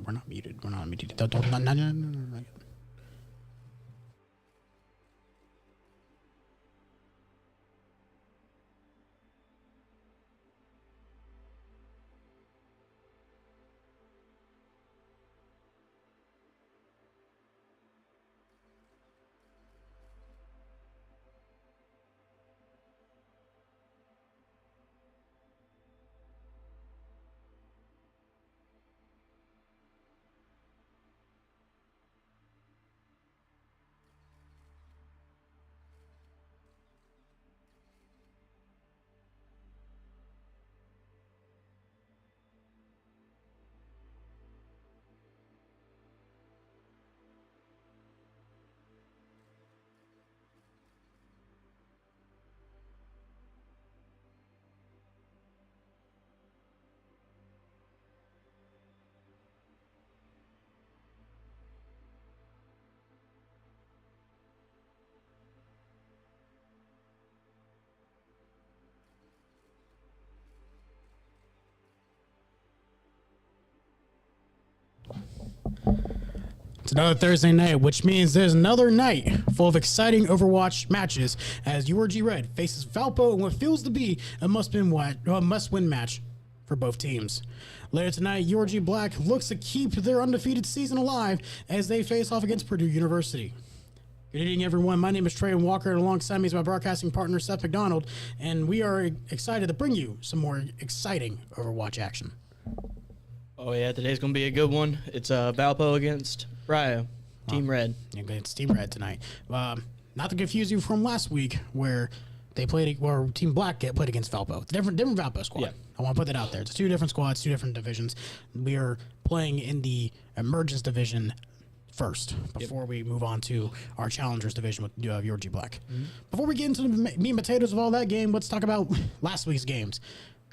we're not muted. We're not muted. Don't, no, no, no, no, no, no. It's another Thursday night, which means there's another night full of exciting Overwatch matches as URG Red faces Valpo in what feels to be a must-win match for both teams. Later tonight, URG Black looks to keep their undefeated season alive as they face off against Purdue University. Good evening, everyone. My name is Trey Walker, and alongside me is my broadcasting partner, Seth McDonald, and we are excited to bring you some more exciting Overwatch action. Oh, yeah, today's going to be a good one. It's Valpo against Rio, Team Red. Yeah, it's Team Red tonight. Not to confuse you from last week where they played, where Team Black played against Valpo. It's a different Valpo squad. Yeah. I want to put that out there. It's two different squads, two different divisions. We are playing in the Emergence division first before we move on to our Challengers division with URG Black. Mm-hmm. Before we get into the meat and potatoes of all that game, let's talk about last week's games,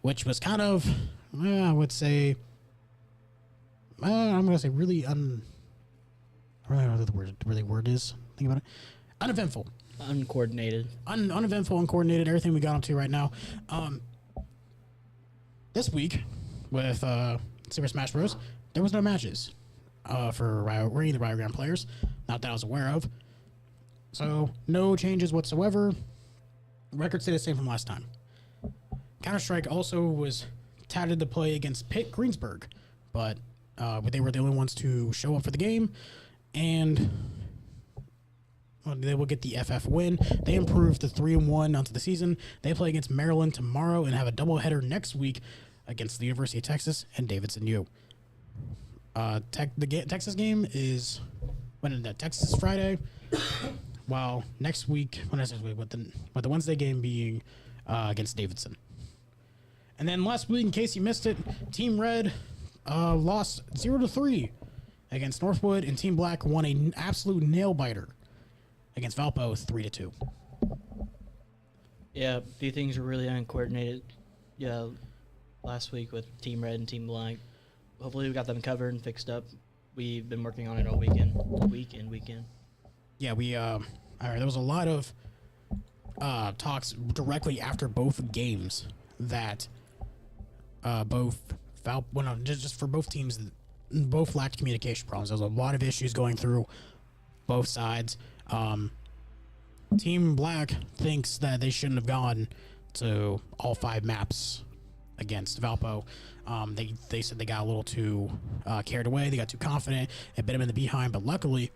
which was kind of, I would say, I'm going to say really I don't know what the word is. Think about it. Uneventful. Uncoordinated. Uneventful, uncoordinated, everything we got up to right now. This week, with Super Smash Bros., there was no matches for any of the Rio Grande players. Not that I was aware of. So, no changes whatsoever. Record stayed the same from last time. Counter-Strike also was touted to play against Pitt Greensburg, but they were the only ones to show up for the game, and they will get the FF win. They improved to 3-1 onto the season. They play against Maryland tomorrow and have a doubleheader next week against the University of Texas and Davidson U. The Texas game is Texas is Friday, while next week, with the Wednesday game being against Davidson. And then last week, in case you missed it, Team Red lost 0-3 against Northwood, and Team Black won an absolute nail-biter against Valpo 3-2. Yeah, a few things were really uncoordinated last week with Team Red and Team Black. Hopefully we got them covered and fixed up. We've been working on it all weekend. Yeah, there was a lot of talks directly after both games that just for both teams, both lacked communication problems. There was a lot of issues going through both sides. Team Black thinks that they shouldn't have gone to all 5 maps against Valpo. They said they got a little too carried away. They got too confident. It bit them in the behind, but luckily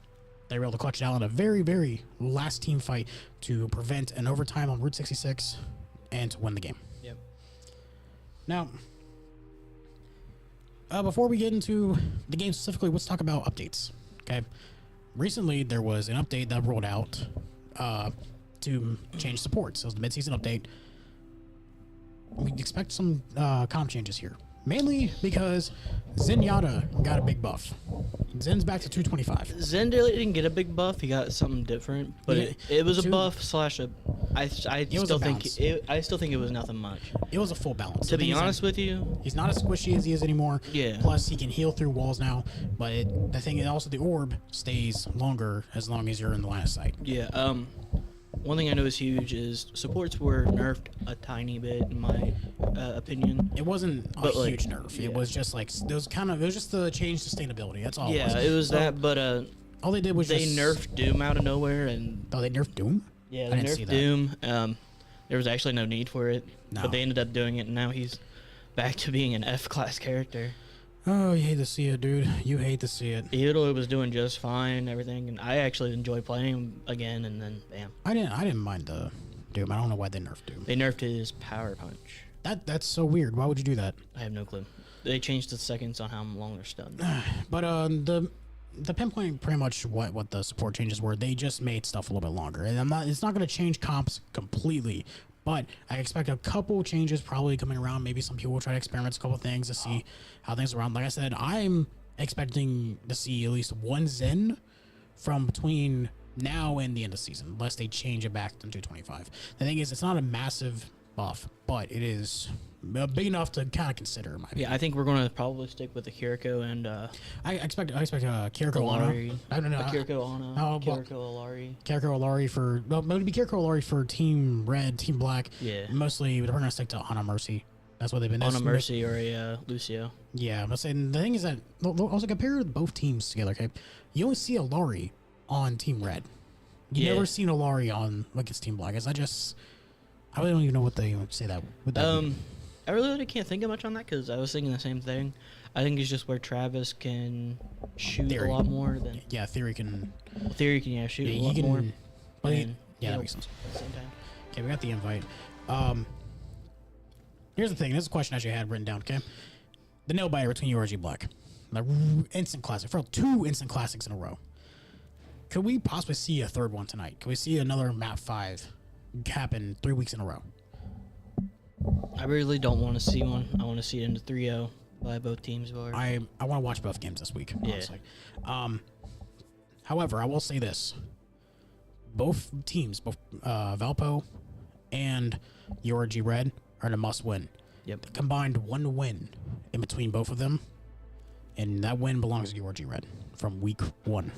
they were able to clutch it out in a very, very last team fight to prevent an overtime on Route 66 and to win the game. Yep. Now, before we get into the game specifically, let's talk about updates. Okay. Recently, there was an update that rolled out to change supports. So it was the mid-season update. We expect some comp changes here. Mainly because Zenyatta got a big buff. Zen's back to 225. Zen didn't get a big buff. He got something different, but it was a buff slash a. I still think it was nothing much. It was a full balance. To be honest with you, he's not as squishy as he is anymore. Yeah. Plus, he can heal through walls now. But the thing is, also the orb stays longer as long as you're in the line of sight. Yeah. one thing I know is huge is supports were nerfed a tiny bit, in my opinion. It wasn't a But, like, huge nerf. yeah. It was just like it was just the change sustainability. That's all. Yeah, it was So, that, but all they did was they just nerfed Doom out of nowhere, and Oh, they nerfed Doom. yeah, I they didn't see nerfed that. Doom. There was actually no need for it, No. but they ended up doing it, and now he's back to being an F-class character. Oh, you hate to see it, dude. You hate to see it. Italy was doing just fine and everything, and I actually enjoyed playing him again, and then bam. I didn't mind the Doom. I don't know why they nerfed Doom. They nerfed his power punch. That's so weird. Why would you do that? I have no clue. They changed the seconds on how long they're stunned. But the pinpoint pretty much what the support changes were. They just made stuff a little bit longer, and it's not going to change comps completely. But I expect a couple changes probably coming around. Maybe some people will try to experiment a couple things to see how things are around. Like I said, I'm expecting to see at least one Zen from between now and the end of the season, unless they change it back to 225. The thing is, it's not a massive buff, but it is big enough to kind of consider. In my opinion. Yeah, I think we're going to probably stick with the Kiriko and I expect Kiriko Alari. Ono. I don't know. Kiriko Ono. Oh, well, Kiriko Alari. Kiriko Alari for maybe Kiriko Alari for Team Red, Team Black. Yeah. Mostly, we're gonna stick to Ana Mercy. That's what they've been. On a Mercy or a Lucio. Yeah, but saying the thing is that also compare both teams together. Okay, you only see Alari on Team Red. You Yeah. never seen Alari on against Team Black. I really don't even know what they would say that. Would that be? I really can't think of much on that because I was thinking the same thing. I think it's just where Travis can shoot Theory. a lot more than Yeah, Theory can. Theory can shoot Yeah, a he lot can. more. But and yeah, that he'll- makes sense. At the same time. Okay, we got the invite. Here's the thing. This is a question I actually had written down. Okay, the nail biter between URG Black, the instant classic for 2 instant classics in a row. Could we possibly see a third one tonight? Could we see another map 5 happen 3 weeks in a row? I really don't want to see one. I want to see it into 3-0 by both teams. I want to watch both games this week. Yeah. Honestly. However, I will say this: both teams, both Valpo and URG Red, are in a must-win. Yep. Combined 1 win in between both of them, and that win belongs to URG Red from week 1.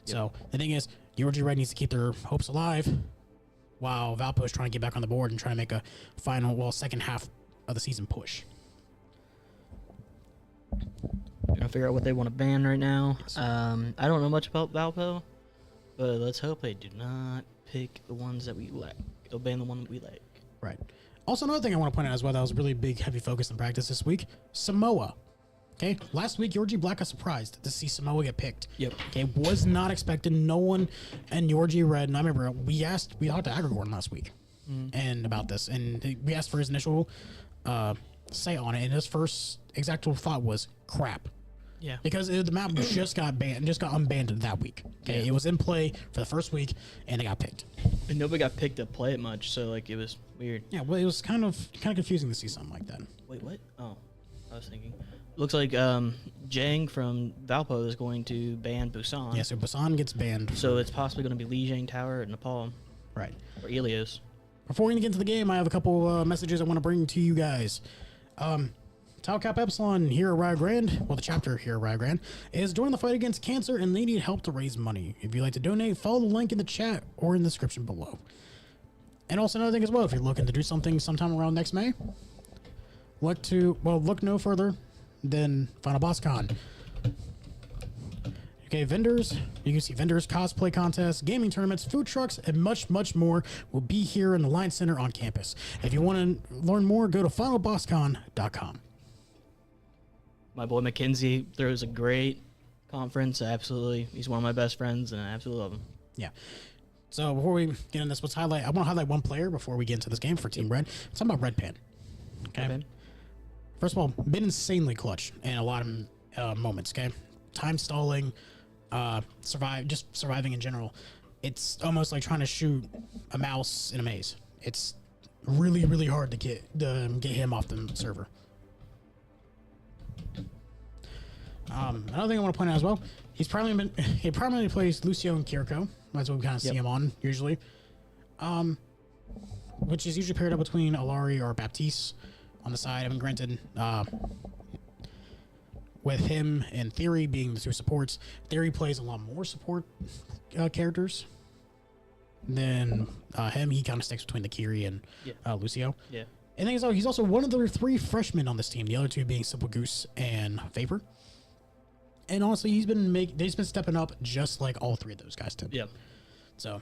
So the thing is, URG Red needs to keep their hopes alive, while Valpo is trying to get back on the board and trying to make a second half of the season push. Trying to figure out what they want to ban right now. I don't know much about Valpo, but let's hope they do not pick the ones that we like. They'll ban the one that we like. Right. Also, another thing I want to point out as well that was really big, heavy focus in practice this week: Samoa. Okay, last week URG Black got surprised to see Samoa get picked. Yep. Okay, was not expected. No one, and URG Red. And I remember we talked to Agrigorn last week, and about this, and we asked for his initial say on it, and his first exact thought was crap. Yeah. Because the map just got unbanned that week. Okay, Yeah. it was in play for the first week, and it got picked. And nobody got picked to play it much, so like it was weird. Yeah, well, it was kind of confusing to see something like that. Wait, what? Oh, I was thinking. Looks like Jang from Valpo is going to ban Busan. Yeah, so Busan gets banned. So it's possibly going to be Lee Jang Tower at Nepal Right. or Ilios. Before we get into the game, I have a couple messages I want to bring to you guys. Tau Cap Epsilon here at Rio Grande, well, the chapter here at Rio Grande, is joining the fight against cancer, and they need help to raise money. If you'd like to donate, follow the link in the chat or in the description below. And also another thing as well, if you're looking to do something sometime around next May, look no further than Final Boss Con. Okay, vendors, you can see vendors, cosplay contests, gaming tournaments, food trucks, and much, much more will be here in the Line Center on campus. If you want to learn more, go to finalbosscon.com. My boy Mackenzie throws a great conference. Absolutely. He's one of my best friends, and I absolutely love him. Yeah. So before we get into this, I want to highlight one player before we get into this game for Team Red. It's about Red Pan. Okay. First of all, been clutch in a lot of moments. Okay, time stalling, surviving in general. It's almost like trying to shoot a mouse in a maze. It's really, really hard to get him off the server. Another thing I want to point out as well, he primarily plays Lucio and Kiriko. That's what we kind of see him on usually. Which is usually paired up between Alari or Baptiste on the side. I mean, granted, with him and Theory being the 2 supports, Theory plays a lot more support characters. Then he kind of sticks between the Kiri and Lucio. Yeah. And then he's also one of the 3 freshmen on this team. The other 2 being Simple Goose and Vapor. And honestly, he's been stepping up just like all 3 of those guys did. Yeah. So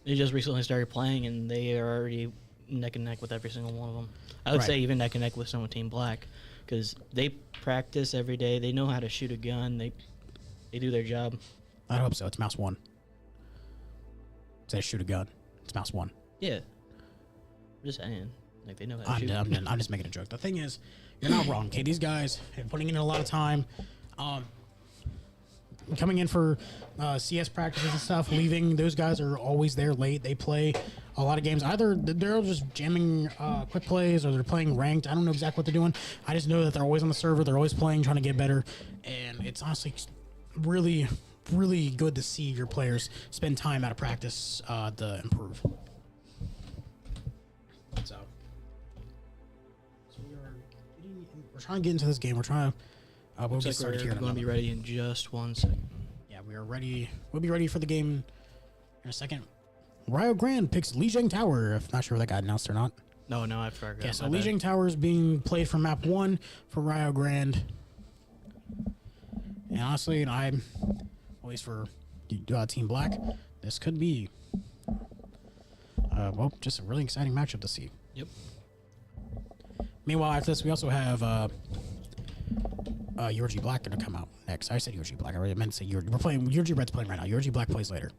They just recently started playing, and they are already neck and neck with every single one of them. I would say even neck and neck with some of Team Black, because they practice every day. They know how to shoot a gun. They do their job. I hope so. It's mouse 1. It says shoot a gun. It's mouse 1. Yeah. Just saying. Like, they know how to shoot. I'm just making a joke. The thing is, you're not wrong. Okay, these guys have been putting in a lot of time. Coming in for CS practices and stuff, leaving. Those guys are always there late. They play a lot of games. Either they're just jamming quick plays or they're playing ranked. I don't know exactly what they're doing. I just know that they're always on the server. They're always playing, trying to get better. And it's honestly really, really good to see your players spend time out of practice to improve. So we're trying to get into this game. We're trying to. We'll get started here. We're going to be ready in just 1 second. Yeah, we are ready. We'll be ready for the game in a second. Rio Grande picks Lijiang Tower. I'm not sure if that got announced or not. No, I forgot. Yeah, so Lijiang Tower is being played for map 1 for Rio Grande. And honestly, I'm at least for Team Black, this could be just a really exciting matchup to see. Yep. Meanwhile, after this, we also have Yorgi Black going to come out next. I said Yorgi Black. I already meant to say Yorgi. We're playing. Yorgi Red's playing right now. Yorgi Black plays later.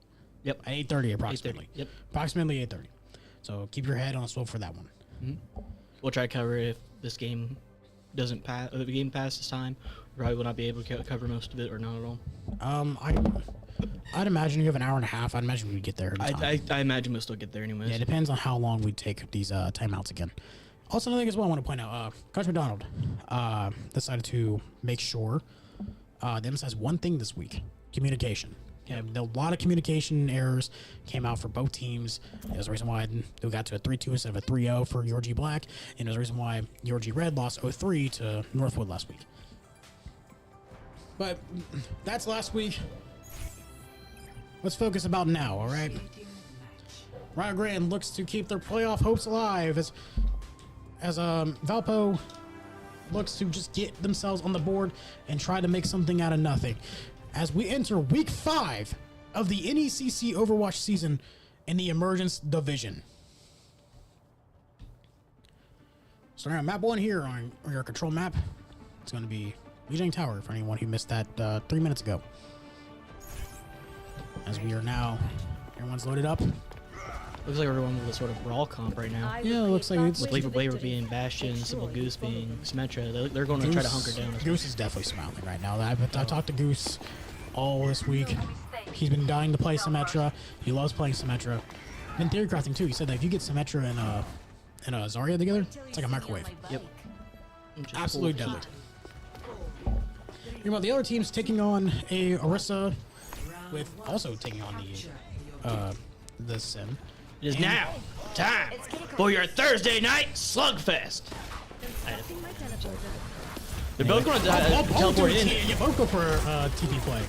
Yep. At 8:30 approximately. 8:30. Yep. Approximately 8:30. So keep your head on a swivel for that one. Mm-hmm. We'll try to cover it if this game doesn't pass. If the game passes time, we probably will not be able to cover most of it or not at all. I'd imagine you have an hour and a half. I'd imagine we'd get there in time. I imagine we'll still get there anyways. Yeah, it depends on how long we take these timeouts again. Also, another thing as well I want to point out, Coach McDonald decided to make sure they emphasize one thing this week: communication. Yeah, a lot of communication errors came out for both teams. There's a reason why we got to a 3-2 instead of a 3-0 for Yorgi Black, and there's a reason why Yorgi Red lost 0-3 to Northwood last week. But that's last week. Let's focus about now, all right? Rio Grande looks to keep their playoff hopes alive as Valpo looks to just get themselves on the board and try to make something out of nothing. As we enter week 5 of the NECC Overwatch season in the Emergence Division. Starting on map 1 here on your control map, it's going to be Lijiang Tower for anyone who missed that 3 minutes ago. As we are now, everyone's loaded up. Looks like everyone with a sort of brawl comp right now. Yeah, it looks like it's With Blaver being Bastion, Simple Goose being Symmetra. They're going to try to hunker down. Goose is definitely smiling right now. I've talked to Goose all this week. He's been dying to play Symmetra. He loves playing Symmetra. And theory crafting too. He said that if you get Symmetra and a Zarya together, it's like a microwave. Yep. Absolutely deadly. Meanwhile, the other team's taking on a Orisa, with also taking on the Sim. It is now time for your Thursday night slugfest. They're both going to teleport in. Yeah, both go for TP play.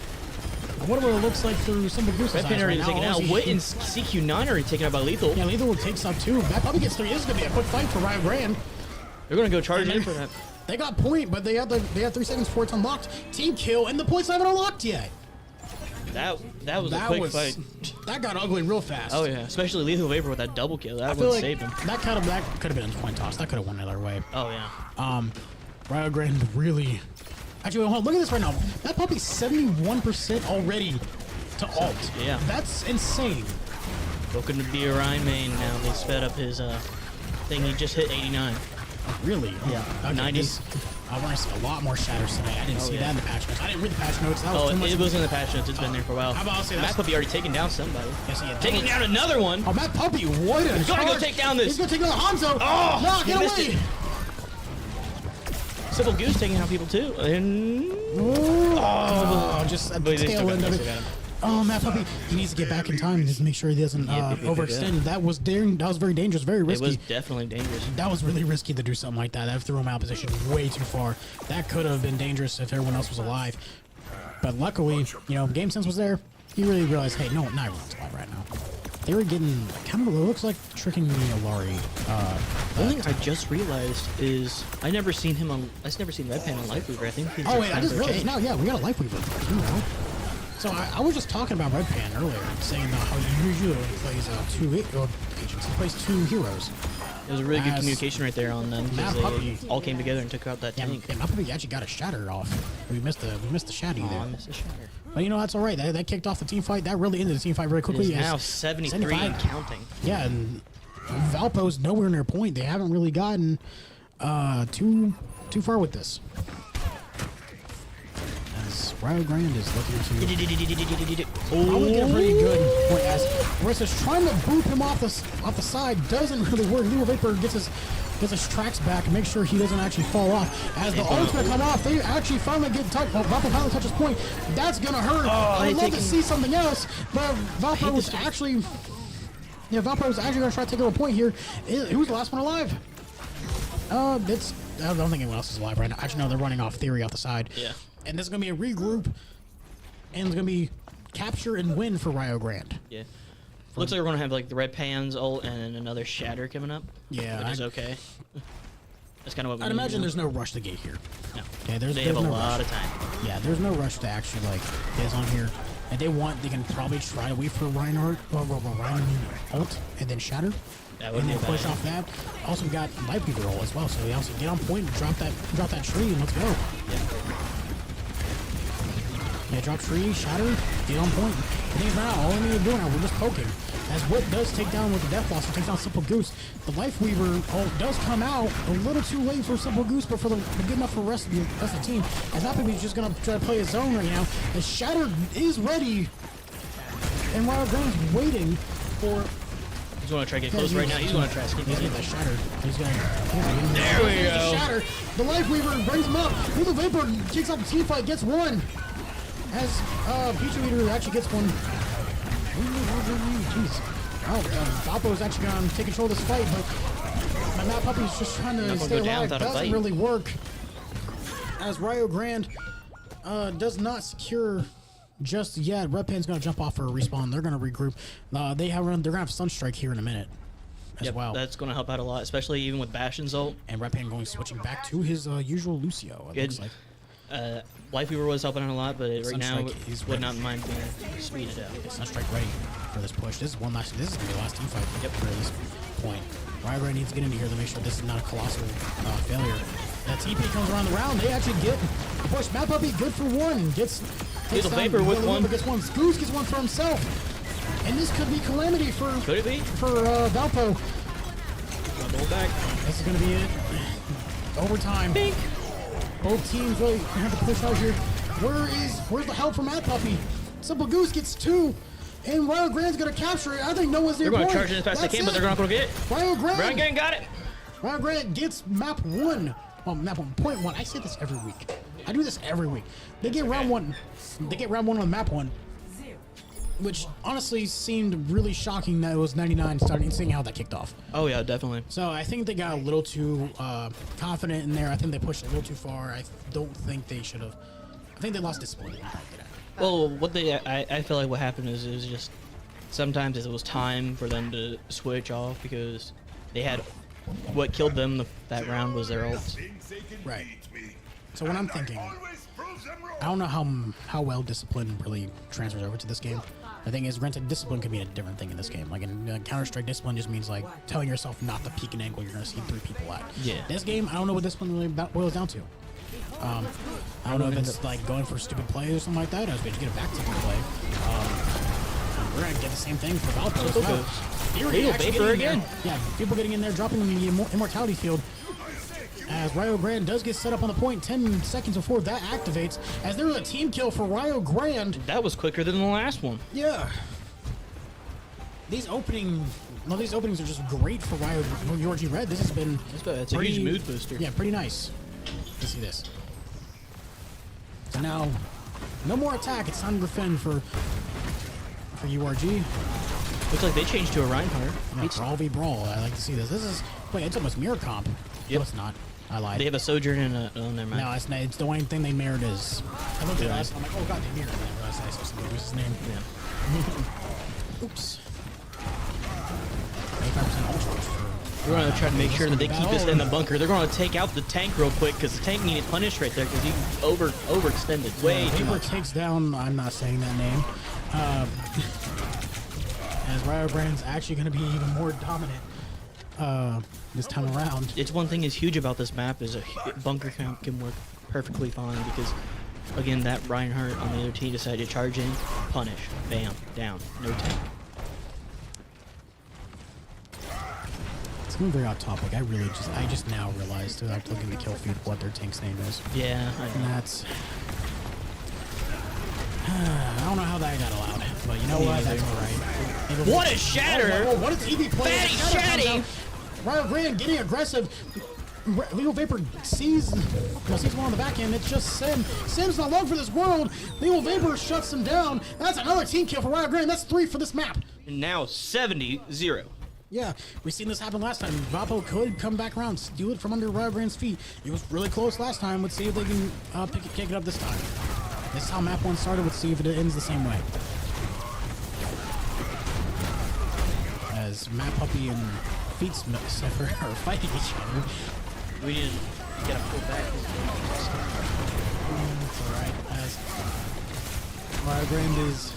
I wonder what it looks like through Simple Goose's eyes Redpin already right taken now. out. Wit and CQ9 already taken out by Lethal. Yeah, Lethal takes up 2. That probably gets 3. This is going to be a quick fight for Rio Grande. They're going to go charge in for that. They got point, but they have 3 seconds before it's unlocked. Team kill, and the points haven't unlocked yet. That was a quick fight. That got ugly real fast. Oh yeah, especially Lethal Vapor with that double kill. That would saved him. That could have been a point toss. That could have won either way. Oh yeah. Rio Grande really. Actually, hold on, look at this right now. That puppy's 71% already to alt. Yeah. That's insane. Looking to be a Ryan main now. They sped up his thing. He just hit 89. Really? Yeah. Okay, 90. I want to see a lot more shatters today. I didn't see that in the patch notes. I didn't read the patch notes. That was too much. It was in the patch notes. It's been there for a while. How about I say Matt Puppy already taken down somebody. Yes, he had. Taking down another one. Oh, Matt Puppy, what a He's gonna go take down this. He's gonna take down Hanzo. Oh, no, he get missed away. it. Simple Goose taking out people too. And just at the tail end of it. Oh, Matt Puppy, he needs to get back in time and just make sure he doesn't overextend. That was very dangerous, very risky. It was definitely dangerous. That was really risky to do something like that. That threw him out of position way too far. That could have been dangerous if everyone else was alive. But luckily, Game Sense was there. He really realized, hey, no, not everyone's alive right now. they were getting kind of, it looks like tricking the Alari. One thing I just realized is I've never seen Red Pan on Lifeweaver. I think he's Oh wait, I just realized changed. now. Yeah, we got a Lifeweaver. You know. So I was just talking about Red Pan earlier, saying how he usually plays two agents. He plays 2 heroes. It was a really good As communication right there on them Mad because Puppy. they all came together and took out that tank. Yeah, my puppy actually got a shatter off. We missed the shatty Oh, there. I missed a shatter. But you know that's all right. That kicked off the team fight. That really ended the team fight very It quickly. is as now 73 and counting. Yeah, and Valpo's nowhere near point. They haven't really gotten too far with this. As Rio Grande is looking to probably get a pretty good point. As Marissa's trying to boop him off the side, doesn't really work. Rio Vapor gets his tracks back and make sure he doesn't actually fall off. As the ult's gonna come off, they actually finally get touched. Valpo finally touches point. That's gonna hurt. I'd love to see something else, but Valpo was actually. Yeah, Valpo was actually going to try to take over a point here. Who's the last one alive? I don't think anyone else is alive right now. Actually, no, they're running off theory off the side. Yeah. And this is going to be a regroup, and it's going to be capture and win for Rio Grande. Yeah. Looks like we're going to have like the Red Pan's ult and another Shatter coming up. Yeah. Which is okay. That's kind of what we I'd need imagine to there's no rush to get here. No. Okay, They have a no lot rush. of time. Yeah, there's no rush to actually like get on here. And they can probably try to wait for Reinhardt, Ryan ult, and then shatter. That would And be then push bad. off that. Also got Lightbeaver roll as well, so they also get on point and drop that tree and let's go. Yeah, drop tree, shatter, get on point. The thing is now, all we need to do now, we're just poking. As Whip does take down with the Death Blossom, takes down Simple Goose. The Lifeweaver ult does come out a little too late for Simple Goose, but for good enough for the rest of the team. As Applebee's just gonna try to play his zone right now. As Shatter is ready, and Rio Grande's waiting for. He's going to try to get close right now. He's going to try to sneak He's in. gonna get that Shatter. He's gonna. There we Here's the go. Shatter. The Lifeweaver brings him up. Little Vapor kicks off the team fight, gets one. As Pichu Eater actually gets one. Jeez. Oh, Valpo is actually going to take control of this fight, but my Mad Puppy is just trying to stay go down alive. without a Doesn't fight. really work. As Rio Grande does not secure just yet. Red Pan's going to jump off for a respawn. They're going to regroup. They're going to have Sunstrike here in a minute as well. That's going to help out a lot, especially even with Bastion's ult. And Red Pan switching back to his usual Lucio. It looks like. Lifeweaver was helping out a lot, but right now Sunstrike is would ready. not mind being speeded out. Sunstrike ready for this push. This is going to be the last team fight for this point. Rio Grande needs to get into here to make sure this is not a colossal failure. That TP comes around the round. They actually get the push. Mad Puppy good for one. Takes Little down Vapor with Little one. Vapor gets one. Goose gets one for himself. And this could be calamity for Could it be? Valpo. Double back. This is going to be it. Overtime. Bink. Both teams really have to push out here. Where's the help from Mad Puppy? Simple Goose gets 2, and Rio Grande's gonna capture it. I think no one's near They're going point. to charge it as fast as they That's can, but they're not going to get it. Rio Brown Grande. Gang got it. Rio Grande gets map 1. Well, map 1.1. I say this every week. I do this every week. They get round 1. They get round 1 on map 1. Which honestly seemed really shocking that it was 99 starting, seeing how that kicked off. Oh, yeah, definitely. So I think they got a little too confident in there. I think they pushed a little too far. I don't think they should have. I think they lost discipline. Well, I feel like what happened is it was just sometimes it was time for them to switch off because they had what killed them that round was their ults. Right. So what I'm thinking, I don't know how well discipline really transfers over to this game. The thing is, granted, discipline could be a different thing in this game. Like in Counter-Strike, discipline just means like telling yourself not to peek an angle you're going to see 3 people at. Yeah. This game, I don't know what discipline really boils down to. I don't know if it's like going for stupid plays or something like that. I was going to get a back to play. We're going to get the same thing for Valpo as well. Fury actually Vapor getting in again. there. Yeah, people getting in there, dropping in the immortality field. As Rio Grande does get set up on the point 10 seconds before that activates. As there was a team kill for Rio Grande. That was quicker than the last one. Yeah. These openings are just great for URG Red. This has been It's a huge mood booster. Yeah, pretty nice to see this. So now, no more attack. It's time to defend for URG. Looks like they changed to a Reinhardt. Yeah, Brawl v Brawl. I like to see this. This is it's almost mirror comp. Yep. No, it's not. I lied. They have a Sojourn and a... Oh, never mind. No, it's not. It's the only thing they mirrored is. I looked at it last time. I'm like, oh god, they mirrored. And I realized I saw something. What's his name? Yeah. Oops. 5% ultra for. They're going to try to make sure that they keep this in the battle. bunker. They're going to take out the tank real quick because the tank needed punished right there because he overextended way too Vapor much. takes down. I'm not saying that name. As Rio Grande's actually going to be even more dominant this time around. It's one thing is huge about this map is a bunker can work perfectly fine because, again, that Reinhardt on the other team decided to charge in, punish, bam, down, no tank. It's going to be very off topic. I just now realized after looking at the kill feed what their tank's name is. Yeah, I And know. that's. I don't know how that got allowed, but you know what? That's alright. What a shatter! Oh, what a TV play! Fatty Shatter Shatty! comes out. Rio Grande getting aggressive. Lethal Vapor sees one on the back end. It's just Sim. Sim's not long for this world. Lethal Vapor shuts him down. That's another team kill for Rio Grande. That's 3 for this map. And now 70-0. Yeah, we've seen this happen last time. Valpo could come back around, steal it from under Rio Grande's feet. It was really close last time. Let's see if they can kick it up this time. This is how map 1 started. Let's see if it ends the same way. As Map Puppy and Feet Sniffer are fighting each other. We need to get a pull back. It's alright. As Rio Grande is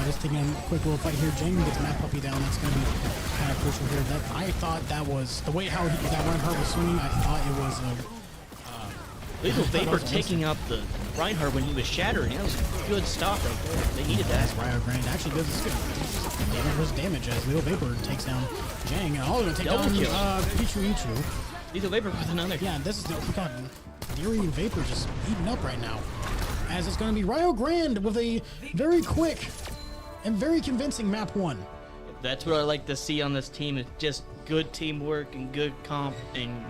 just taking a quick little fight here. Jang gets Map Puppy down. That's going to be kind of crucial here. I thought that was the way how that Reinhardt was swinging. I thought it was Lethal Vapor taking up the Reinhardt when he was shattering. That was a good stop right there. They needed that. Rio Grande actually does this good damage as Lethal Vapor takes down Jang, and all of them take Double down kill. Pichu. Lethal Vapor with another. Yeah, this is we got Fury and Vapor just eating up right now. As it's going to be Rio Grande with a very quick and very convincing map 1. That's what I like to see on this team. Is just good teamwork and good comp and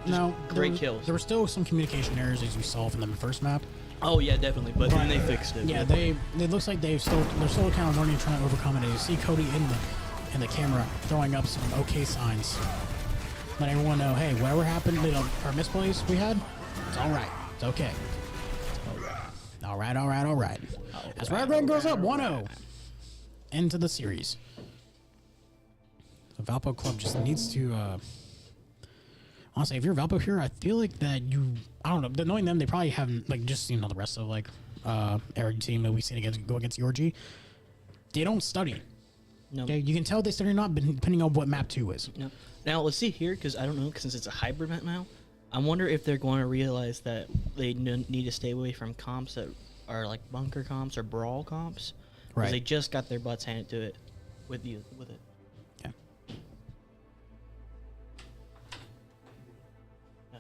Now, great kills. There were still some communication errors as you saw from the first map. oh yeah, definitely. But then they fixed it. Yeah, it looks like they're still kind of learning, trying to overcome it. You see Cody in the camera throwing up some okay signs, letting everyone know, hey, whatever happened, our misplays we had, it's all right, it's okay. All right. As Rio Grande goes up 1-0 into the series. The Valpo club just needs to. Honestly, if you're Valpo here, I feel like that I don't know, knowing them, they probably haven't, just seen all the rest of, every team that we've seen go against Yorgi. They don't study. No. Okay, you can tell they study or not, depending on what map 2 is. No. Now let's see here, because I don't know, since it's a hybrid map now. I wonder if they're going to realize that they need to stay away from comps that are like bunker comps or brawl comps, because Right. they just got their butts handed to it with it. Yeah. No.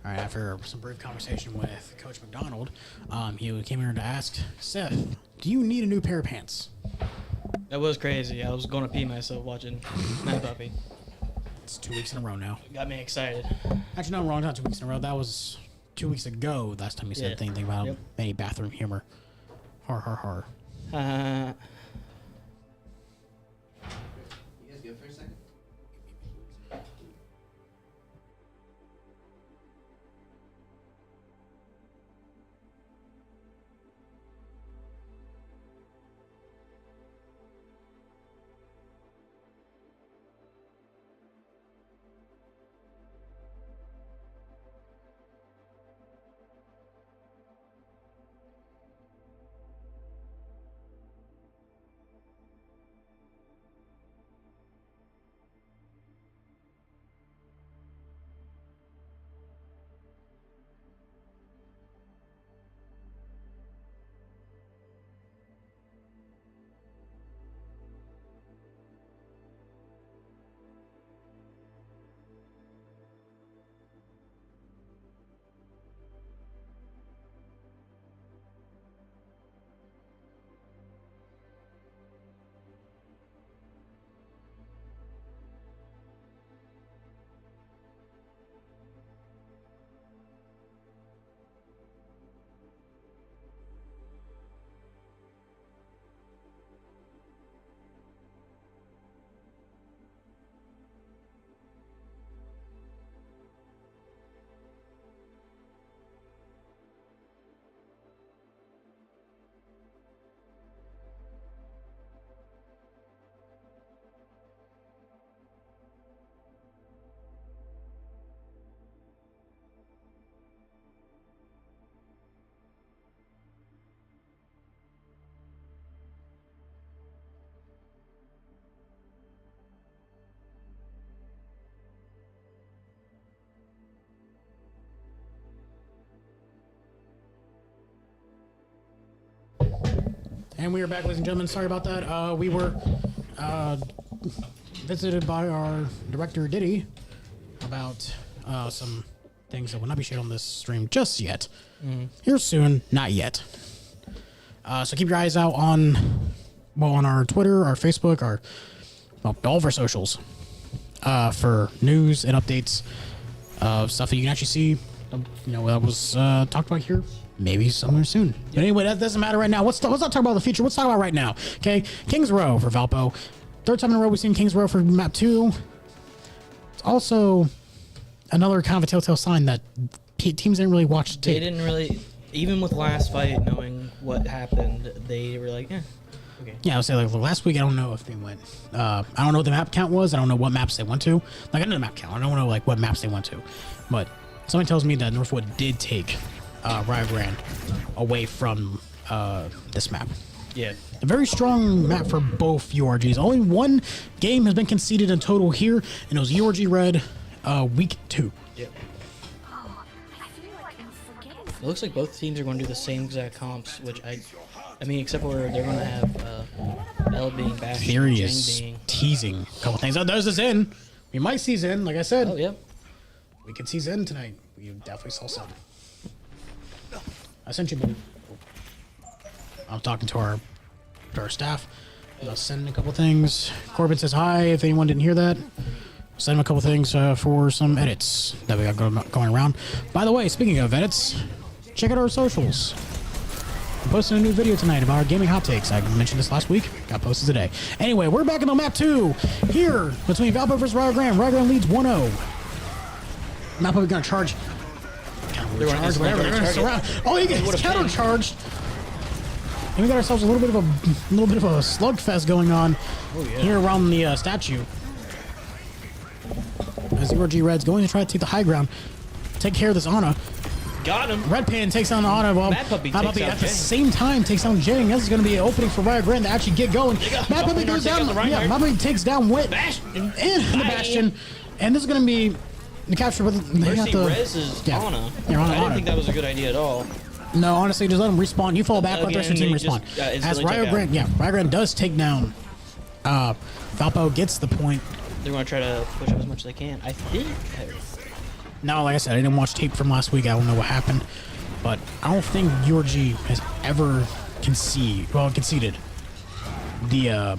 All right, after some brief conversation with Coach McDonald, he came here to ask, Seth, do you need a new pair of pants? That was crazy. I was going to pee myself watching Mad Puppy. It's 2 weeks in a row now. Got me excited. Actually, no, wrong, not 2 weeks in a row. That was 2 weeks ago. Last time you said Yeah. anything about Yep. any bathroom humor. Har, har, har. You guys go for a second? And we are back, ladies and gentlemen. Sorry about that. We were visited by our director, Diddy, about some things that will not be shared on this stream just yet. Here soon, not yet. So keep your eyes out on our Twitter, our Facebook, all of our socials for news and updates of stuff that you can actually see. That was talked about here. Maybe somewhere soon. But anyway, that doesn't matter right now. Let's not talk about the future. Let's talk about right now. Okay, Kings Row for Valpo. Third time in a row we've seen Kings Row for map 2. It's also another kind of a telltale sign that teams didn't really watch the tape. They didn't really, even with last fight, knowing what happened, they were like, okay. Yeah, I would say like last week I don't know if they went. I don't know what the map count was. I don't know what maps they went to. Like I know the map count. I don't know like what maps they went to. But something tells me that Northwood did take Rio Grande away from this map. Yeah. A very strong map for both URGs. Only one game has been conceded in total here, and it was URG Red week 2. Yep. It looks like both teams are going to do the same exact comps, which I mean, except for they're going to have L being bashed. Theory is teasing a couple things. Oh, there's the Zen. We might see Zen, like I said. Oh, yep. We could see Zen tonight. We definitely saw some. I sent you both. I'm talking to our staff. I'll send a couple things. Corbin says hi. If anyone didn't hear that, send him a couple things for some edits that we got going around. By the way, speaking of edits, check out our socials. I'm posting a new video tonight about our gaming hot takes. I mentioned this last week. Got posted today. Anyway, we're back in the map 2 here between Valpo versus Rio Grande. Rio Grande leads 1-0. Map up, gonna charge. They're going to Whatever. They're gonna surround. Oh, he gets counter charged. And we got ourselves a little bit of a slugfest going on here around the statue. As URG Red's going to try to take the high ground, take care of this Ana. Got him. Red Pan takes down the Ana while Mad Puppy at the same time takes down Jing. This is going to be an opening for Rio Grande to actually get going. Mad Puppy goes down. Mad Puppy takes down Wit and the Bastion. And this is going to be the capture with they have to Rez is Ana. You're on I didn't Ana. think that was a good idea at all. No, honestly, just let him respawn. You fall back, let the rest of your team respawn. As Rio Grande, Rio Grande does take down. Valpo gets the point. They're going to try to push up as much as they can. I think. No, like I said, I didn't watch tape from last week. I don't know what happened, but I don't think URG has ever conceded the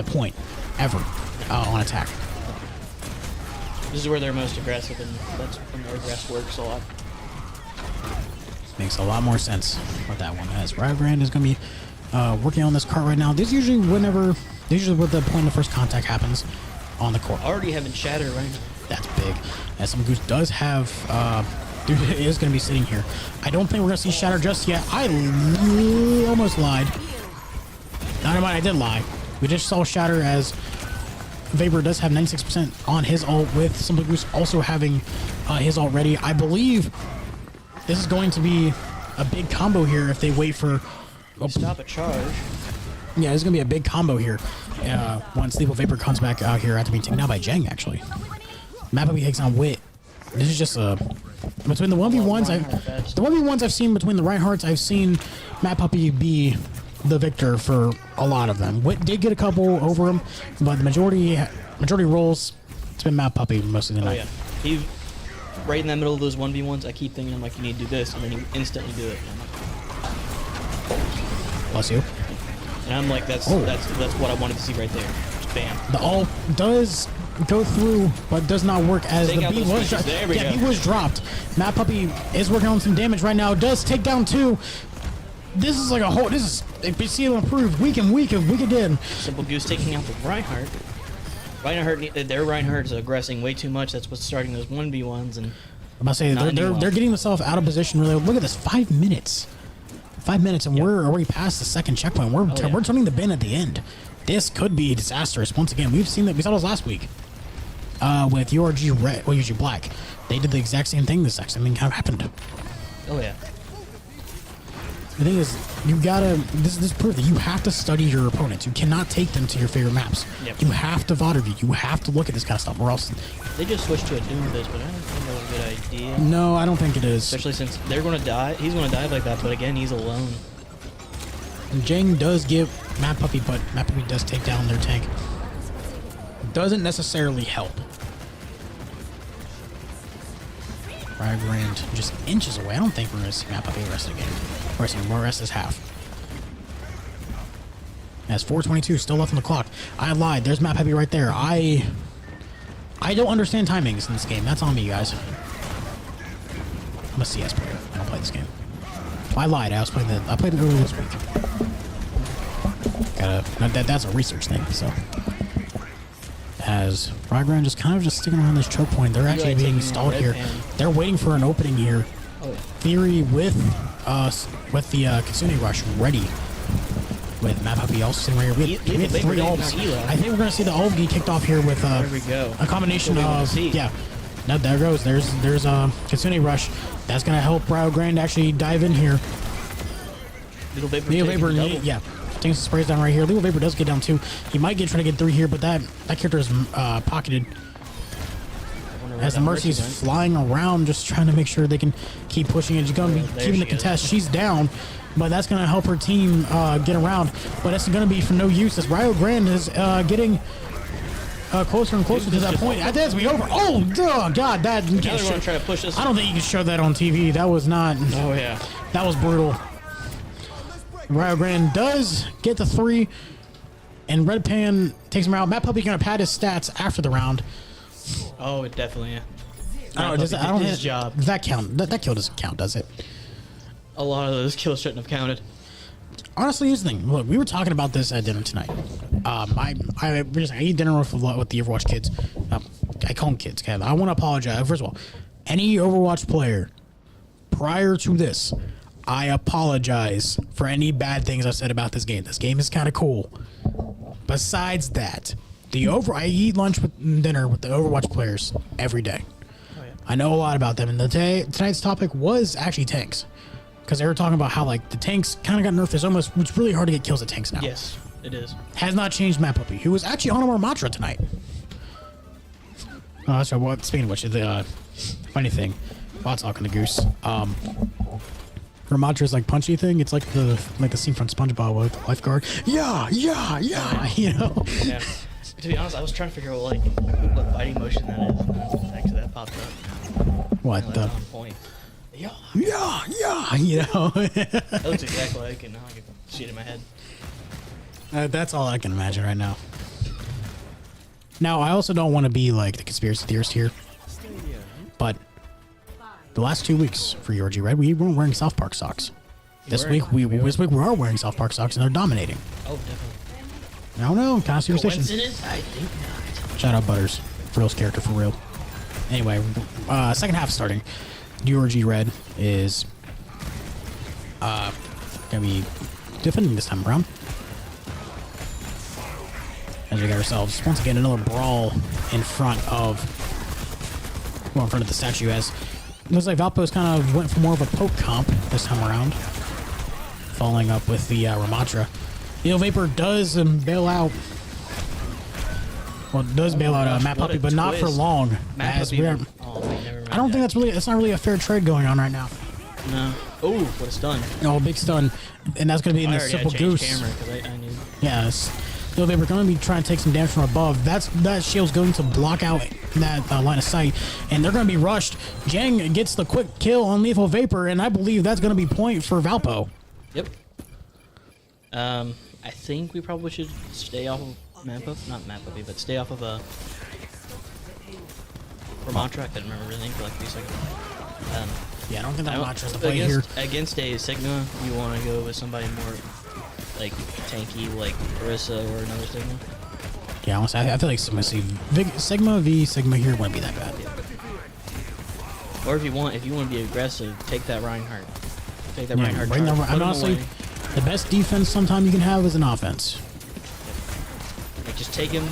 point ever on attack. This is where they're most aggressive, and that's when their aggress works a lot. Makes a lot more sense with that one. As Rio Grande is going to be working on this cart right now. This usually what the point of first contact happens on the court. Already having Shatter right now. That's big. As some Goose does have, is going to be sitting here. I don't think we're going to see Shatter just yet. I almost lied. Not mind, I did lie. We just saw Shatter as Vapor does have 96% on his ult, with some Goose also having his ult ready. I believe this is going to be a big combo here if they wait for... Stop a charge. Yeah, this is going to be a big combo here once Lethal Vapor comes back out here after being taken out by Jang, actually. Map Puppy takes on Wit. This is just between the 1v1s I've seen between the Reinhardts, I've seen Map Puppy be the victor for a lot of them. Wit did get a couple over him, but the majority rolls, it's been Map Puppy most of the night. Yeah. He, right in the middle of those 1v1s, I keep thinking, like, you need to do this, and then he instantly do it. Bless you. And I'm like, that's what I wanted to see right there. Just bam. The ult does go through, but does not work as the B was dropped. Yeah, B was dropped. Map Puppy is working on some damage right now. Does take down 2. This is like a whole. This is we see it improve week again. Simple Goose taking out the Reinhardt. Their Reinhardt is aggressing way too much. That's what's starting those 1v1s. And I'm about to say they're getting themselves out of position. Really, look at this. 5 minutes. 5 minutes, and we're already past the second checkpoint. We're turning the bin at the end. This could be disastrous. Once again, we've seen that. We saw this last week with URG Red, URG Black. They did the exact same thing. The exact same thing kind of happened. Oh yeah. The thing is, you gotta. This proof that you have to study your opponents. You cannot take them to your favorite maps. Yep. You have to VOD review. You have to look at this kind of stuff, or else. They just switched to a Doom Biz, but I don't think that was a good idea. No, I don't think it is. Especially since they're going to die. He's going to die like that, but again, he's alone. Jang does give Mad Puppy, but Mad Puppy does take down their tank. Doesn't necessarily help. Rio Grande just inches away. I don't think we're going to see Mad Puppy the rest of the game. Or some more rest is half. As 4:22 still left on the clock. I lied. There's Mad Puppy right there. I don't understand timings in this game. That's on me, guys. I'm a CS player. I don't play this game. I lied. I played it earlier this week. That's a research thing. So, as Rio Grande just kind of sticking around this choke point, they're actually being stalled here. They're waiting for an opening here. Theory with the Kitsune Rush ready. With Mad Puppy also sitting right here. We have 3 ults. I think we're going to see the ult get kicked off here with a combination of Now there goes. There's Kitsune Rush. That's going to help Rio Grande actually dive in here. Lethal Vapor, taking some sprays down right here. Lethal Vapor does get down too. He might try to get through here, but that character is pocketed. As the Mercy's flying around, just trying to make sure they can keep pushing it. She's going to be keeping the contest. She's down, but that's going to help her team get around. But it's going to be for no use as Rio Grande is getting closer and closer to that point. That's be over. Oh, God, that you can't show. Try to push this. I don't think you can show that on TV. That was not. Oh yeah, that was brutal. Rio Grande does get the 3, and Red Pan takes him out. Mad Puppy going to pad his stats after the round. Oh, it definitely. I don't his job. Does that count? That kill doesn't count, does it? A lot of those kills shouldn't have counted. Honestly, here's the thing. Look, we were talking about this at dinner tonight. I eat dinner with the Overwatch kids. I call them kids. Okay? I want to apologize. First of all, any Overwatch player prior to this, I apologize for any bad things I've said about this game. This game is kind of cool. Besides that, I eat lunch with dinner with the Overwatch players every day. Oh, yeah. I know a lot about them, and tonight's topic was actually tanks, because they were talking about how like the tanks kind of got nerfed. It's really hard to get kills at tanks now. Yes, it is. Has not changed Mad Puppy, who was actually on a Ramatra tonight. Oh, that's right. Speaking of which, the funny thing, while talking to Goose, Ramatra's like punchy thing. It's like the scene from SpongeBob with the lifeguard. Yeah. You know. Yeah. To be honest, I was trying to figure out what fighting motion that is. And actually, that popped up. What the? On point. Yeah. You know. That looks exactly like it. Now I can see it in my head. That's all I can imagine right now. Now, I also don't want to be like the conspiracy theorist here, but the last 2 weeks for URG Red, we weren't wearing South Park socks. This week we are wearing South Park socks, and they're dominating. Oh, definitely. I don't know, kind of superstition. Coincidence? I think not. Shout out Butters, Real's character for real. Anyway, second half starting. URG Red is gonna be defending this time around. As we got ourselves once again another brawl in front of the statue. As it looks like Valpo's kind of went for more of a poke comp this time around, following up with the Ramatra. Lethal Vapor does bail out. Well, does bail out Mad Puppy, but not for long. As we are, I don't think that's not really a fair trade going on right now. No. Oh, what a stun! Oh, big stun, and that's going to be in the simple goose. Camera, I knew. Yes. So they were going to be trying to take some damage from above. That shield's going to block out that line of sight, and they're going to be rushed. Jang gets the quick kill on Lethal Vapor, and I believe that's going to be point for Valpo. Yep. I think we probably should stay off of not Mad Puppy, but stay off of Ramatra. I couldn't remember everything for like 3 seconds. Yeah, I don't think that Ramatra's the play here. Against a Sigma, you want to go with somebody more like tanky, like Orisa or another Sigma. Yeah, honestly, I feel like Sigma v Sigma here wouldn't be that bad. Or if you want to be aggressive, take that Reinhardt. Take that Reinhardt. And honestly, the best defense sometimes you can have is an offense. Like just take him,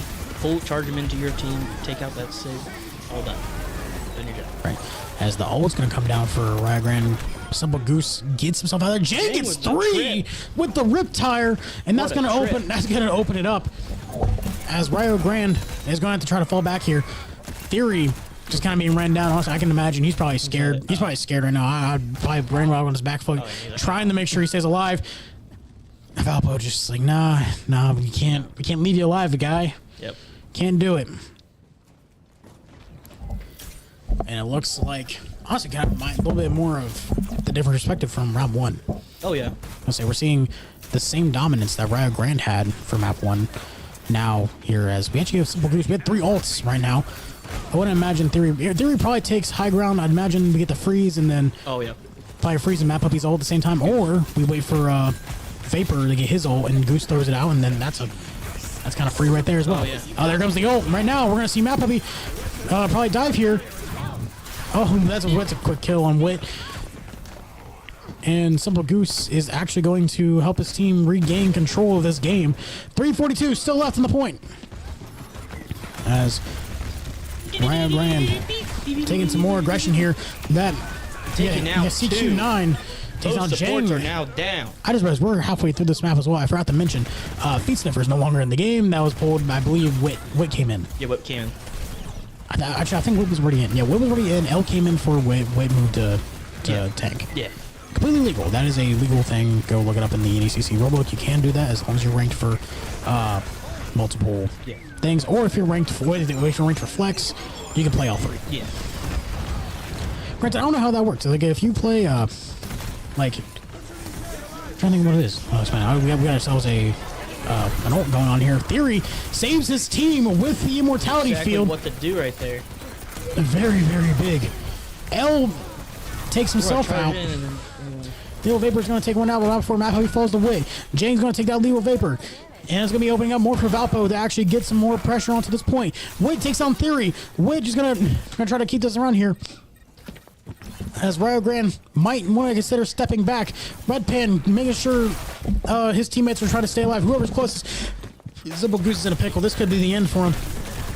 charge him into your team, take out that Sig, all done. Done your job. Right. As the ult's gonna come down for Rio Grande. Simple Goose gets himself out there. Jang gets 3 with the rip tire, and that's gonna open it up. As Rio Grande is gonna have to try to fall back here. Theory just kind of being ran down. Honestly, I can imagine he's probably scared. He's probably scared right now. I'd probably brain rog on his back foot, trying to make sure he stays alive. Valpo just like, nah, we can't leave you alive, guy. Yep. Can't do it. And it looks like, honestly, kind of a little bit more of the different perspective from round 1. Oh, yeah. I'll say we're seeing the same dominance that Rio Grande had for map 1 now here, as we actually have Simple Goose. We had 3 ults right now. I wouldn't imagine Theory probably takes high ground. I'd imagine we get the freeze and then probably freeze and Map Puppy's ult at the same time, or we wait for Vapor to get his ult and Goose throws it out, and then that's kind of free right there as well. Oh, there comes the ult. Right now we're gonna see Map Puppy probably dive here. Oh, that's a quick kill on Wit. And Simple Goose is actually going to help his team regain control of this game. 3:42 still left in the point. As Rio Grande taking some more aggression here. That CQ9 takes out supports Jang. are now down. I just realized we're halfway through this map as well. I forgot to mention Feet Sniffer is no longer in the game. That was pulled, I believe, Wit came in. Yeah, Wit came in. Actually, I think Wit was already in. Yeah, Wit was already in. L came in for Wit. Wit moved to tank. Yeah. Completely legal. That is a legal thing. Go look it up in the NECC rulebook. You can do that as long as you're ranked for multiple things, or if you're ranked for flex, you can play all 3. Yeah. Granted, I don't know how that works. Like if you play like, I'm trying to think what it is. Oh, it's fine. We got ourselves an ult going on here. Theory saves his team with the immortality field. What to do right there. Very, very big. L takes himself out. Lethal Vapor's going to take one out, but not before Map Puppy falls to Wit. Jane's going to take that Lethal Vapor. And it's going to be opening up more for Valpo to actually get some more pressure onto this point. Wit takes on Theory. Wit just going to try to keep this around here. As Rio Grande might want to consider stepping back. Red Pan making sure his teammates are trying to stay alive. Whoever's closest. Simple Goose is in a pickle. This could be the end for him.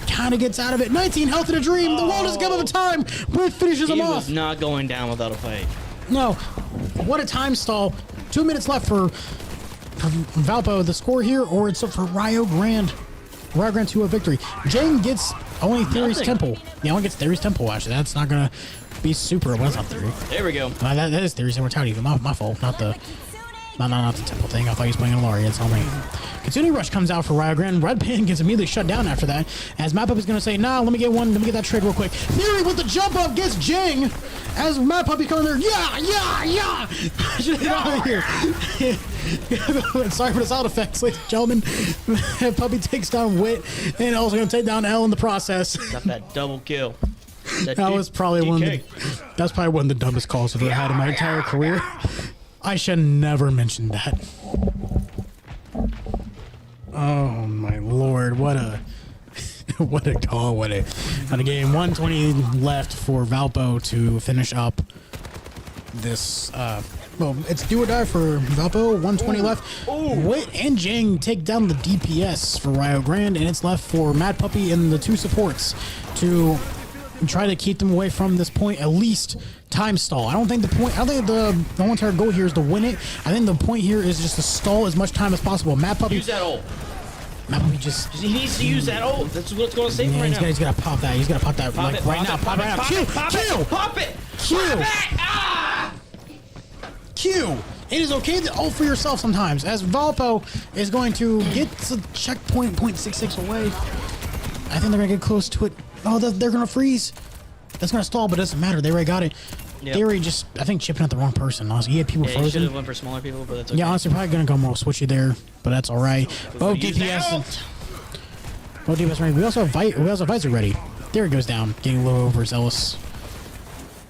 Kind of gets out of it. 19 health in a dream. The world has come of a time. Wit finishes him off. He was not going down without a fight. No. What a time stall. 2 minutes left for Valpo. The score here, or it's up for Rio Grande. Rio Grande to a victory. Jane gets only Theory's Temple. Yeah, only gets Theory's Temple, actually. That's not going to be super. Well, that's not Theory. There we go. That is Theory's immortality. My fault. Not the Temple thing. I thought he was playing Ilaria. It's all me. Kitsune Rush comes out for Rio Grande. Red Pan gets immediately shut down after that. As Map Puppy is going to say, nah, let me get that trade real quick. Theory with the jump up gets Jang. As Map Puppy coming there, yeah. Get out of here. Sorry for the sound effects, ladies and gentlemen. Puppy takes down Wit and also going to take down L in the process. Got that double kill. That was probably one of the dumbest calls I've ever had in my entire career. I should never mention that. Oh my lord, what a call, what a game. 120 left for Valpo to finish up this well, it's do or die for Valpo. 120 left. Wit and Jang take down the DPS for Rio Grande, and it's left for Mad Puppy and the 2 supports to try to keep them away from this point, at least time stall. I don't think the whole entire goal here is to win it. I think the point here is just to stall as much time as possible. Mad Puppy. Use that ult. Mad Puppy He needs to use that ult. That's what's going to save him right now. He's got to pop that. He's got to pop that right now. Pop it right now. Q! Pop it! Q! Q! It is okay to ult for yourself sometimes, as Valpo is going to get the checkpoint 0.66 away. I think they're going to get close to it. Oh, they're going to freeze. That's going to stall, but it doesn't matter. They already got it. Yep. Theory just, I think, chipping at the wrong person. Honestly, he had people frozen. He should have went for smaller people, but that's okay. Yeah, honestly, probably going to go more switchy there, but that's all right. Both DPS. Both DPS ready. We also have Visor ready. Theory goes down, getting a little overzealous.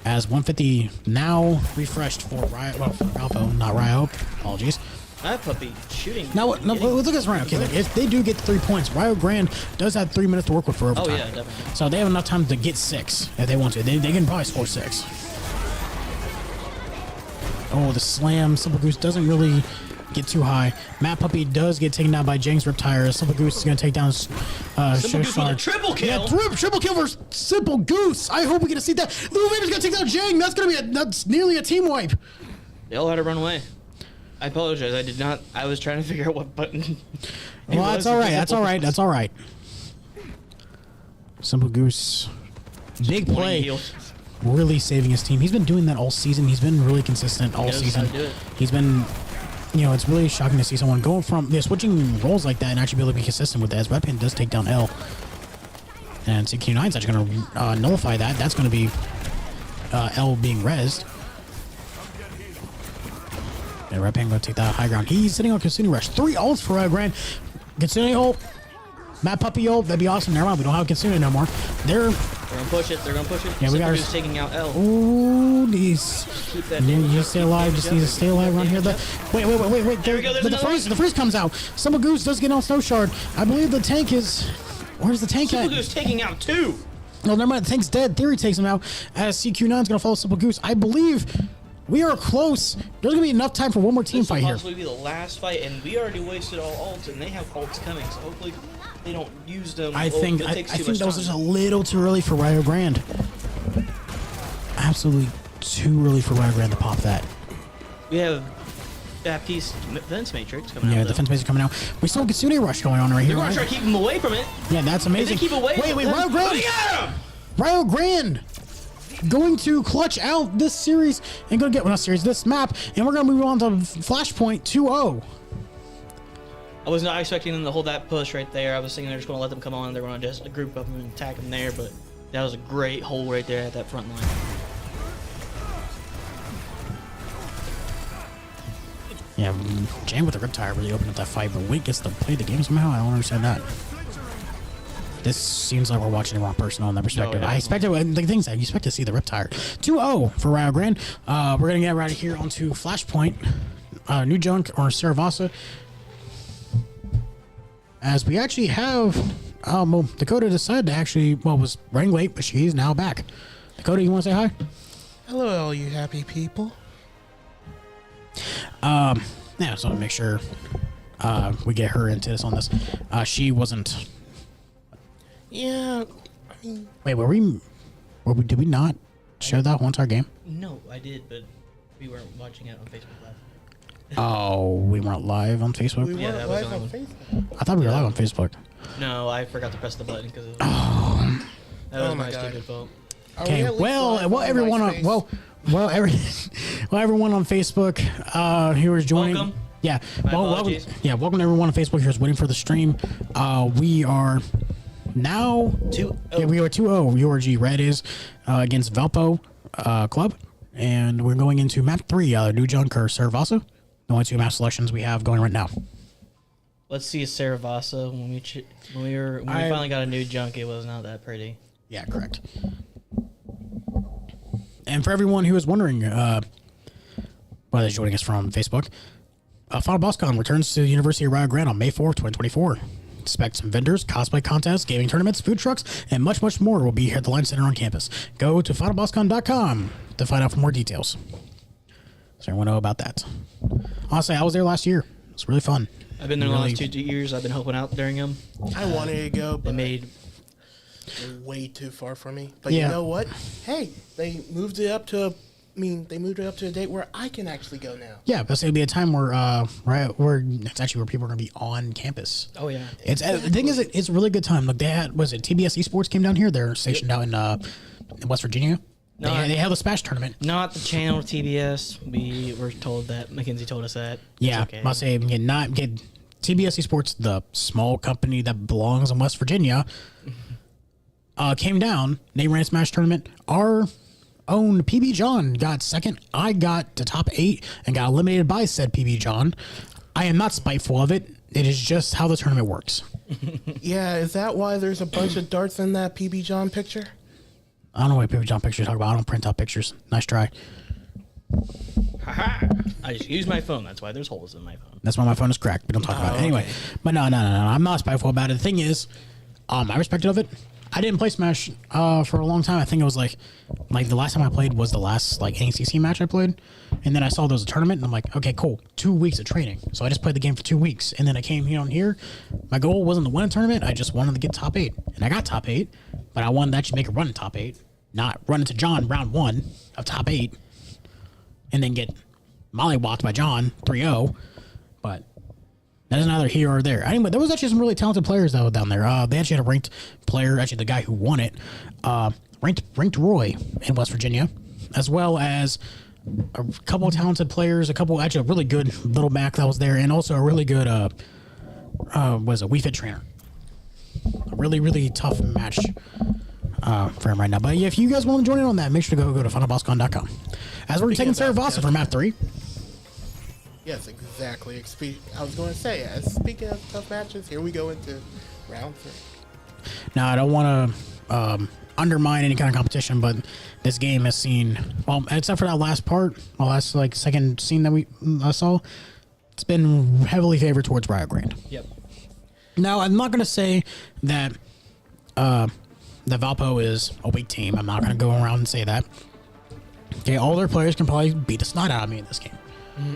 As 150 now refreshed for Rio, well, for Valpo, not Rio. Apologies. That Puppy shooting. Now, let's look at this round. Okay, like, if they do get 3 points, Rio Grande does have 3 minutes to work with for overtime. Oh, yeah, definitely. So they have enough time to get 6 if they want to. They can probably score 6. Oh, the slam. Simple Goose doesn't really get too high. Matt Puppy does get taken down by Jang's Riptire. Simple Goose is going to take down Simple Goose with a triple kill. Yeah, triple kill for Simple Goose. I hope we get to see that. Little Vader's going to take down Jang. That's nearly a team wipe. They all had to run away. I apologize. I did not. I was trying to figure out what button. Well, that's all right. That's all right. Simple Goose. Big play. Really saving his team. He's been doing that all season. He's been really consistent all season. He's been it's really shocking to see someone going from switching roles like that and actually be able to be consistent with that. As Red Pin does take down L. And CQ9 is actually going to nullify that. That's going to be L being rezzed. And Red Pin going to take that high ground. He's sitting on Kitsune Rush. 3 ults for Rio Grande. Kitsune ult. Mad Puppy ult. That'd be awesome. Never mind. We don't have Kitsune no more. They're going to push it. They're going to push it. Yeah, we got taking out L. Ooh, these. You stay alive. Just need to stay alive around here. Wait. There we go. The freeze comes out. Simple Goose does get on Snow Shard. I believe the tank is. Where's the tank Simple Goose taking out 2. No, never mind. The tank's dead. Theory takes him out. As CQ9 is going to follow Simple Goose. I believe we are close. There's going to be enough time for one more team fight here. This will possibly be the last fight, and we already wasted all ults, and they have ults coming, so hopefully they don't use them. I think that was just a little too early for Rio Grande. Absolutely too early for Rio Grande to pop that. We have Baptiste Defense Matrix coming out. Yeah, Defense Matrix coming out. We still have Kitsune Rush going on right here. We're going to try to keep him away from it. Yeah, that's amazing. If they keep away wait, Rio Grande! Rio Grande! Going to clutch out this series and going to get, this map, and we're going to move on to Flashpoint 2-0. I was not expecting them to hold that push right there. I was thinking they're just going to let them come on and they're going to just group up and attack them there, but that was a great hole right there at that front line. Yeah, Jam with the Riptire really opened up that fight, but Wink gets to play the game somehow. I don't understand that. This seems like we're watching the wrong person on that perspective. No, yeah, I expected the things that you expect to see the Riptire. 2-0 for Rio Grande. We're going to get right here onto Flashpoint. New Junk or Saravasa. As we actually have Dakota decided to actually, was running late, but she's now back. Dakota, you want to say hi? Hello, all you happy people. Yeah, so to make sure we get her into this on this. She wasn't. Yeah, I mean. Wait, did we not show that whole entire game? No, I did, but we weren't watching it on Facebook Live. Oh, we weren't live on Facebook? We weren't live on Facebook. I thought we were live on Facebook. No, I forgot to press the button because that was my stupid fault. Okay, everyone on Facebook who is joining. Welcome. Yeah, welcome everyone on Facebook who's waiting for the stream. We are now 2-0. Yeah, we are 2-0. URG Red is against Valpo Club, and we're going into map 3. New Junk or Saravasa. The only 2 map selections we have going right now. Let's see Saravasa. When we finally got a new Junk, it was not that pretty. Yeah, correct. And for everyone who is wondering why they're joining us from Facebook, Final BossCon returns to the University of Rio Grande on May 4th, 2024. Expect some vendors, cosplay contests, gaming tournaments, food trucks, and much, much more will be here at the Line Center on campus. Go to finalbosscon.com to find out for more details. So everyone know about that. Honestly, I was there last year. It's really fun. I've been there the last 2 years. I've been helping out during them. I wanted to go, but they're way too far from me. But you know what? Hey, they moved it up to a date where I can actually go now. Yeah, but it'll be a time where it's actually where people are going to be on campus. Oh yeah. The thing is, it's a really good time. Like TBS Esports came down here. They're stationed out in West Virginia. They have a Smash tournament. Not the channel TBS. We were told that. Mackenzie told us that. Yeah, okay. Must say not get TBS Esports, the small company that belongs in West Virginia, came down. They ran a Smash tournament. Our own PB John got second. I got to top 8 and got eliminated by said PB John. I am not spiteful of it. It is just how the tournament works. Yeah, is that why there's a bunch of darts in that PB John picture? I don't know what PB John picture you're talking about. I don't print out pictures. Nice try. Haha. I just use my phone. That's why there's holes in my phone. That's why my phone is cracked. We don't talk about it. Anyway, but no. I'm not spiteful about it. The thing is, I respected of it. I didn't play Smash for a long time. I think it was like the last time I played was the last NCC match I played. And then I saw there was a tournament and I'm like, okay, cool. 2 weeks of training. So I just played the game for 2 weeks. And then I came here. My goal wasn't to win a tournament. I just wanted to get top 8. And I got top 8. But I wanted to actually make a run in top 8. Not run into John round 1 of top 8. And then get mollywopped by John 3-0. But that is neither here or there. Anyway, there was actually some really talented players though down there. They actually had a ranked player, actually the guy who won it, ranked Roy in West Virginia, as well as a couple of talented players, actually a really good little back that was there, and also a really good was a Wii Fit trainer. A really, really tough match for him right now. But yeah, if you guys want to join in on that, make sure to go to FinalBossCon.com. As we're taking Saragossa for map 3. Yes, exactly. I was going to say, speaking of tough matches, here we go into round 3. Now, I don't want to undermine any kind of competition, but this game has seen, well, except for that last part, the last second scene that we saw, it's been heavily favored towards Rio Grande. Yep. Now, I'm not going to say that that Valpo is a weak team. I'm not going to go around and say that. Okay, all their players can probably beat the snot out of me in this game. Mm-hmm.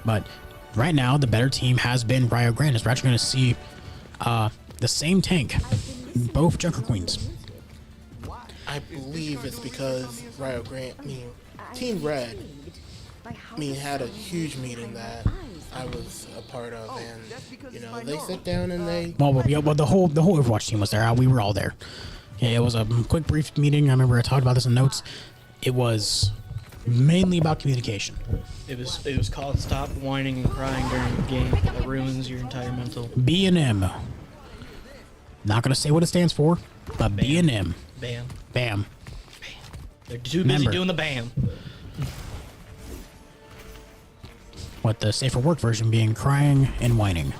But right now, the better team has been Rio Grande. We're actually going to see the same tank, both Junker Queens. I believe it's because Rio Grande, Team Red, had a huge meeting that I was a part of, and they sit down and they. Well, the whole Overwatch team was there. We were all there. Yeah, it was a quick, brief meeting. I remember I talked about this in notes. It was mainly about communication. It was called "Stop Whining and Crying During the Game." That ruins your entire mental. B&M. Not gonna say what it stands for, but B&M. Bam. Bam. They're too busy doing the bam. What the safer work version being crying and whining.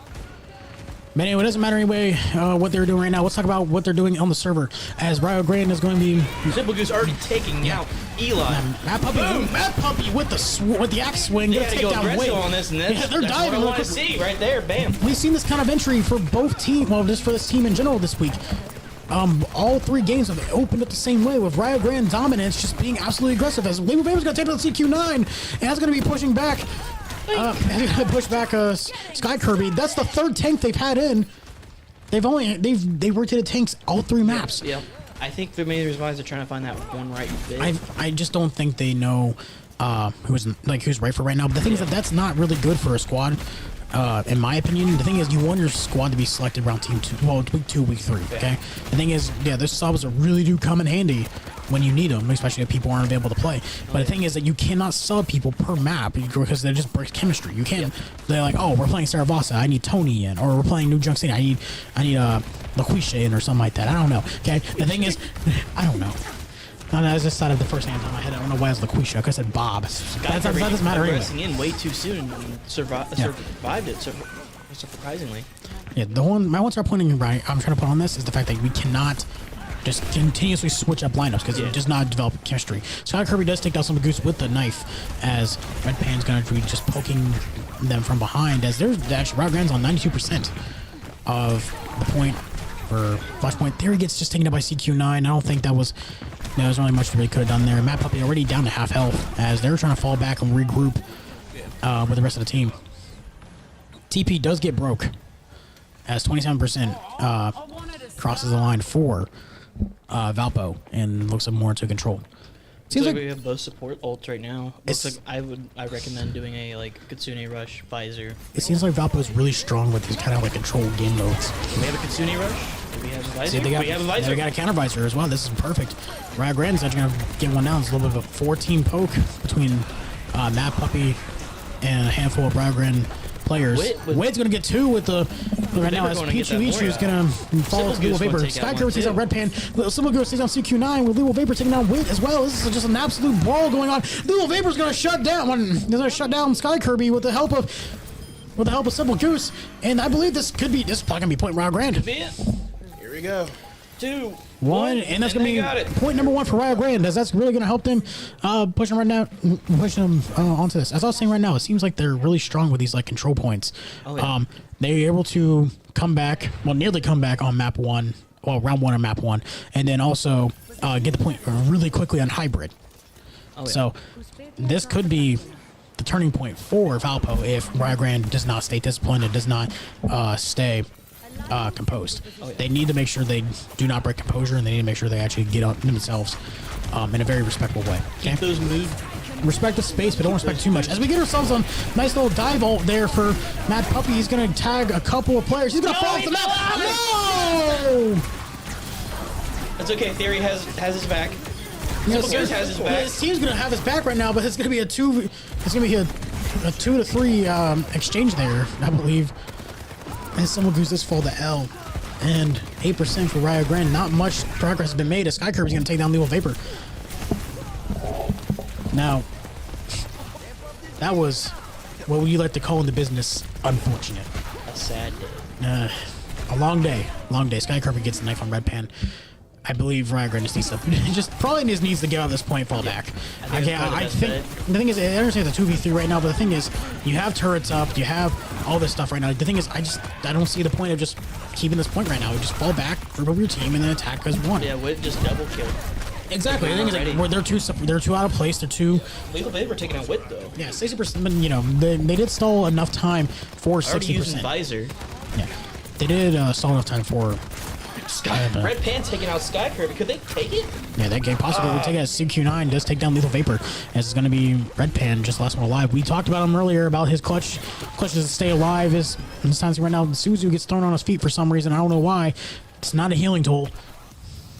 But anyway, it doesn't matter anyway what they're doing right now. Let's talk about what they're doing on the server. As Rio Grande is going to be... Simple Goose already taking out Eli. Matt Puppy with the axe swing. They had to go aggressive on this, and they're diving. What I want to see right there. Bam. We've seen this kind of entry for both teams. Well, just for this team in general this week. All 3 games have opened up the same way with Rio Grande dominance just being absolutely aggressive. As Label Vapor's going to take down CQ9, and that's going to be pushing back. Push back Sky Kirby. That's the 3rd tank they've had in. They've rotated tanks all 3 maps. Yeah. I think the main reason why is they're trying to find that one right bit. I just don't think they know who's right for right now. But the thing is that's not really good for a squad. In my opinion, the thing is you want your squad to be selected around team 2, well, week 2, week 3. Okay. The thing is, those subs really do come in handy when you need them, especially if people aren't available to play. But the thing is that you cannot sub people per map because they just break chemistry. You can't. They're like, oh, we're playing Saragossa, I need Tony in, or we're playing New Junk City, I need LaQuisha in, or something like that. I don't know. Okay. The thing is, I don't know. No, I just thought of the first name on my head. I don't know why it's LaQuisha. I said Bob. That doesn't matter anyway. In way too soon and survived it surprisingly. Yeah, my one star pointing right I'm trying to put on this is the fact that we cannot just continuously switch up lineups because it does not develop chemistry. Sky Kirby does take down some Goose with the knife as Red Pan's going to be just poking them from behind as there's actually Rio Grande's on 92% of the point for Flashpoint. Theory gets just taken out by CQ9. I don't think that was there was really much they could have done there. Matt Puppy already down to half health as they're trying to fall back and regroup with the rest of the team. TP does get broke as 27% crosses the line for Valpo and looks more into control. Seems like we have both support ults right now. Looks like I recommend doing a Kitsune Rush Visor. It seems like Valpo is really strong with these kind of controlled game modes. Do we have a Kitsune Rush? Do we have a Visor? We have a Visor. We got a counter Visor as well. This is perfect. Rio Grande's actually going to get one down. It's a little bit of a 4-team poke between Matt Puppy and a handful of Rio Grande players. Wade's going to get 2 with the right now as Pichu is going to follow Lethal Vapor. Sky Kirby takes out Red Pan. Simple Goose takes down CQ9 with Lethal Vapor taking down Wade as well. This is just an absolute brawl going on. Lethal Vapor's going to shut down Sky Kirby with the help of Simple Goose, and I believe this is probably going to be point Rio Grande. Here we go. 2, 1, and that's going to be point number 1 for Rio Grande, as that's really going to help them push them onto this. As I was saying right now, it seems like they're really strong with these control points. Oh, yeah. They're able to nearly come back on map 1, round 1 on map 1, and then also get the point really quickly on hybrid. Oh, yeah. So this could be the turning point for Valpo if Rio Grande does not stay disciplined and does not stay composed. Oh, yeah. They need to make sure they do not break composure, and they need to make sure they actually get on themselves in a very respectful way. Okay? Keep those moves. Respect the space, but don't respect too much. As we get ourselves on nice little dive ult there for Matt Puppy, he's going to tag a couple of players. He's going to fall off the map. No! That's okay. Theory has his back. Simple Goose has his back. His team's gonna have his back right now, but it's gonna be a 2 to 3 exchange there, I believe. And Simple Goose does fall to L. And 8% for Rio Grande. Not much progress has been made as Sky Kirby's gonna take down Lethal Vapor. Now, that was what would you like to call in the business unfortunate. A sad day. A long day. Sky Kirby gets the knife on Red Pan. I believe Rio Grande just probably needs to get on this point, fall back. I think the thing is, I understand it's a 2v3 right now, but the thing is, you have turrets up, you have all this stuff right now. The thing is, I don't see the point of just keeping this point right now. You just fall back, group up your team, and then attack as one. Yeah, Wit just double kill. Exactly. The thing is, like, they're too out of place. They're too. Lethal Vapor taking out Wit though. Yeah, 60%. You know, they did stall enough time for 60%. Using Visor. Yeah, they did stall enough time for. Red Pan taking out Sky Kirby. Could they take it? Yeah, that game possibly would take it as CQ9 does take down Lethal Vapor. As it's going to be Red Pan, just last one alive. We talked about him earlier about his clutch to stay alive. Is times right now Suzu gets thrown on his feet for some reason. I don't know why. It's not a healing tool.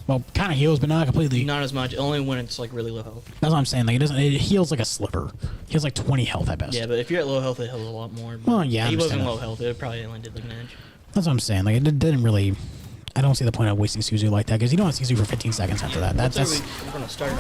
Well, kind of heals, but not completely. Not as much. Only when it's like really low health. That's what I'm saying. Like it heals like a sliver. He has like 20 health at best. Yeah, but if you're at low health, it heals a lot more. Well, yeah, he wasn't low health. It probably only did like an edge. That's what I'm saying. Like it didn't really. I don't see the point of wasting Suzu like that because you don't have Suzu for 15 seconds after that. That's we're gonna start on.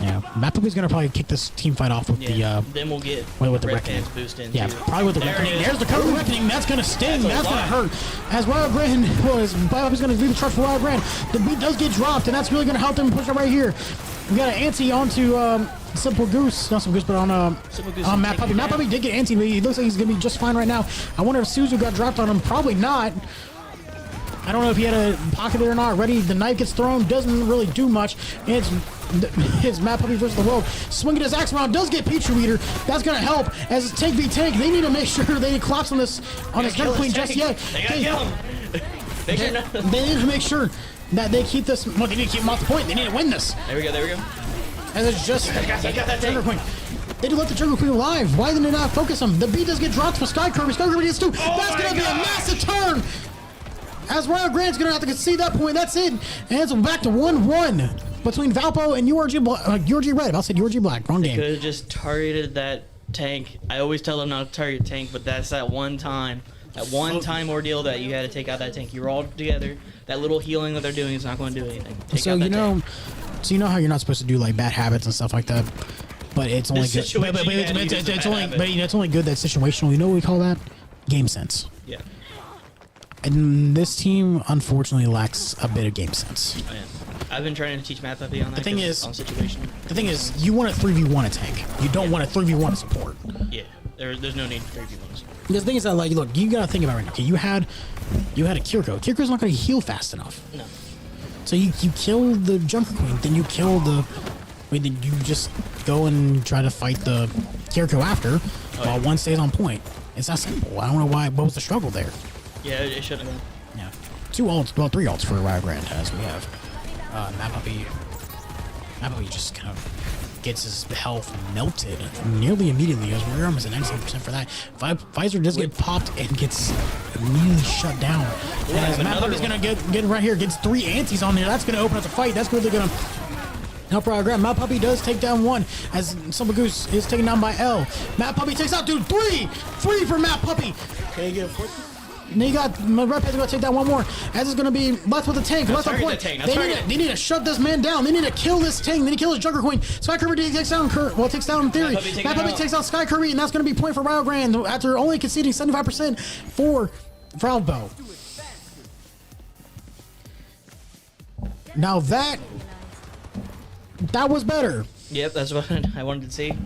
Yeah, Matt Poopy's gonna probably kick this team fight off with the. Then we'll get with the Red Reckoning. Pan's boost in. Yeah, too. probably with the Reckoning. There's the cover Reckoning. That's gonna sting. That's gonna hurt. As Rio Grande was, Bio's gonna do the charge for Rio Grande. The beat does get dropped, and that's really gonna help them push it right here. We got an anti onto Simple Goose, not Simple Goose, but on Matt Puppy. Matt Puppy did get anti, but he looks like he's gonna be just fine right now. I wonder if Suzu got dropped on him. Probably not. I don't know if he had a pocket there or not. Ready, the knife gets thrown, doesn't really do much. It's Matt Puppy versus the world. Swinging his axe around, does get Pichu Eater. That's gonna help as it's tank v tank. They need to make sure they collapse on this Jungle Queen just yet. They gotta kill him. They need to make sure that they keep this. Well, they need to keep him off the point. They need to win this. There we go. And it's just I got that Jungle Queen. They did let the Jungle Queen alive. Why did they not focus him? The beat does get dropped for Sky Kirby. Sky Kirby gets 2. That's gonna be a massive turn. As Rio Grande's gonna have to concede that point. That's it. And it's back to 1-1 between Valpo and URG Red. I said URG Black. Wrong game. Could have just targeted that tank. I always tell them not to target tank, but that's that one time ordeal that you had to take out that tank. You were all together. That little healing that they're doing is not going to do anything. So you know how you're not supposed to do like bad habits and stuff like that. But it's only good. It's only good that situational. You know what we call that? Game sense. Yeah. And this team unfortunately lacks a bit of game sense. Oh, yeah. I've been trying to teach Matt Puppy on that. The thing is, situational. You want a 3v1 a tank. You don't want a 3v1 a support. Yeah. There's no need for 3v1s. The thing is that, like, look, you gotta think about it right now. Okay, you had a Kiriko. Kiriko's not gonna heal fast enough. No. So you kill the Junker Queen, then you kill the. Then you just go and try to fight the Kiriko after, while one stays on point. It's that simple. I don't know why. What was the struggle there? Yeah, it should have been. Yeah. 2 ults, well, 3 ults for Rio Grande as we have. Matt Puppy just kind of gets his health melted nearly immediately as we're almost at 97% for that. Visor does get popped and gets immediately shut down. As Matt Puppy's gonna get right here, gets 3 antis on there. That's gonna open up the fight. That's really gonna help Rio Grande. Matt Puppy does take down 1 as Simple Goose is taken down by L. Matt Puppy takes out 3 for Matt Puppy. Can you get 4? And then you got Red Pan's gonna take down 1 more. As it's gonna be left with the tank, left on point. They need to shut this man down. They need to kill this tank. They need to kill his Junker Queen. Sky Kirby takes down takes down in theory. Matt Puppy takes out Sky Kirby, and that's gonna be point for Rio Grande after only conceding 75% for Valpo. Now that was better. Yep, that's what I wanted to see.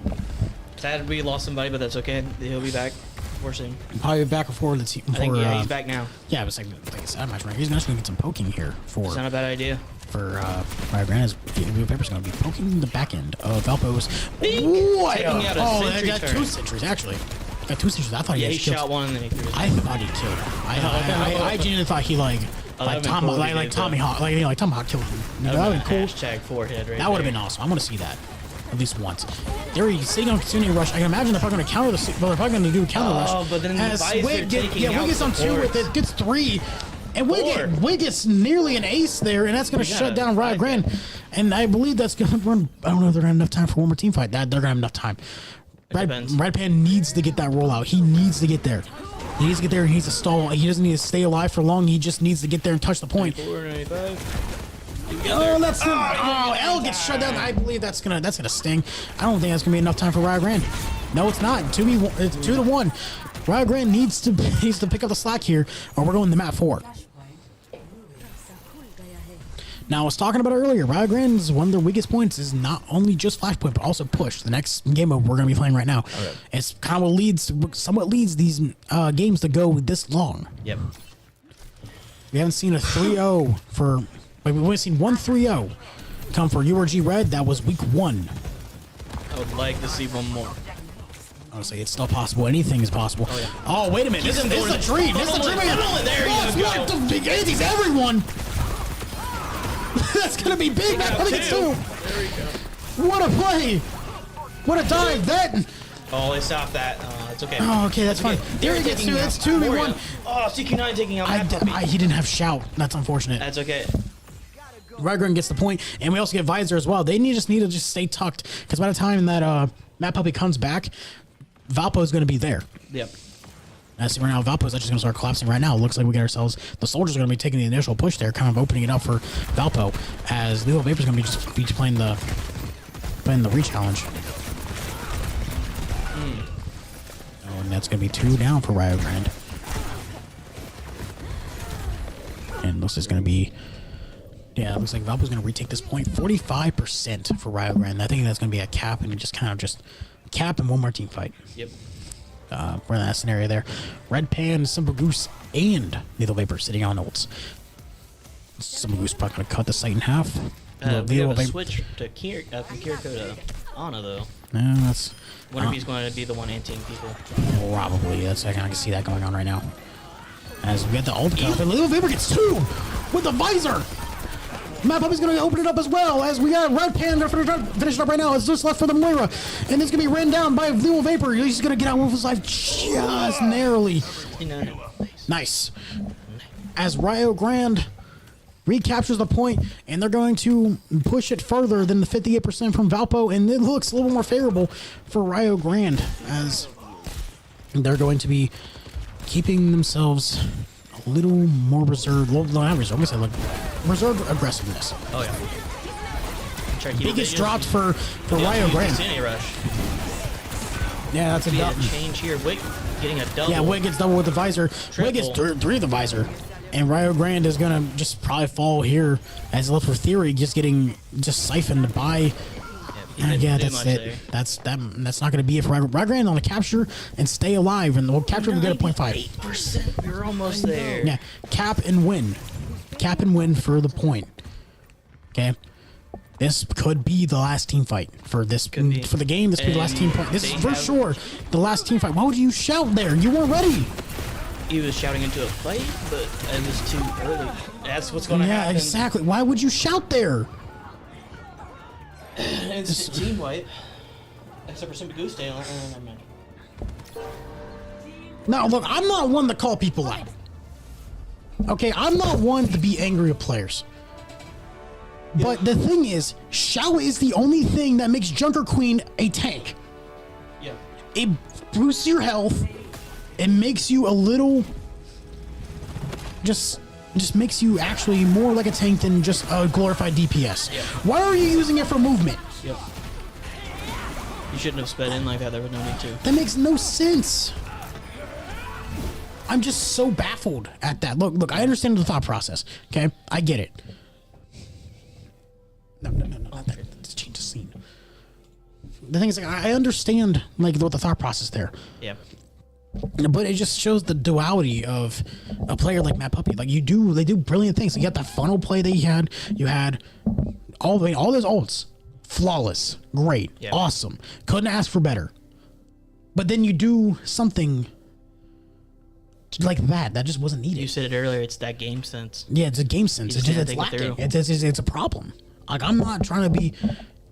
Sad we lost somebody, but that's okay. He'll be back. We're soon. Probably back before the team. I think he's back now. Yeah, but like I said, I'm not sure. He's actually gonna get some poking here for. It's not a bad idea. For Rio Grande's Pepper's gonna be poking the back end of Valpo's. Taking out a they got 2 sentries actually. Got 2 sentries. I thought he shot one and then he threw his I thought he killed him. I genuinely thought he like Tomahawk killed him. That would have been cool. Hashtag forehead right That would have been awesome. I want to see that. At least once. They're sitting on Kitsune Rush. I can imagine they're probably going to counter the. Well, they're probably going to do a counter rush. Oh, but then Wig gets on 2 with it, gets 3. And Wig gets nearly an ace there, and that's going to shut down Rio Grande. And I believe that's going to run. I don't know if they're going to have enough time for one more team fight. That they're going to have enough time. Red Pan needs to get that rollout. He needs to get there. He needs to get there. He needs to stall. He doesn't need to stay alive for long. He just needs to get there and touch the point. 495. Oh, that's L gets shut down. I believe that's gonna sting. I don't think that's gonna be enough time for Rio Grande. No, it's not. It's 2-1. Rio Grande needs to pick up the slack here, or we're going to map 4. Now, I was talking about it earlier. Rio Grande's one of their weakest points is not only just flashpoint, but also push. The next game mode we're going to be playing right now. Okay. It's kind of somewhat leads these games to go this long. Yep. We haven't seen a 3-0 for... We've only seen one 3-0 come for URG Red. That was week 1. I would like to see one more. Honestly, it's still possible. Anything is possible. Oh, yeah. Oh wait a minute. This is a dream. This is a dream. There you go. Andy's everyone. That's going to be big. I think it's 2. There we go. What a play. What a dive. That... Oh, they stopped that. It's okay. Oh, okay, that's fine. There he gets 2. That's 2v1. Oh, CQ9 taking out he didn't have shout. That's unfortunate. That's okay. Rio Grande gets the point, and we also get Visor as well. They just need to stay tucked, because by the time that Matt Puppy comes back, Valpo is going to be there. Yep. I see right now, Valpo is actually going to start collapsing right now. It looks like we get ourselves... The soldiers are going to be taking the initial push there, kind of opening it up for Valpo, as Lethal Vapor is going to be playing the re-challenge. Oh, and that's going to be 2 down for Rio Grande. And looks like it's going to be... Yeah, it looks like Valpo's going to retake this point. 45% for Rio Grande. I think that's going to be a cap, and just cap and one more team fight. Yep. We're in that scenario there. Red Pan, Simple Goose, and Lethal Vapor sitting on ults. Simple Goose probably going to cut the site in half. We have a switch to from Kiriko to Ana, though. No, that's... Wonder if he's going to be the one anting people. Probably. I can see that going on right now. As we get the ult up, and Lethal Vapor gets 2 with the visor. Matt Puppy's going to open it up as well, as we got Red Pan finished up right now. It's just left for the Moira, and it's going to be ran down by Lethal Vapor. He's going to get out with his life just narrowly. Nice. As Rio Grande recaptures the point, and they're going to push it further than the 58% from Valpo, and it looks a little more favorable for Rio Grande, as they're going to be keeping themselves a little more reserved. Well, not reserved. I'm going to say reserved aggressiveness. Oh, yeah. Biggest dropped for Rio Grande. Yeah, that's a double. Change here. Wick getting a double. Yeah, Wick gets double with the visor. Wick gets 3 with the visor. And Rio Grande is going to just probably fall here as left for Theory, just siphoned by... Yeah, that's it. That's not going to be it for Rio Grande on a capture and stay alive, and we'll capture and get a 0.5. 8%. You're almost there. Yeah, cap and win for the point. Okay, this could be the last team fight for this for the game. This could be the last team point. This is for sure the last team fight. Why would you shout there? You weren't ready. He was shouting into a fight, but it was too early. That's what's going to happen. Yeah, exactly. Why would you shout there? It's a team wipe. Except for Simba Goose Day. Now, look, I'm not one to call people out. Okay, I'm not one to be angry at players. But the thing is, Shao is the only thing that makes Junker Queen a tank. Yeah. It boosts your health. It makes you a little... Just makes you actually more like a tank than just a glorified DPS. Yep. Why are you using it for movement? Yep. You shouldn't have sped in like that. There was no need to. That makes no sense. I'm just so baffled at that. Look, I understand the thought process. Okay? I get it. No, not that. Let's change the scene. The thing is, I understand, what the thought process there. Yeah. But it just shows the duality of a player like Matt Puppy. They do brilliant things. You got that funnel play that you had all those ults, flawless, great, awesome. Couldn't ask for better. But then you do something like that just wasn't needed. You said it earlier. It's that game sense. Yeah, it's a game sense. It's lacking. It's a problem. I'm not trying to be,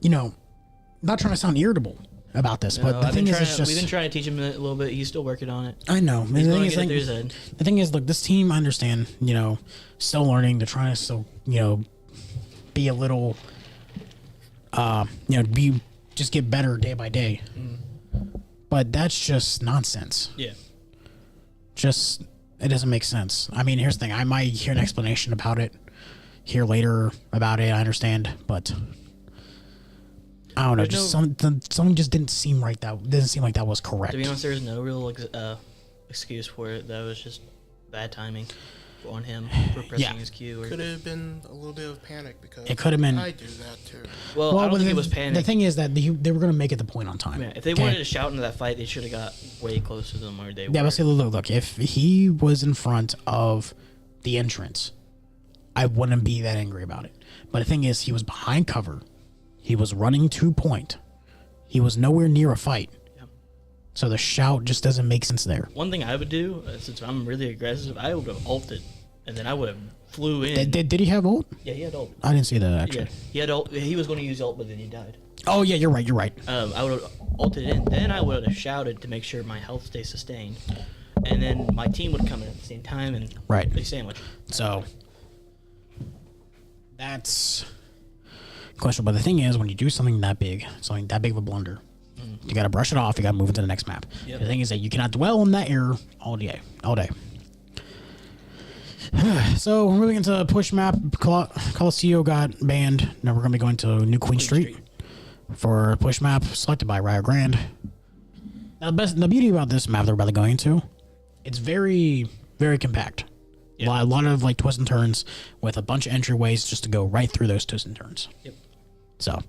not trying to sound irritable about this, but the thing is, it's just... We've been trying to teach him a little bit. He's still working on it. I know. The thing is, look, this team, I understand, still learning. They're trying to still, be a little just get better day by day. But that's just nonsense. Yeah. It doesn't make sense. I mean, here's the thing. I might hear an explanation about it, hear later about it. I understand, but I don't know. Something just didn't seem right. That doesn't seem like that was correct. To be honest, there's no real excuse for it. That was just bad timing on him for pressing his Q. Could have been a little bit of panic because it could have been. I do that too. Well, I don't think it was panic. The thing is that they were going to make it the point on time. Yeah, if they wanted to shout into that fight, they should have got way closer than where they were. Yeah, but see, look. If he was in front of the entrance, I wouldn't be that angry about it. But the thing is, he was behind cover. He was running to point. He was nowhere near a fight. So the shout just doesn't make sense there. One thing I would do, since I'm really aggressive, I would have ulted, and then I would have flew in. Did he have ult? Yeah, he had ult. I didn't see that, actually. Yeah, he had ult. He was going to use ult, but then he died. Oh, yeah, you're right. I would have ulted in. Then I would have shouted to make sure my health stays sustained. And then my team would come in at the same time and they sandwich. So, that's questionable. But the thing is, when you do something that big of a blunder, you got to brush it off. You got to move it to the next map. Yep. The thing is that you cannot dwell on that error all day. So we're moving into push map. Coliseo got banned. Now we're going to be going to New Queen Street for push map selected by Rio Grande. Now the beauty about this map that we're about to go into, it's very, very compact. Yep. A lot of like twists and turns with a bunch of entryways just to go right through those twists and turns. Yep. So.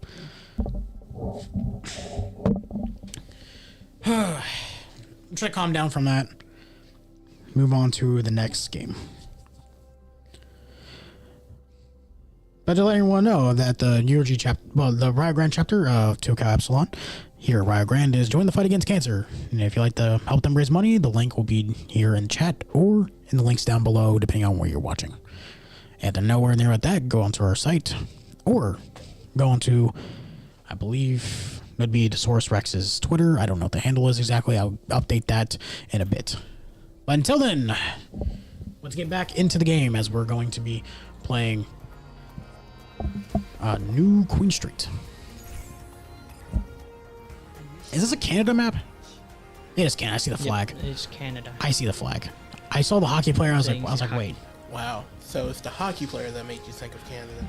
Try to calm down from that. Move on to the next game. But to let everyone know that the the Rio Grande chapter of Tokyo Epsilon here at Rio Grande is join the fight against cancer. And if you'd like to help them raise money, the link will be here in chat or in the links down below, depending on where you're watching. And to know where near at that, go onto our site or go onto, I believe, would be Source Rex's Twitter. I don't know what the handle is exactly. I'll update that in a bit. But until then, let's get back into the game as we're going to be playing New Queen Street. Is this a Canada map? It is Canada. I see the flag. Yep, it's Canada. I see the flag. I saw the hockey player. I was like, wait. Wow. So it's the hockey player that made you think of Canada.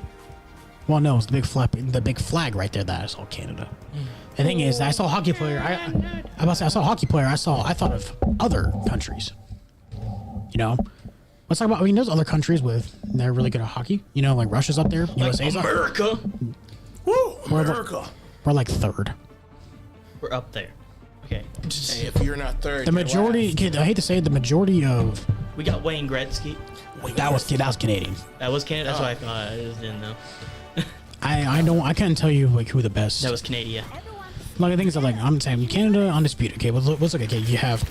Well, no, it's the big flag right there that I saw Canada. The thing is, I saw a hockey player. I saw a hockey player. I thought of other countries. You know, let's talk about. I mean, there's other countries they're really good at hockey. You know, like Russia's up there. USA's like America. Woo, America. We're like third. We're up there. Okay. Hey, if you're not third, the majority. I hate to say it, the majority of. We got Wayne Gretzky. That was Canadian. That was Canada. That's what I thought. I just didn't know. I can't tell you like who the best. That was Canada. Like the things that I'm saying Canada undisputed. Okay, let's look. Okay, you have.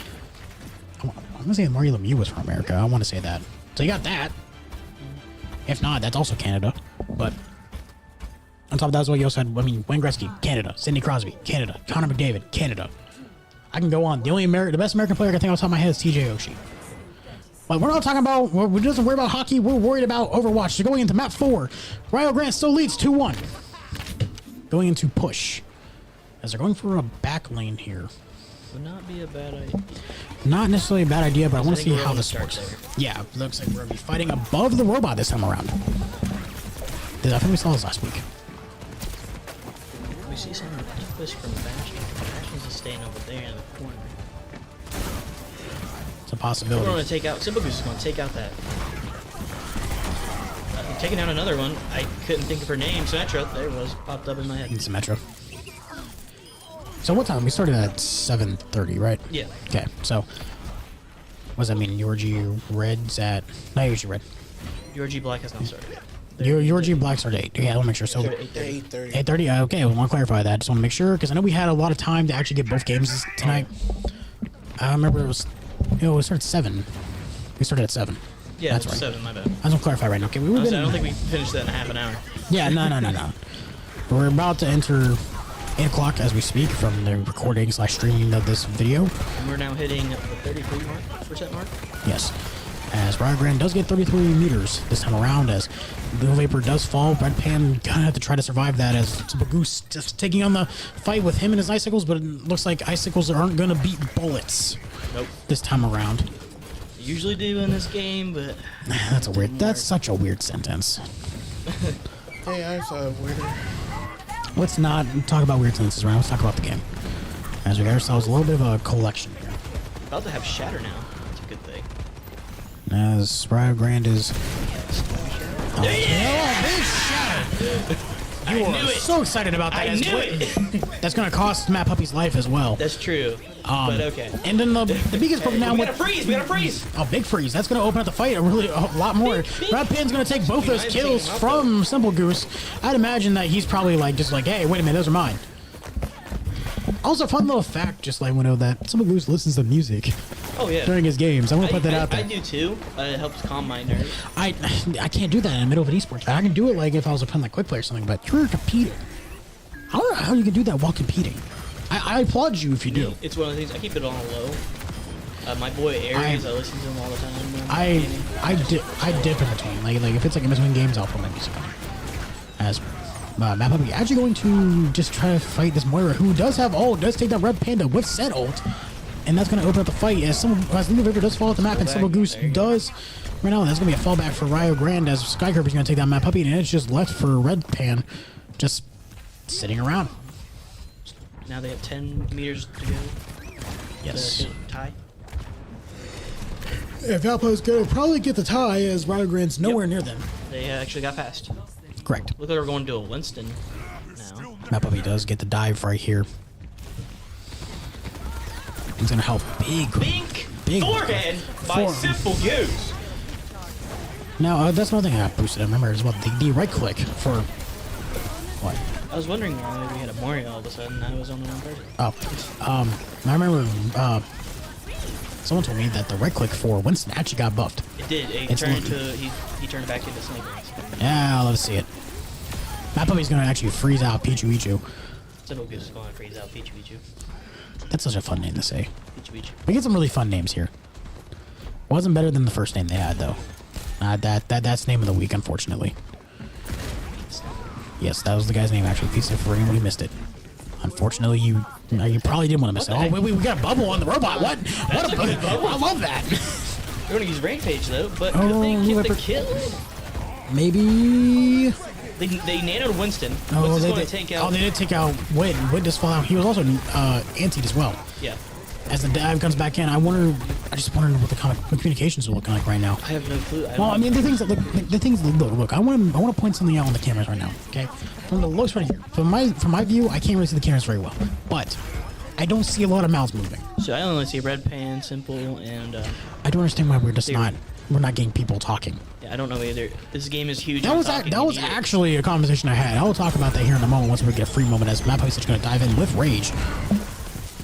I'm gonna say Mario Lemieux was from America. I want to say that. So you got that. If not, that's also Canada. But on top of that, as well, you also had. I mean, Wayne Gretzky, Canada. Sidney Crosby, Canada. Connor McDavid, Canada. I can go on. The best American player I can think off the top of my head is TJ Oshie. But we're not talking about, we doesn't worry about hockey, we're worried about Overwatch. So going into map 4, Rio Grande still leads 2-1. Going into push. As they're going for a back lane here. Would not be a bad idea. Not necessarily a bad idea, but I want to see how this works. Yeah, looks like we're going to be fighting above the robot this time around. I think we saw this last week. We see some push from Bastion. Bastion's just staying over there in the corner. It's a possibility. We're going to take out, Simbagoose is going to take out that. Taking out another one. I couldn't think of her name. Symmetra. There it was. Popped up in my head. Symmetra. So what time? We started at 7:30, right? Yeah. Okay, so what does that mean? Georgie Red's at... No, Georgie Red. Georgie Black has not started yet. Georgie Black started at 8. Yeah, I want to make sure. So 8:30. 8:30? Okay, I want to clarify that. Just want to make sure, because I know we had a lot of time to actually get both games tonight. I remember we started at 7. We started at 7. Yeah, that's right. 7, my bad. I just want to clarify right now. Okay, I don't think we finished that in half an hour. Yeah, no. We're about to enter 8 o'clock as we speak from the recording / streaming of this video. And we're now hitting the 33% mark? Yes. As Rio Grande does get 33 meters this time around, as Blue Vapor does fall. Red Pan gonna have to try to survive that, as Goose just taking on the fight with him and his icicles, but it looks like icicles aren't gonna beat bullets. Nope. This time around. They usually do in this game, but That's such a weird sentence. Hey, I saw a weirder. Let's not talk about weird sentences right now. Let's talk about the game. As we got ourselves a little bit of a collection here. About to have Shatter now. That's a good thing. As Rio Grande is... Yeah! big Shatter! You are so excited about that. I knew it! That's going to cost Matt Puppy's life as well. That's true. But okay. And then the biggest problem now We with... gotta freeze! We gotta freeze! Oh, big freeze. That's going to open up the fight a lot more. Red Pan's going to take both those kills from Simple Goose. I'd imagine that he's probably just like, hey, wait a minute, those are mine. Also, fun little fact, just like, that Simple Goose listens to music during his games. I want to put that out there. I do too. It helps calm my nerves. I can't do that in the middle of an esports. I can do it if I was playing Quick Play or something, but you're competing. I don't know how you can do that while competing. I applaud you if you do. It's one of the things. I keep it on low. My boy Aries, I listen to him all the time. I dip in between. Like if it's in between games, I'll put my music on. As Matt Puppy actually going to just try to fight this Moira, who does have ult, does take that Red Panda with said ult, and that's going to open up the fight as Blue Vapor does fall at the map, and Simple Goose does. Right now, that's going to be a fallback for Rio Grande, as Skycurve is going to take down Matt Puppy, and it's just left for Red Pan, just sitting around. Now they have 10 meters to go. Yes. To tie. Yeah, Valpo's going to probably get the tie, as Rio Grande's nowhere near them. They actually got past. Correct. Look like we're going to a Winston now. Matt Puppy does get the dive right here. He's going to help big Forehand by Simple Goose. Now, that's another thing I got boosted. I remember as well, the right click for what? I was wondering why we had a Mario all of a sudden. I was on the wrong person. I remember someone told me that the right click for Winston actually got buffed. It did. He turned back into Snake Eyes. Yeah, I'll let us see it. Matt Puppy's going to actually freeze out Pichu. Simple Goose is going to freeze out Pichu. That's such a fun name to say. Pichu. We get some really fun names here. Wasn't better than the first name they had, though. That's name of the week, unfortunately. Yes, that was the guy's name, actually. Pizza for anyone who missed it. Unfortunately, you probably didn't want to miss it. Oh, wait, we got a bubble on the robot. What a good bubble. I love that. We're going to use Rampage, though, but Oh, did they get the kill? Maybe... They nanoed Winston. Oh, Winston's they going did. to take out... Oh, they did take out Wit. Wit just fall out. He was also antied as well. Yeah. As the dive comes back in, I just wonder what the communications are looking like right now. I have no clue. Well, I mean, the things look. I want to point something out on the cameras right now. Okay, from the looks right here, from my view, I can't really see the cameras very well, but I don't see a lot of mouths moving. So I only see Red Pan, Simple, and I don't understand why we're not getting people talking. yeah, I don't know either. This game is huge. That was actually a conversation I had. I will talk about that here in a moment once we get a free moment, as Matt Puppy's just going to dive in with rage.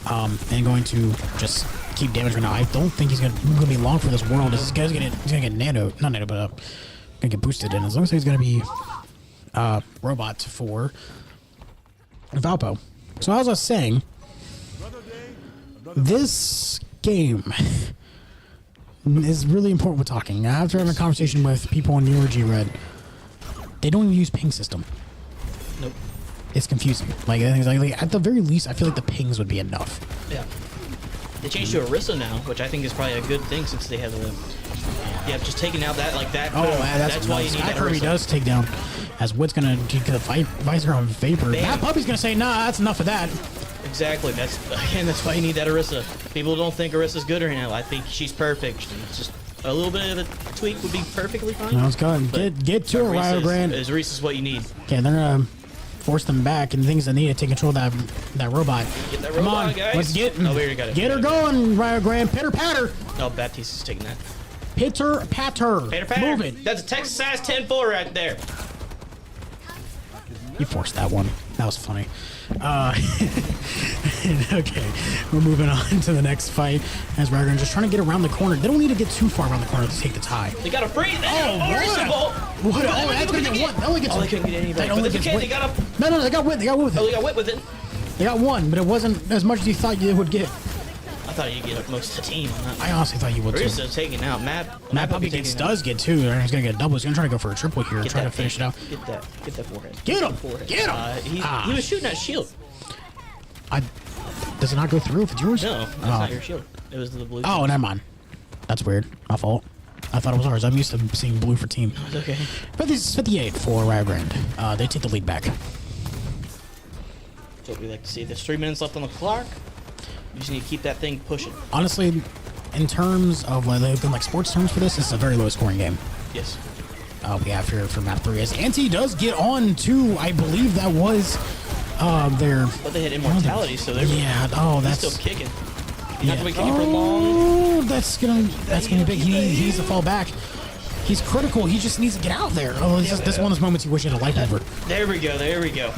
And going to just keep damage right now. I don't think he's gonna be long for this world. This guy's gonna get gonna get boosted in. As long as he's gonna be robot for Valpo. So as I was saying, this game is really important with talking. After having a conversation with people on newer G-Red, they don't even use ping system. Nope. It's confusing. Like at the very least, I feel like the pings would be enough. Yeah. They changed to Orisa now, which I think is probably a good thing since they have the. Yeah, just taking out that like that. Oh, that's why you need that Kirby Orisa. does take down. As Wit's gonna get the visor on Vapor. Bam. That Puppy's gonna say, nah, that's enough of that. Exactly. That's why you need that Orisa. People don't think Orisa's good right now. I think she's perfect. It's just a little bit of a tweak would be perfectly fine. No, let's go and get to it, Rio Grande. Orisa's what you need. Okay, they're gonna force them back, and things that need to take control of that robot. Get that Come robot, on, guys. let's get we already got it. Get her going, Rio Grande. Pitter patter. Oh, Baptiste is taking that. Pitter patter. Patter patter. Move it. That's a Texas size 10-4 right there. You forced that one. That was funny. Okay, we're moving on to the next fight. As Rio Grande just trying to get around the corner. They don't need to get too far around the corner to take the tie. They got a freeze. Oh, what? Oh, that's gonna get one. That only gets Oh, they couldn't get anybody. That only But it's gets okay. They got a. No, they got Wit. They got Wit with Oh, it. they got Wit with it. They got one, but it wasn't as much as you thought you would get. I thought you'd get most of the team on that. I honestly thought you would too. Rio's taking out Matt. Matt Puppy does get 2. He's gonna get a double. He's gonna try to go for a triple here. Try to finish it out. Get that forehead. Get him! Forehead. Get him! He was shooting at shield. Does it not go through if it's yours? No, that's not your shield. It was the blue. Oh, never mind. That's weird. My fault. I thought it was ours. I'm used to seeing blue for team. It's okay. But this is 58 for Rio Grande. They take the lead back. That's what we like to see. There's 3 minutes left on the clock. You just need to keep that thing pushing. Honestly, in terms of like sports terms for this is a very low scoring game. Yes. We have here for map 3 as Anti does get on to, I believe that was their. But they had immortality, so they're that's still kicking. He's not gonna be kicking for long. That's gonna be big. He needs to fall back. He's critical. He just needs to get out there. Oh, this is one of those moments you wish you had a life over. There we go. There we go.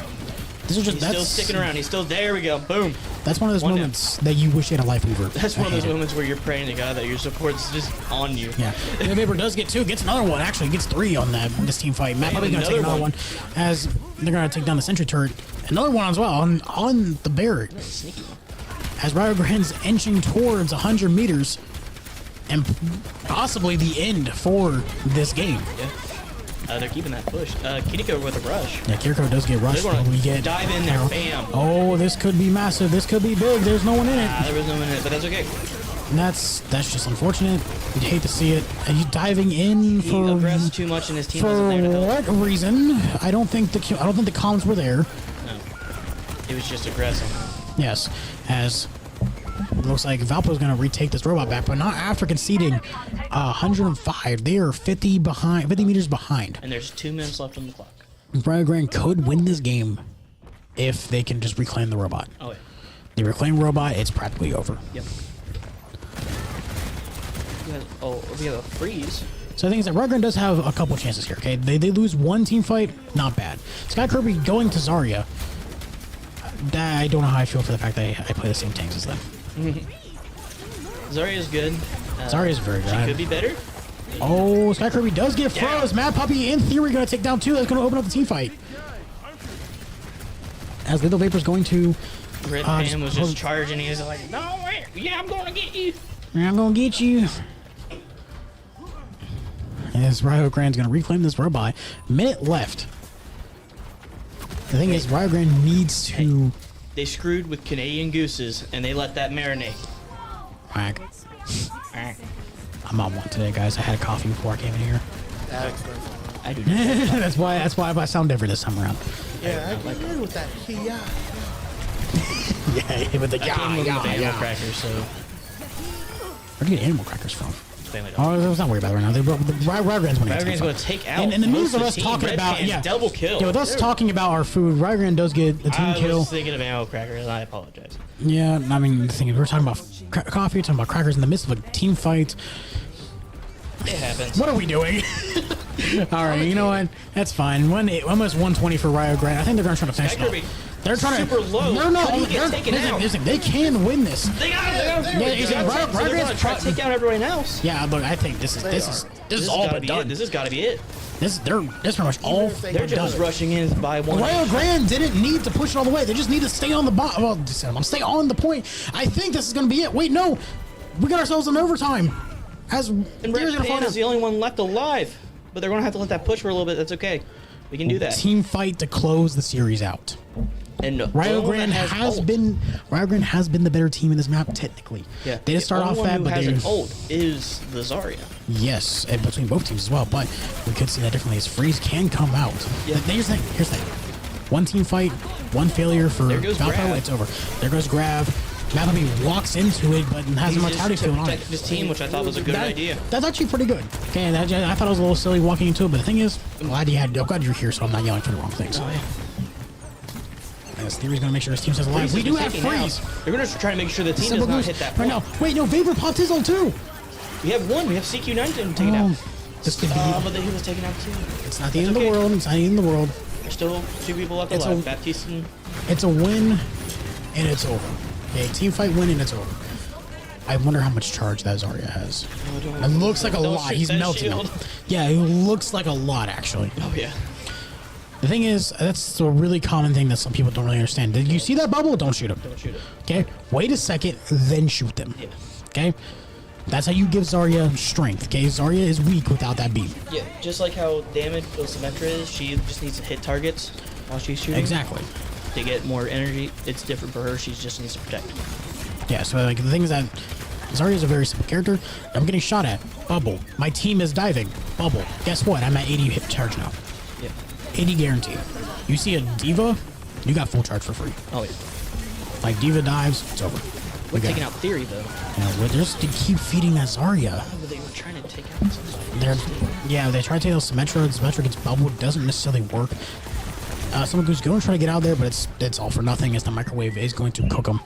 He's still sticking around. He's still there. We go. Boom. That's one of those moments that you wish you had a life over. That's one of those moments where you're praying to God that your support's just on you. Yeah. The Vapor does get 2. Gets another one. Actually, gets 3 on this team fight. Matt probably gonna take another one as they're gonna take down the sentry turret. Another one as well on the Barrett. Sneaky. As Rio Grande's inching towards 100 meters and possibly the end for this game. Yeah. They're keeping that push. Kiriko with a rush. Yeah, Kiriko does get rushed. We get dive in there, bam. Oh, this could be massive. This could be big. There's no one in it. There was no one in it, but that's okay. And that's just unfortunate. You'd hate to see it. And he's diving in He for aggressed too much, and his team for wasn't there to help. what reason? I don't think the comms were there. No, it was just aggressive. Yes, as it looks like Valpo is going to retake this robot back, but not after conceding 105. They are 50 meters behind. And there's 2 minutes left on the clock. Rio Grande could win this game if they can just reclaim the robot. Oh, yeah. They reclaim robot, it's practically over. Yep. We have a freeze. So the thing is that Rio Grande does have a couple chances here, okay? They lose one team fight, not bad. Sky Kirby going to Zarya. I don't know how I feel for the fact that I play the same tanks as them. Zarya's good. Zarya's very good. She could be better. Oh, Sky Kirby does get froze. Matt Puppy, in theory, going to take down 2. That's going to open up the team fight. As Little Vapor's going to... Red Pam was just charging. He's like, no, wait. Yeah, I'm going to get you. I'm going to get you. As Rio Grande's going to reclaim this robot. Minute left. The thing is, Rio Grande needs to... Hey, they screwed with Canadian gooses, and they let that marinate. Quack. I'm on one today, guys. I had a coffee before I came in here. I do not. that's why I sound different this time around. Yeah, I agree with that. Yeah. Yeah, with the animal crackers, so... Where do you get animal crackers from? Like oh, let's not worry about it right now. Rio Grande's winning. Rio Grande's going to take out. And the news of the us team. talking Red about Pan's double kill. Yeah, with us talking about our food, Rio Grande does get a team kill. I was thinking of animal crackers. I apologize. Yeah, I mean, the thing is, we're talking about coffee, talking about crackers in the midst of a team fight. It happens. What are we doing? All right, you know what? That's fine. Almost 120 for Rio Grande. I think they're going to try to finish it. They're trying super low. They're not. Listen, they can win this. They got it. Rio Grande's trying to take out everyone else. Yeah, look, I think this is all but done. This has got to be it. This pretty much all. They're just rushing in by one. Rio Grande didn't need to push it all the way. They just need to stay on the bottom. Well, stay on the point. I think this is going to be it. Wait, no, we got ourselves in overtime. And Red Pan is the only one left alive, but they're going to have to let that push for a little bit. That's okay. We can do that. Team fight to close the series out. And Rio Grande has been the better team in this map technically. Yeah. They didn't start off bad, but they ult is the Zarya. Yes, and between both teams as well. But we could see that differently as Freeze can come out. Yeah. Here's the thing. One team fight, one failure for Valpo. It's over. There goes Grab. Malamy walks into it, but has a mortality field on it. This team, which I thought was a good idea. That's actually pretty good. Okay, and I thought it was a little silly walking into it, but the thing is, I'm glad you're here, so I'm not yelling for the wrong things. Oh, yeah. Yes, Theory's gonna make sure his team stays alive. We do have Freeze. They're gonna try to make sure the team does not hit that point. Right now. Wait, no, Vapor popped his ult too. We have one. We have CQ9 to take out. This could be. But he was taken out too. It's not the end of the world. It's not the end of the world. There's still 2 people left alive. Baptiste and... It's a win, and it's over. Okay, team fight win, and it's over. I wonder how much charge that Zarya has. It looks like a lot. He's melting. Yeah, it looks like a lot, actually. Oh, yeah. The thing is, that's a really common thing that some people don't really understand. Did you see that bubble? Don't shoot them. Don't shoot it. Okay? Wait a second, then shoot them. Yeah. Okay? That's how you give Zarya strength. Okay? Zarya is weak without that beam. Yeah, just like how damage Symmetra is, she just needs to hit targets while she's shooting. Exactly. To get more energy. It's different for her. She just needs to protect. Yeah, so like the thing is that Zarya is a very simple character. I'm getting shot at. Bubble. My team is diving. Bubble. Guess what? I'm at 80 hit charge now. Yeah. 80 guaranteed. You see a Diva, you got full charge for free. Oh, yeah. Like Diva dives, it's over. We're taking out Theory, though. We're just to keep feeding that Zarya. But they were trying to take out somebody. They try to take out Symmetra. Symmetra gets bubbled. It doesn't necessarily work. Someone who's going to try to get out there, but it's all for nothing as the microwave is going to cook them.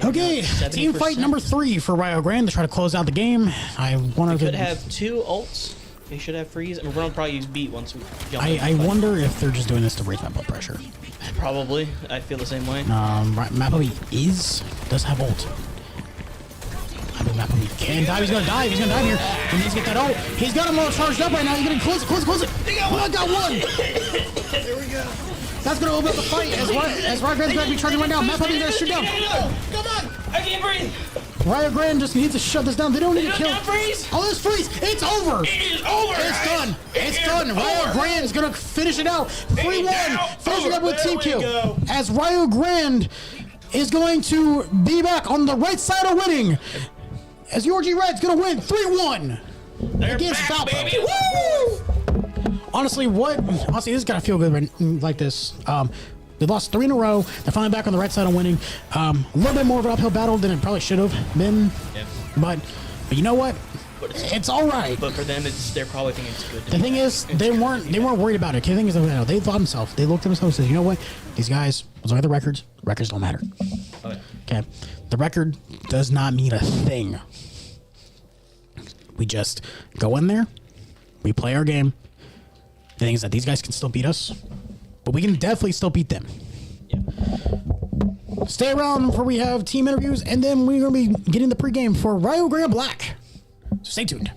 Okay, team fight number 3 for Rio Grande to try to close out the game. I wonder if They could have 2 ults. They should have freeze, and we're gonna probably use beat once we jump. I wonder if they're just doing this to raise my blood pressure. Probably. I feel the same way. Mappy does have ult. Mappy can dive. He's gonna dive. He's gonna dive here. He needs to get that ult. He's got him all charged up right now. He's getting close it. I got one. There we go. That's gonna open up the fight as Rio Grande's gonna be charging right now. Mappy's gonna shoot down. Come on. I can't breathe. Rio Grande just needs to shut this down. They don't need to kill. Freeze. Oh, this freeze! It's over! It is over! It's done! It's done! Rio Grande's gonna finish it out. 3-1! Finishing up with team kill. As Rio Grande is going to be back on the right side of winning. As URG Red's gonna win 3-1 against Valpo. Woo! Honestly, this is gotta feel good like this. They lost 3 in a row. They're finally back on the right side of winning. A little bit more of an uphill battle than it probably should have been. Yeah. But you know what? It's all right. But for them, they're probably thinking it's good. The thing is, they weren't worried about it. The thing is, they thought themselves. They looked at themselves and said, you know what? These guys, let's look at the records. Records don't matter. Okay. The record does not mean a thing. We just go in there. We play our game. The thing is that these guys can still beat us. But we can definitely still beat them. Yeah. Stay around for we have team interviews, and then we're going to be getting the pregame for Rio Grande Black. So stay tuned.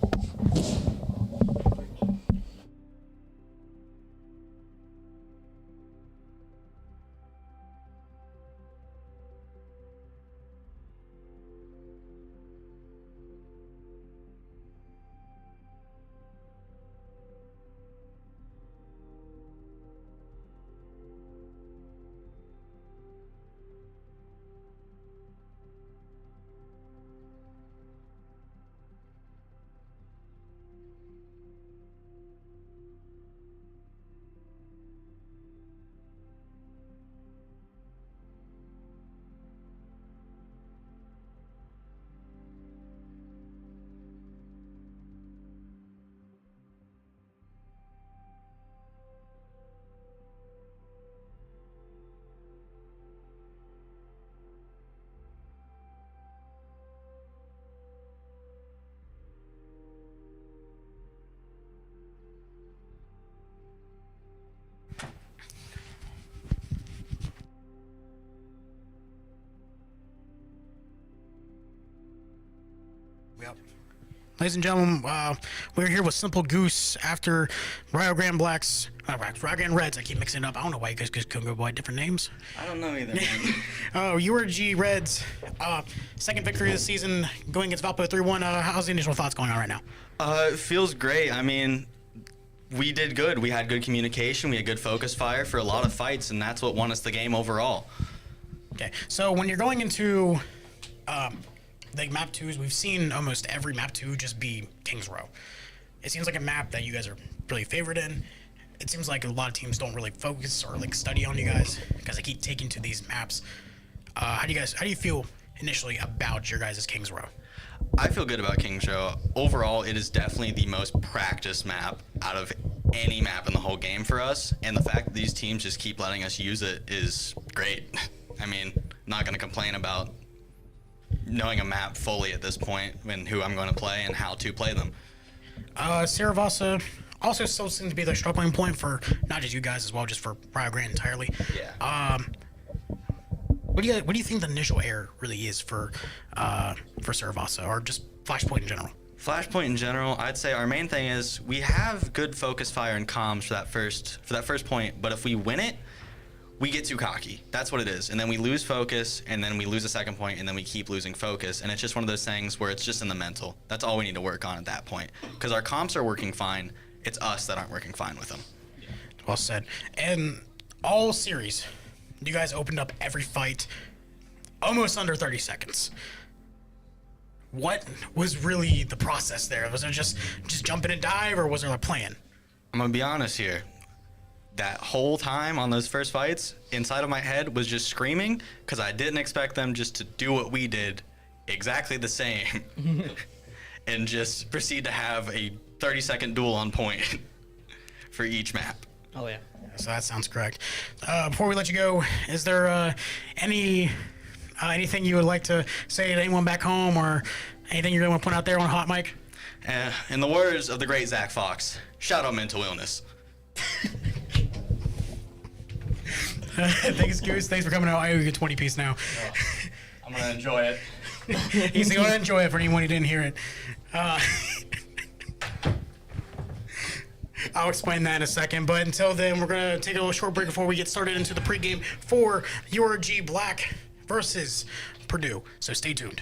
Yep. Ladies and gentlemen, we're here with Simple Goose after Rio Grande Blacks, Rio Grande Reds. I keep mixing it up. I don't know why you guys couldn't go by different names. I don't know either, man. Oh, URG Reds, second victory of the season, going against Valpo 3-1. How's the initial thoughts going on right now? It feels great. I mean, we did good. We had good communication. We had good focus fire for a lot of fights, and that's what won us the game overall. Okay, so when you're going into the map 2s, we've seen almost every map 2 just be Kings Row. It seems like a map that you guys are really favored in. It seems like a lot of teams don't really focus or like study on you guys because they keep taking to these maps. How do you feel initially about your guys' Kings Row? I feel good about Kings Row. Overall, it is definitely the most practiced map out of any map in the whole game for us, and the fact that these teams just keep letting us use it is great. I mean, not going to complain about knowing a map fully at this point and who I'm going to play and how to play them. Saravasa also still seems to be the struggling point for not just you guys as well, just for Rio Grande entirely. Yeah. What do you think the initial error really is for Saravasa or just Flashpoint in general? Flashpoint in general, I'd say our main thing is we have good focus fire and comms for that first point, but if we win it, we get too cocky. That's what it is. And then we lose focus, and then we lose a second point, and then we keep losing focus. And it's just one of those things where it's just in the mental. That's all we need to work on at that point. Because our comps are working fine. It's us that aren't working fine with them. Well said. And all series, you guys opened up every fight almost under 30 seconds. What was really the process there? Was it just jump in and dive, or was there a plan? I'm going to be honest here. That whole time on those first fights, inside of my head was just screaming because I didn't expect them just to do what we did exactly the same and just proceed to have a 30-second duel on point for each map. Oh, yeah. So that sounds correct. Before we let you go, is there anything you would like to say to anyone back home, or anything you really want to put out there on a hot mic? In the words of the great Zach Fox, shout out mental illness. Thanks, Goose. Thanks for coming out. I owe you a 20 piece now. Oh, I'm going to enjoy it. He's going to enjoy it for anyone who didn't hear it. I'll explain that in a second, but until then, we're going to take a little short break before we get started into the pregame for URG Black versus Purdue. So stay tuned.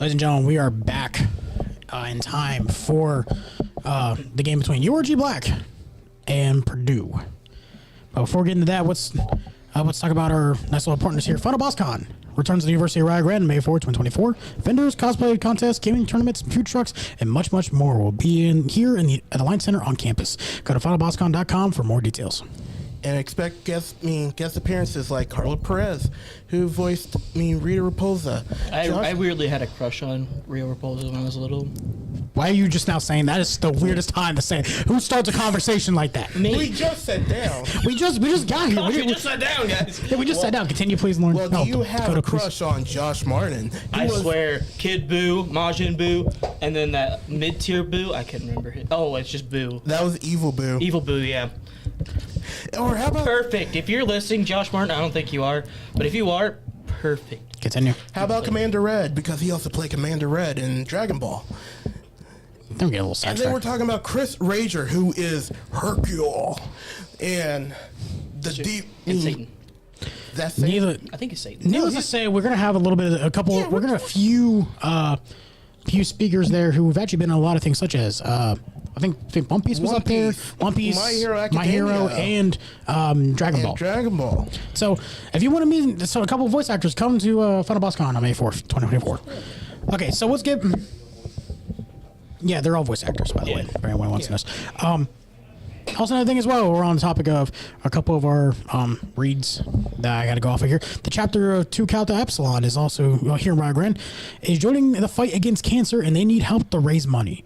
Ladies and gentlemen, we are back in time for the game between URG Black and Purdue. But before getting into that, let's talk about our nice little partners here. Final Boss Con returns to the University of Rio Grande May 4, 2024. Vendors, cosplay contests, gaming tournaments, food trucks, and much, much more will be at the Alliance Center on campus. Go to finalbosscon.com for more details. And expect guest appearances like Carla Perez, who voiced Rita Raposa. I weirdly had a crush on Rio Raposa when I was little. Why are you just now saying that? Is the weirdest time to say. Who starts a conversation like that? Me. We just sat down. We just got here. We just sat down, guys. Yeah, we just sat down. Continue, please, Lauren. Well, do you have a crush on Josh Martin? I swear, Kid Boo, Majin Boo, and then that mid-tier Boo. I can't remember it. Oh, it's just Boo. That was Evil Boo. Evil Boo, yeah. Or how about Perfect. If you're listening, Josh Martin, I don't think you are, but if you are, perfect. Continue. How about Commander Red? Because he also played Commander Red in Dragon Ball. Don't get a little And sidetracked. then we're talking about Chris Rager, who is Hercule, and the deep. It's Satan. That's Satan. Neither, I think it's Satan. needless to say, we're gonna have a little bit of we're gonna have a few speakers there who have actually been in a lot of things, such as I think One Piece was One up there. Piece, One Piece, My Hero and Dragon Ball. Dragon Ball. So if you want to meet a couple of voice actors, come to Final Boss Con on May 4th, 2024. Okay, so let's get. Yeah, they're all voice actors, by the way, if anyone wants to know. Also, another thing as well, we're on the topic of a couple of our reads that I got to go off of here. The chapter of 2 Calta Epsilon is also here in Rio Grande, is joining the fight against cancer, and they need help to raise money.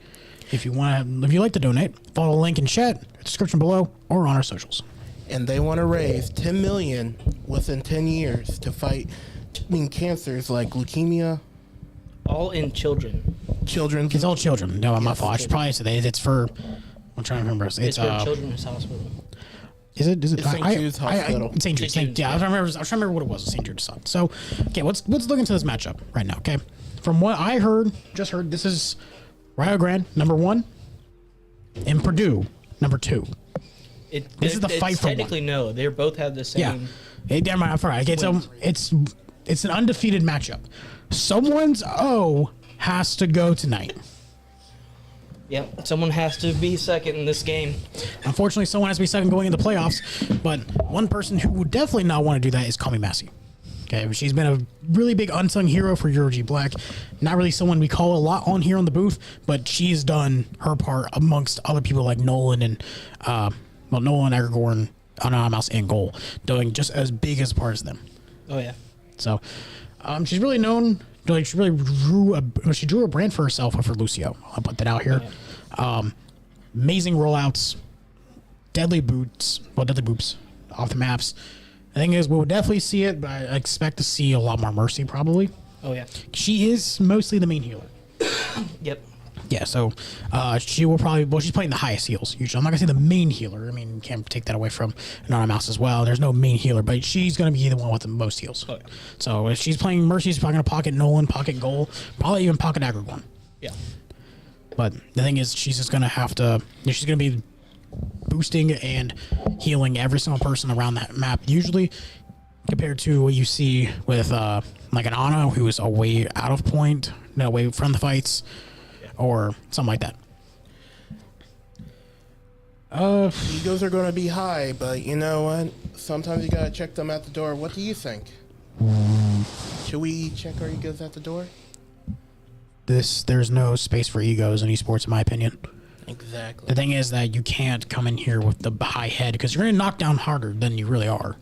If you like to donate, follow the link in chat, description below, or on our socials. And they want to raise $10 million within 10 years to fight cancers like leukemia. All in children. Children's. It's all children. No, my fault. I should probably say that it's for. I'm trying to remember. It's for Children's Hospital. Is it? It's St. Jude's Hospital. St. Jude's. Yeah, I was trying to remember what it was. St. Jude's. So, okay, let's look into this matchup right now. Okay, from what I just heard, this is Rio Grande number 1, and Purdue number 2. This is the fight for one. Technically, no. They both have the same. Yeah. Hey, damn right, I'm sorry. It's an undefeated matchup. Someone's O has to go tonight. Yep. Someone has to be second in this game. Unfortunately, someone has to be second going into playoffs, but one person who would definitely not want to do that is Kami Massey. Okay, she's been a really big unsung hero for URG Black. Not really someone we call a lot on here on the booth, but she's done her part amongst other people like Nolan and Nolan, Agregor, Anonymous, and Goal, doing just as big as part as them. Oh yeah. So, she's really known. Like she really drew a brand for herself with her Lucio. I'll put that out here. Oh, yeah. Amazing rollouts, deadly boots off the maps. The thing is, we'll definitely see it, but I expect to see a lot more Mercy probably. Oh yeah. She is mostly the main healer. Yep. Yeah, so she will probably. Well, she's playing the highest heals. Usually, I'm not gonna say the main healer. I mean, can't take that away from Anonymous as well. There's no main healer, but she's gonna be the one with the most heals. Oh, yeah. So if she's playing Mercy, she's probably gonna pocket Nolan, pocket Goal, probably even pocket Agregor. Yeah. But the thing is, she's just gonna have to. She's gonna be boosting and healing every single person around that map. Usually, compared to what you see with like an Ana, who is away out of point, away from the fights. Or something like that. Egos are going to be high, but you know what? Sometimes you got to check them at the door. What do you think? Should we check our egos at the door? There's no space for egos in esports, in my opinion. Exactly. The thing is that you can't come in here with the high head because you're going to knock down harder than you really are.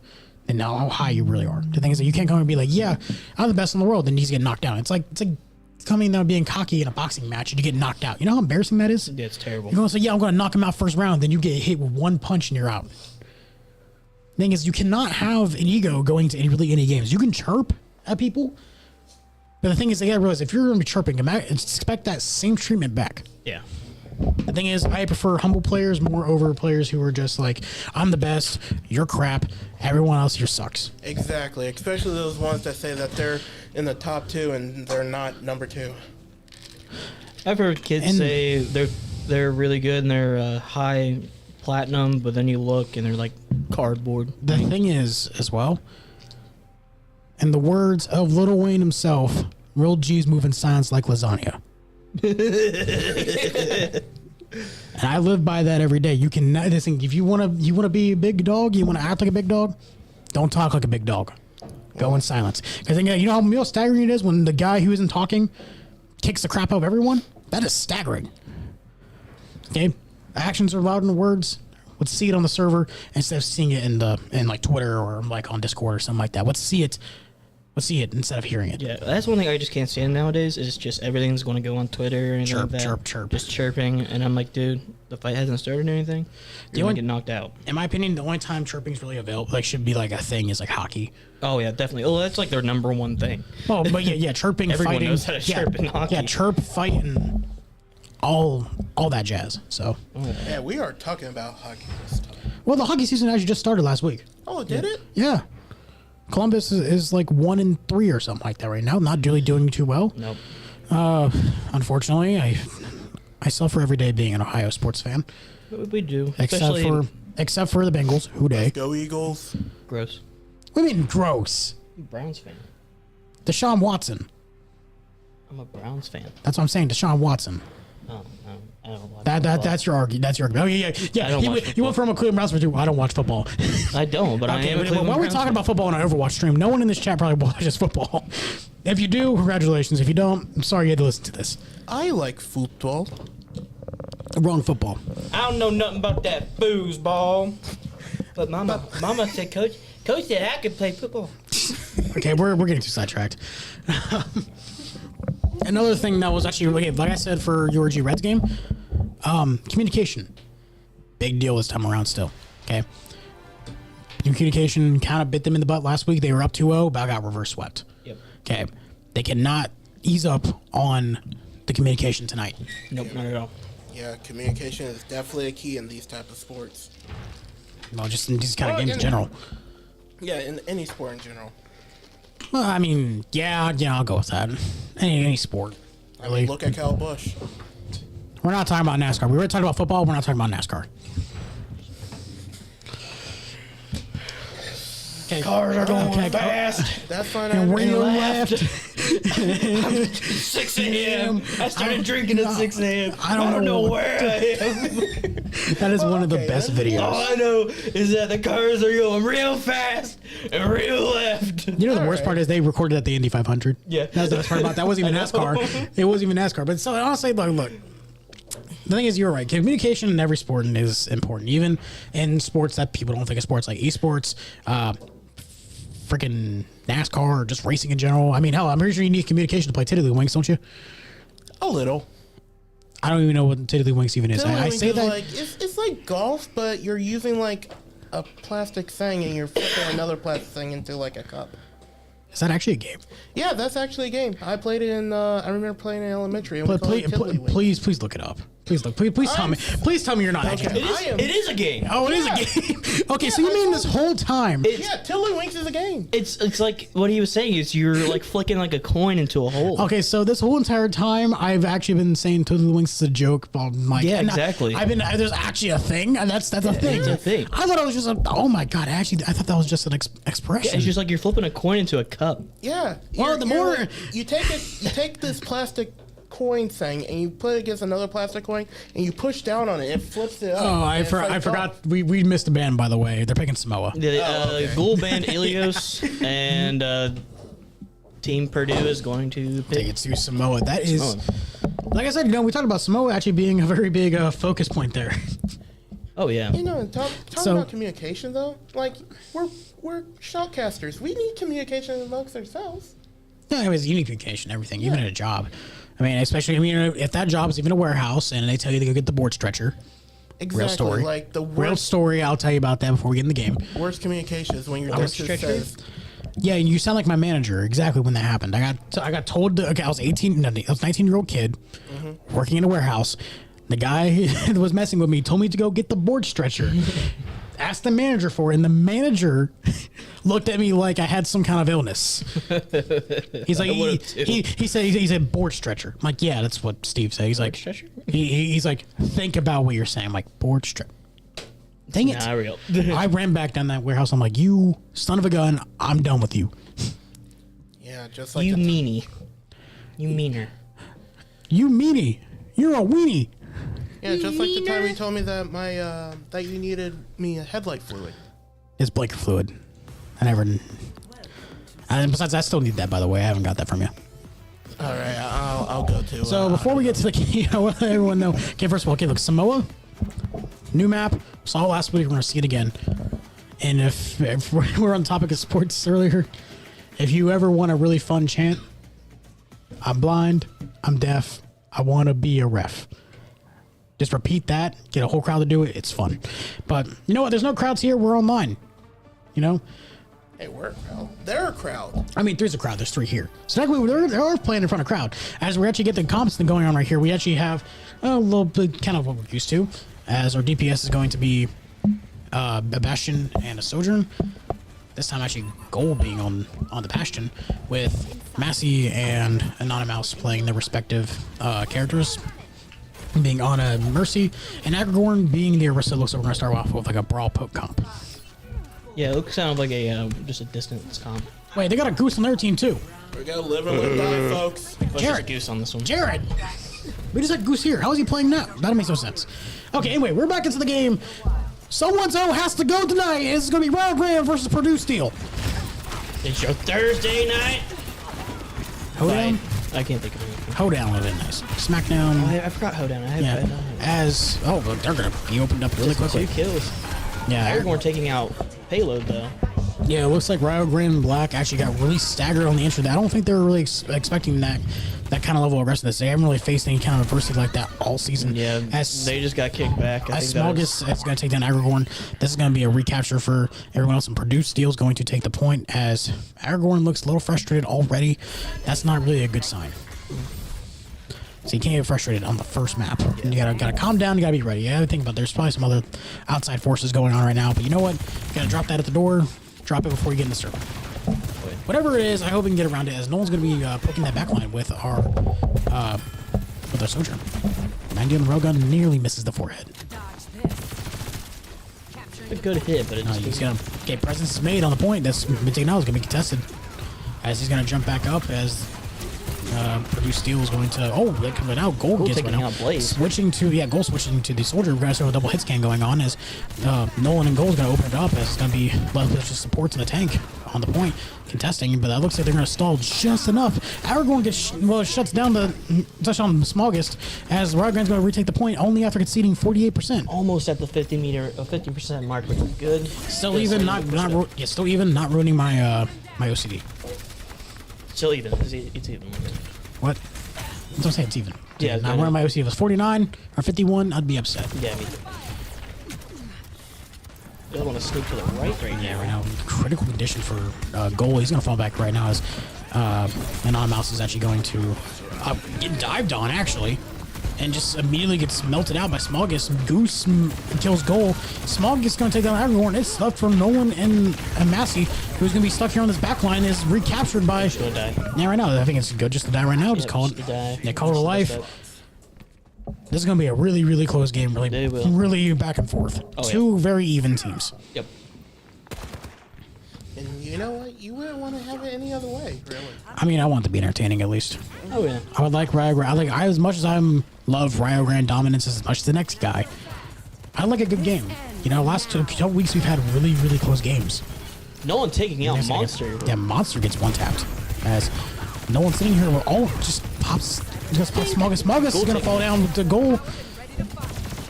And how high you really are. The thing is that you can't come and be like, yeah, I'm the best in the world, and he's getting knocked down. It's like coming down being cocky in a boxing match and you get knocked out. You know how embarrassing that is? Yeah, it's terrible. You're going to say, yeah, I'm going to knock him out first round, then you get hit with one punch and you're out. The thing is, you cannot have an ego going to really any games. You can chirp at people, but the thing is, they got to realize if you're going to be chirping, expect that same treatment back. Yeah. The thing is, I prefer humble players more over players who are just like, I'm the best, you're crap, everyone else here sucks. Exactly, especially those ones that say that they're in the top 2 and they're not number 2. I've heard kids say they're really good and they're high platinum, but then you look and they're like cardboard. The thing is, as well, in the words of Lil Wayne himself, Real G's move in silence like lasagna. And I live by that every day. You can listen, if you want to be a big dog, you want to act like a big dog, don't talk like a big dog. Go in silence. Because you know how staggering it is when the guy who isn't talking kicks the crap out of everyone? That is staggering. Okay? Actions are louder than words. Let's see it on the server instead of seeing it in like Twitter or like on Discord or something like that. Let's see it instead of hearing it. Yeah, that's one thing I just can't stand nowadays. Is just everything's going to go on Twitter and Chirp, like that. chirp, chirp. Just chirping, and I'm like, dude, the fight hasn't started or anything. You're only- gonna get knocked out. In my opinion, the only time chirping's really available, like should be like a thing, is like hockey. Oh yeah, definitely. Oh, that's like their number one thing. Oh, but yeah, chirping, Everyone fighting, knows how to chirp in hockey. Yeah, chirp, fight, and all that jazz. So, Yeah, we are talking about hockey this time. well, the hockey season actually just started last week. Oh, did it? Yeah, Columbus is like 1-3 or something like that right now. Not really doing too well. Nope. Unfortunately, I suffer every day being an Ohio sports fan, We do. except Especially for the Bengals. Who day? Go Eagles. gross. What do you mean gross? Browns fan. Deshaun Watson. I'm a Browns fan. That's what I'm saying. Deshaun Watson. Oh, I don't watch football. That's your argument. That's your argument. Oh yeah. I don't watch You football. went from a Cleveland Browns to I don't watch football. I don't, but I Okay, am a why Cleveland are we Browns talking fan. about football on an Overwatch stream? No one in this chat probably watches football. If you do, congratulations. If you don't, I'm sorry you had to listen to this. I like football. Wrong football. I don't know nothing about that foosball. But mama said, Coach said I could play football. Okay, we're getting too sidetracked. Another thing that was actually, like I said for URG Reds game, communication. Big deal this time around still. Okay. Communication kind of bit them in the butt last week. They were up 2-0, but got reverse swept. Yep. Okay. They cannot ease up on the communication tonight. Nope, not at all. Yeah, communication is definitely a key in these type of sports. Well, just in these kind of Well, games in general. Yeah, in any sport in general. Well, I mean, yeah, I'll go with that. Any sport, really. Look at Kyle Busch. We're not talking about NASCAR. We were talking about football. We're not talking about NASCAR. Okay. Cars are going Okay, fast. That's fine. And I Rio understand. left. 6 a.m. I started drinking at 6 a.m. I don't know where I am. That is one of the Okay, best then. videos. All I know is that the cars are going real fast and real left. You know the worst part is they recorded at the Indy 500. Yeah. That was the best part about that. That wasn't even NASCAR. It wasn't even NASCAR. But so honestly, look. The thing is, you're right. Communication in every sport is important, even in sports that people don't think of sports, like esports, freaking NASCAR, or just racing in general. I mean, hell, I'm pretty sure you need communication to play Tiddlywinks, don't you? A little. I don't even know what Tiddlywinks even is. I say Tiddlywinks is that. like, it's like golf, but you're using like a plastic thing and you're flipping another plastic thing into like a cup. Is that actually a game? Yeah, that's actually a game. I played it in. I remember playing in elementary. And we called it Tiddlywinks. Please look it up. Please look. Please tell me. Please tell me you're not educated. It is a game. Oh, it is a game. Okay, so you mean this whole time? Yeah, Tiddlywinks is a game. It's like what he was saying is you're like flicking like a coin into a hole. Okay, so this whole entire time, I've actually been saying Tiddlywinks is a joke. But like, Yeah, and exactly. There's actually a thing, and that's a thing. It's a thing. I thought it was just oh my god. I thought that was just an expression. It's just like you're flipping a coin into a cup. Yeah. Well, the more- you take this plastic coin thing and you put it against another plastic coin and you push down on it, it flips it up. oh, I and it flips forgot. off. We missed a band, by the way. They're picking Samoa. The okay. Ghoul band Ilios and Team Purdue is going to Take pick. it to Samoa. That is, Samoa. like I said, we talked about Samoa actually being a very big focus point there. Oh yeah. You know, and talk So- about communication though. Like we're shoutcasters. We need communication amongst ourselves. No, anyways, you need communication, everything, even in a job. I mean, especially if that job is even a warehouse and they tell you to go get the board stretcher. Exactly. Real story. Like the Real worst, story. I'll tell you about that before we get in the game. worst communication is when your Worst dentist stretcher? says, Yeah, you sound like my manager. Exactly when that happened. I got told. Okay, I was 18. No, I was 19-year-old kid working in a warehouse. The guy that was messing with me told me to go get the board stretcher. Asked the manager for it, and the manager looked at me like I had some kind of illness. He's like, he said board stretcher. I'm like, yeah, that's what Steve said. He's like, stretcher? he's like, think about what you're saying. I'm like, board stretcher. Dang it. Not real. I ran back down that warehouse. I'm like, you son of a gun, I'm done with you. yeah, just like You a, meanie. You meaner. You meanie. You're a weenie. Yeah, just like the time you told me that that you needed me a headlight fluid. It's blinker fluid. I never. And besides, I still need that, by the way. I haven't got that from you. All right, I'll go to. So before we get to the game, I want everyone know. Okay, first of all, okay, look, Samoa, new map. Saw it last week. We're gonna see it again. And if we're on the topic of sports earlier, if you ever want a really fun chant, I'm blind, I'm deaf, I want to be a ref. Just repeat that. Get a whole crowd to do it. It's fun. But you know what? There's no crowds here. We're online. You know. Hey, we're a crowd. They're a crowd. I mean, there's a crowd. There's 3 here. So technically, they're playing in front of crowd. As we actually get the comps going on right here, we actually have a little bit kind of what we're used to. As our DPS is going to be a Bastion and a Sojourn. This time, actually, Gold being on the Bastion, with Massey and Anonymous playing their respective characters. Being on a Mercy, and Agrigorn being the Arista. Looks like we're going to start off with like a Brawl Poke comp. Yeah, it looks kind of like a just a distance comp. Wait, they got a Goose on their team too. We go live and let die, folks. Let's just Jared. Goose on this one. Jared! We just had Goose here. How is he playing now? That makes no sense. Okay, anyway, we're back into the game. So-and-so has to go tonight. It's going to be Rio Grande versus Purdue Steel. It's your Thursday night. Hoedown? I can't think of anything. Hoedown would have been nice. Smackdown. I forgot Hoedown. I have Yeah. it. As, oh, look, they're going to be opened up really quickly. 2 kills. Yeah. Aragorn taking out Payload, though. Yeah, it looks like Rio Grande and Black actually got really staggered on the intro. I don't think they were really expecting that kind of level of aggressiveness. They haven't really faced any kind of adversity like that all season. Yeah, as they just got kicked back. as Smogus is going to take down Agrigorn, this is going to be a recapture for everyone else. And Purdue Steel is going to take the point as Agrigorn looks a little frustrated already. That's not really a good sign. So you can't get frustrated on the first map. You gotta calm down. You gotta be ready. You gotta think about there's probably some other outside forces going on right now. But you know what? You gotta drop that at the door. Drop it before you get in the circle. Whatever it is, I hope we can get around it. As Nolan's gonna be poking that backline with our Sojourn. 90 on the railgun nearly misses the forehead. A good hit, but it's He's gonna get presence is made on the point. That's mid now is gonna be contested. As he's gonna jump back up as Purdue Steel is going to but now Gold gets taking out Blaze. switching to Gold switching to the Soldier. We're gonna have a double hit scan going on as Nolan and Gold's gonna open it up as it's gonna be just supports in the tank on the point contesting, but that looks like they're gonna stall just enough. Aragorn gets shuts down the touchdown Smoggist as Rio Grande's gonna retake the point only after conceding 48%. almost at the 50% mark, which is good. Still even not ruining my my OCD. Still even. It's even. What? Don't say it's even. Yeah, Now, where my OCD if it was 49 or 51, I'd be upset. Yeah, me too. They want to sneak to the right now. Yeah, right now, critical condition for goal. He's going to fall back right now as Anonymous is actually going to get dived on, actually, and just immediately gets melted out by Smogus. Goose kills Goal. Smogus is going to take down everyone. It's left from Nolan and Massey, who's going to be stuck here on this back line, is recaptured by... He's going to die. Yeah, right now, I think it's good just to die right now. Just call it... Yeah, call it a life. This is going to be a really, really close game. Really back and forth. Two very even teams. Yep. And you know what? You wouldn't want to have it any other way, really. I mean, I want it to be entertaining at least. Oh, yeah. I would like Rio Grande. As much as I love Rio Grande dominance as much as the next guy, I like a good game. You know, last couple weeks we've had really, really close games. No one taking out Monster. Yeah, Monster gets one tapped. As no one sitting here will all just pops. Just pops Smogus. Smogus is gonna fall down with the goal,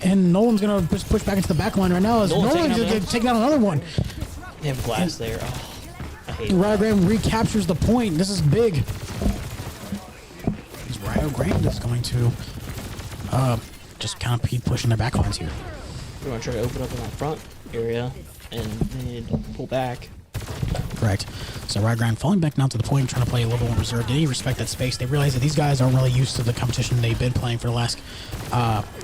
and Nolan's gonna push back into the back line right now. As Nolan's gonna take down another one. They have glass there. Oh, I hate Rio Grande recaptures the point. This is big. Rio Grande is going to just kind of keep pushing their back lines here. We're gonna try to open up in that front area, and they need to pull back. Correct. So Rio Grande falling back now to the point, trying to play a little more reserved. Did he respect that space? They realize that these guys aren't really used to the competition they've been playing for the last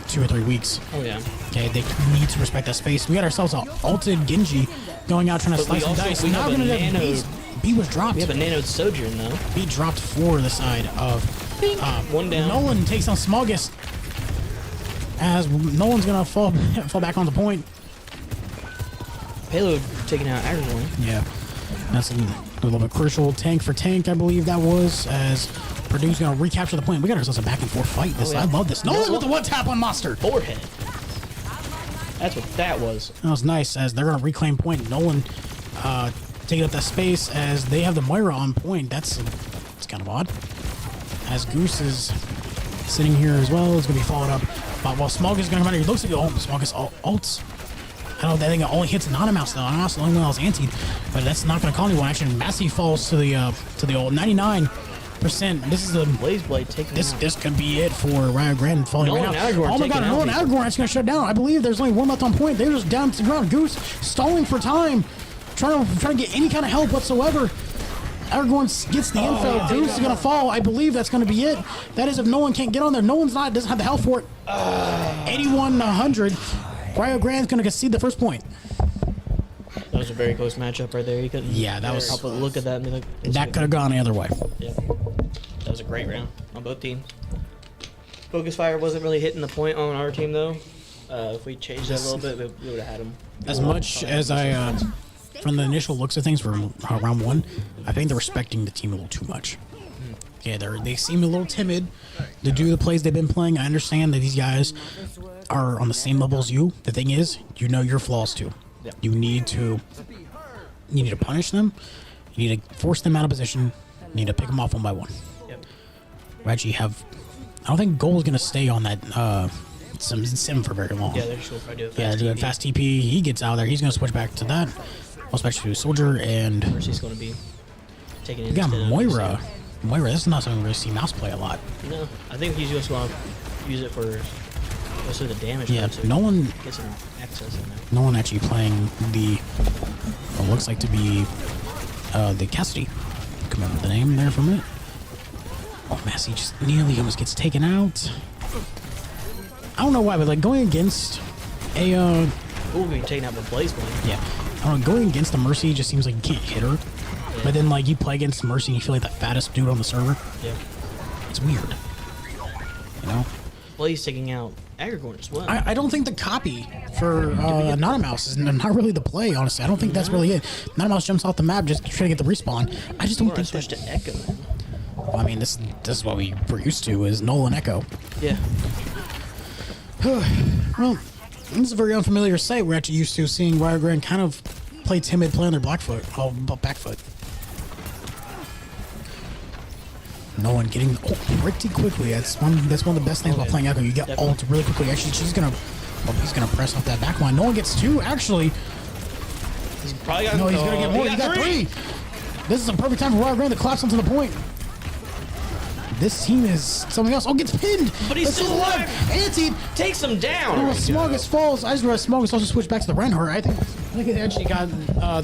2 or 3 weeks. Oh yeah. Okay, they need to respect that space. We got ourselves an ulted Genji going out trying to slice some dice. We Now have a nano. B was dropped. We have a nano Sojourn though. B dropped for the side of one down. Nolan takes on Smogus. As Nolan's gonna fall back on the point. Payload taking out Agrigorn. Yeah, that's a little bit crucial. Tank for tank, I believe that was. As Purdue's going to recapture the point. We got ourselves a back and forth fight. I love this. Nolan with the one tap on Monster. Forehead. That's what that was. That was nice as they're going to reclaim point. Nolan taking up that space as they have the Moira on point. It's kind of odd. As Goose is sitting here as well. It's going to be followed up. While Smog is going to come out here. He looks like Smog is ults. I don't know, I think it only hits Anonymous though. Anonymous is the only one that was antied, but that's not going to call anyone. Actually, Massey falls to the old 99%. This is the Blaze Blade taking this could be it for Rio Grande falling right now. Oh my god, Nolan Aragorn is going to shut down. I believe there's only one left on point. They're just down to the ground. Goose stalling for time, trying to get any kind of help whatsoever. Aragorn gets the info. Goose is going to fall. I believe that's going to be it. That is if Nolan can't get on there. Nolan's doesn't have the health for it. 81-100. Rio Grande's going to concede the first point. That was a very close matchup right there. You couldn't. Yeah, that was. Help but look at that and be like. That could have gone the other way. Yeah, that was a great round on both teams. Focus Fire wasn't really hitting the point on our team though. If we changed that a little bit, we would have had him. As much as I, from the initial looks of things for round one, I think they're respecting the team a little too much. Yeah, they seem a little timid to do the plays they've been playing. I understand that these guys are on the same level as you. The thing is, you know your flaws too. Yeah. You need to punish them. You need to force them out of position. You need to pick them off one by one. Yep. Reggie I don't think Goal is going to stay on that sim for very long. Yeah, they're sure if I do. Fast TP. He gets out of there. He's going to switch back to that. I'll switch to Soldier and. Mercy's going to be taking it. We got Moira. Moira, this is not something we really see Mouse play a lot. No, I think he's just going to use it for most of the damage. Yeah, so no one gets some access in there. No one actually playing the what looks like to be the Cassidy. Come up with the name there for a minute. Oh, Massey just nearly almost gets taken out. I don't know why, but like going against a Ooh, we taken out with Blaze Blade. yeah, I don't know, going against the Mercy just seems like you can't hit her. Yeah. But then like you play against Mercy and you feel like the fattest dude on the server. Yeah. It's weird. You know? Well, he's taking out Agrigorn as well. I don't think the copy for Anonymous is not really the play, honestly. I don't think that's really it. Anonymous jumps off the map just trying to get the respawn. I just don't think switch to Echo. Well, I mean, this is what we were used to, is Nolan Echo. Yeah. Well, this is a very unfamiliar sight. We're actually used to seeing Rio Grande kind of play timid, play on their back foot. Nolan getting ult pretty quickly. That's one of the best things about playing Echo. You get ult really quickly. Actually, he's gonna press off that back line. Nolan gets two, actually. He's probably got No, he's gonna get more. He got three. This is a perfect time for Rio Grande to collapse onto the point. This team is something else. Oh, gets pinned. But he's still alive. Anti takes him down. Oh, Smogus falls. I just realized Smogus also switched back to the Reinhardt. I think it actually got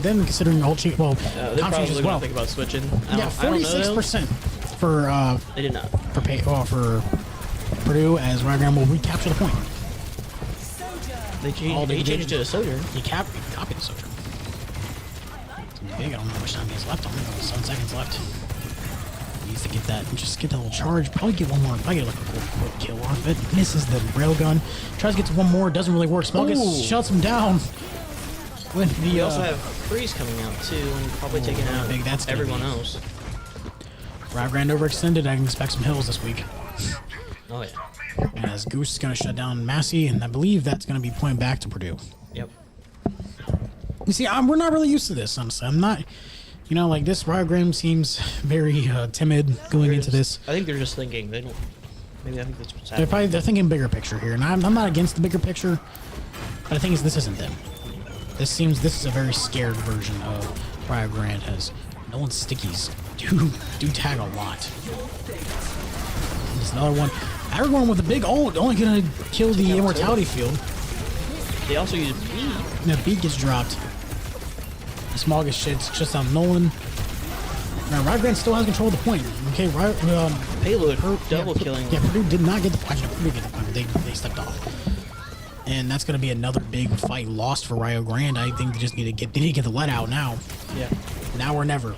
them considering ult cheat. Well, they're probably as well. Think about switching. Yeah, 46% for they did not for Purdue as Rio Grande will recapture the point. They changed it to a Soldier. He copied the Soldier. It's gonna be big. I don't know how much time he has left. Only 7 seconds left. Needs to get that, just get that little charge. Probably get one more. Probably get like a quick kill off it. Misses the railgun. Tries to get to one more. Doesn't really work. Smogus shuts him down. When We also have Freeze coming out too, and probably taking out everyone else. Rio Grande overextended. I can expect some hills this week. Oh yeah. And as Goose is going to shut down Massey, and I believe that's going to be pointing back to Purdue. Yep. You see, we're not really used to this, honestly. I'm not, like this Rio Grande seems very timid going into this. I think they're just thinking. They don't. Maybe I think that's what's happening. They're thinking bigger picture here, and I'm not against the bigger picture, but the thing is, this isn't them. This is a very scared version of Rio Grande. As no one's stickies do tag a lot. There's another one. Aragorn with a big ult, only gonna kill the immortality field. They also use B. The beat gets dropped. The smallest shit's just on Nolan. Now, Rio Grande still has control of the point. Okay, Payload double killing. Yeah, Purdue did not get the point. Purdue get the point. They stepped off. And that's going to be another big fight lost for Rio Grande. I think they just need to get the let out now. Yeah. Now or never.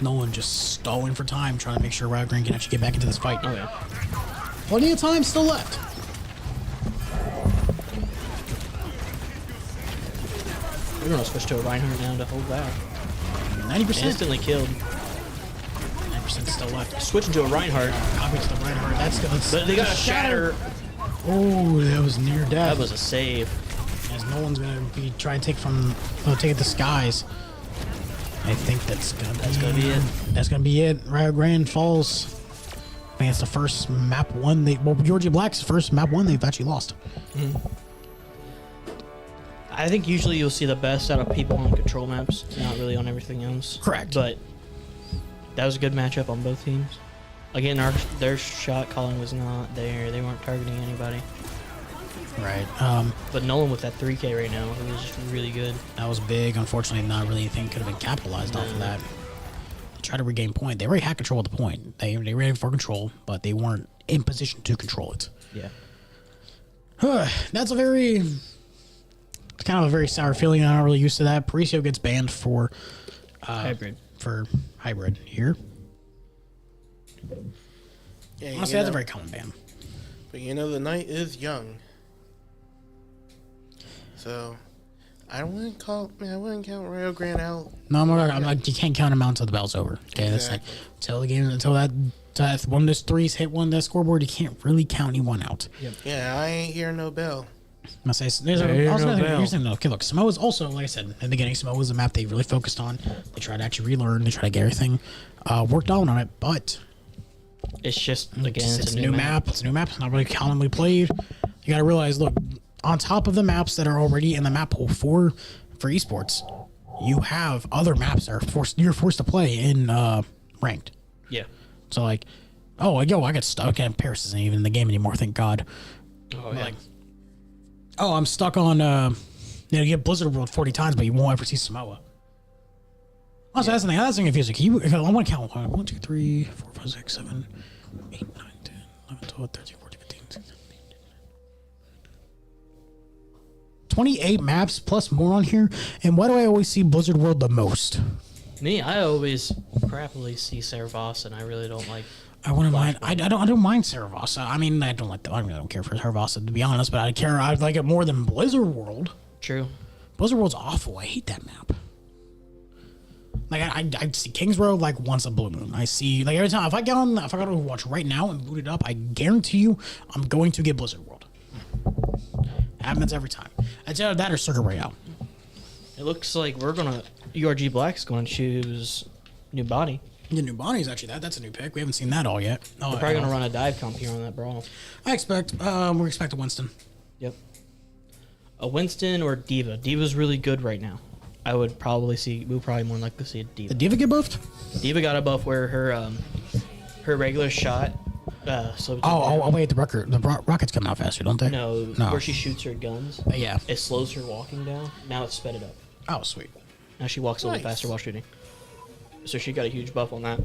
Nolan just stalling for time, trying to make sure Rio Grande can actually get back into this fight. Oh yeah. Plenty of time still left. We're gonna switch to a Reinhardt now to hold back. 90%. Instantly killed. 20% still left. Switching to a Reinhardt. Copy to the Reinhardt. That's good. But they got a shatter. Oh, that was near death. That was a save. As Nolan's gonna be trying to take the skies. I think that's gonna be it. That's gonna be it. Rio Grande falls. I think it's the first map one Georgia Black's first map one they've actually lost. I think usually you'll see the best out of people on control maps, not really on everything else. Correct. But that was a good matchup on both teams. Again, their shot calling was not there. They weren't targeting anybody. Right. But Nolan with that 3K right now, it was just really good. That was big. Unfortunately, not really anything could have been capitalized off of that. They tried to regain point. They already had control of the point. They ran for control, but they weren't in position to control it. Yeah. That's it's kind of a very sour feeling. I'm not really used to that. Paricio gets banned for Hybrid. For hybrid here. Yeah, Honestly, that's a very common ban. But the night is young. So, I wouldn't count Rio Grande out. No, I'm like, you can't count them out until the bell's over. Okay, Exactly. That's like, until that one of those threes hit that scoreboard, you can't really count anyone out. Yep. Yeah, I ain't hear no bell. I say here's the thing though. Okay, look, Samoa's also, like I said in the beginning, Samoa was a map they really focused on. They tried to actually relearn. They tried to get everything worked on it, but It's just, again, it's a new map. It's a new map. It's not really commonly played. You got to realize, look, on top of the maps that are already in the map pool for esports, you have other maps that you're forced to play in ranked. Yeah. So like, I got stuck. And Paris isn't even in the game anymore. Thank God. Oh, yeah. Like, I'm stuck on. You get Blizzard World 40 times, but you won't ever see Samoa. Also, that's the thing. That's the thing confusing. I want to count 1, 2, 3, 4, 5, 6, 7, 8, 9, 10, 11, 12, 13, 14, 15, 16, 17, 28 maps plus more on here. And why do I always see Blizzard World the most? Me, I always crappily see Servos, and I really don't like. I wouldn't mind. I don't mind Saravosa. I mean, I don't care for Saravosa, to be honest. But I like it more than Blizzard World. True. Blizzard World's awful. I hate that map. Like I see Kings Road like once a blue moon. I see like every time if I go to Overwatch right now and boot it up, I guarantee you I'm going to get Blizzard World. Happens every time. It's either that or Circuit Royale. It looks like URG Black's going to choose new body. The new Bonnie's actually that's a new pick. We haven't seen that all yet. They're probably going to run a dive comp here on that brawl. I expect we expect a Winston. Yep. A Winston or Diva. Diva's really good right now. We'll probably more likely see a Diva. The Diva get buffed? Diva got a buff where her regular shot. Wait, the rockets come out faster, don't they? No, where she shoots her guns. Yeah. It slows her walking down. Now it's sped it up. Oh, sweet. Now she walks a little faster while shooting. So she got a huge buff on that.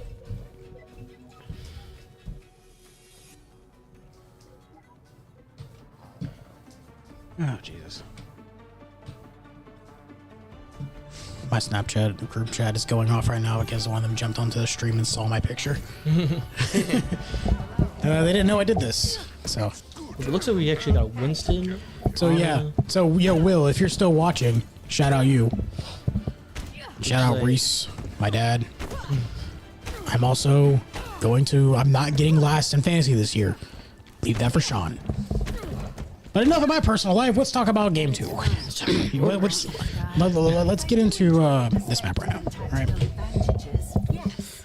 Oh, Jesus. My Snapchat group chat is going off right now because one of them jumped onto the stream and saw my picture. They didn't know I did this. So It looks like we actually got Winston. Will, if you're still watching, shout out you. Shout out Reese, my dad. I'm also I'm not getting last in fantasy this year. Leave that for Sean. But enough of my personal life. Let's talk about game 2. Let's get into this map right now. All right.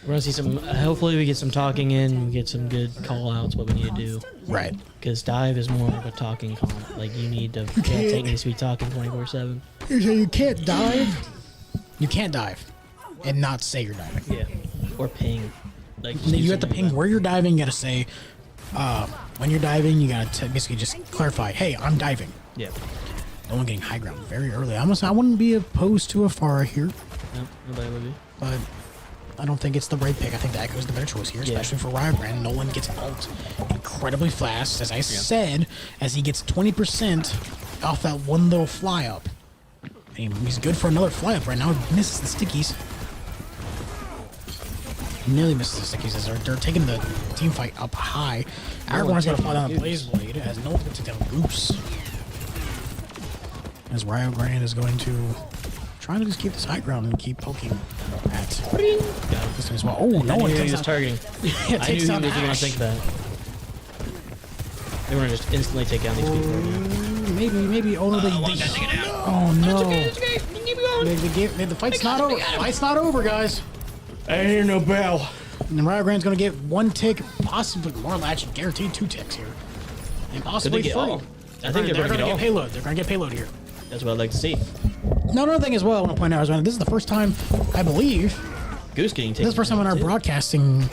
We're gonna see some. Hopefully, we get some talking in. We get some good call outs. What we need to do. Right. Because dive is more of a talking comp. Like you need to. Tank needs to be talking 24/7. You can't dive. You can't dive, and not say you're diving. Yeah. Or ping. Like You have to ping where you're diving. You gotta say. When you're diving, you gotta basically just clarify, hey, I'm diving. Yeah. No one getting high ground very early. I wouldn't be opposed to a Pharah here, No, nobody would be. but I don't think it's the right pick. I think that Echo's the better choice here, especially for Rio Grande. Nolan gets ult incredibly fast, as I said, as he gets 20% off that one little fly up. He's good for another fly up right now. He misses the stickies. Nearly misses the stickies as they're taking the team fight up high. Aragorn's gonna fall down the Blaze Blade as Nolan's gonna take down Goose. As Rio Grande is going to trying to just keep this high ground and keep poking at this thing as well. Oh, no one he takes was out. targeting. Yeah, I knew takes he out was going to Ash. think that. They want to just instantly take down these people right now. Maybe. Oh, no, oh, no. Keep going. The fight's not over. Fight's not over, guys. I hear no bell. And Rio Grande's going to get 1 tick, possibly more than actually guaranteed 2 ticks here. And possibly get 3. all? I think they're going to get all. Payload. They're going to get payload here. That's what I'd like to see. No, another thing as well I want to point out is this is the first time, I believe, Goose getting taken. this is the first time in our too. broadcasting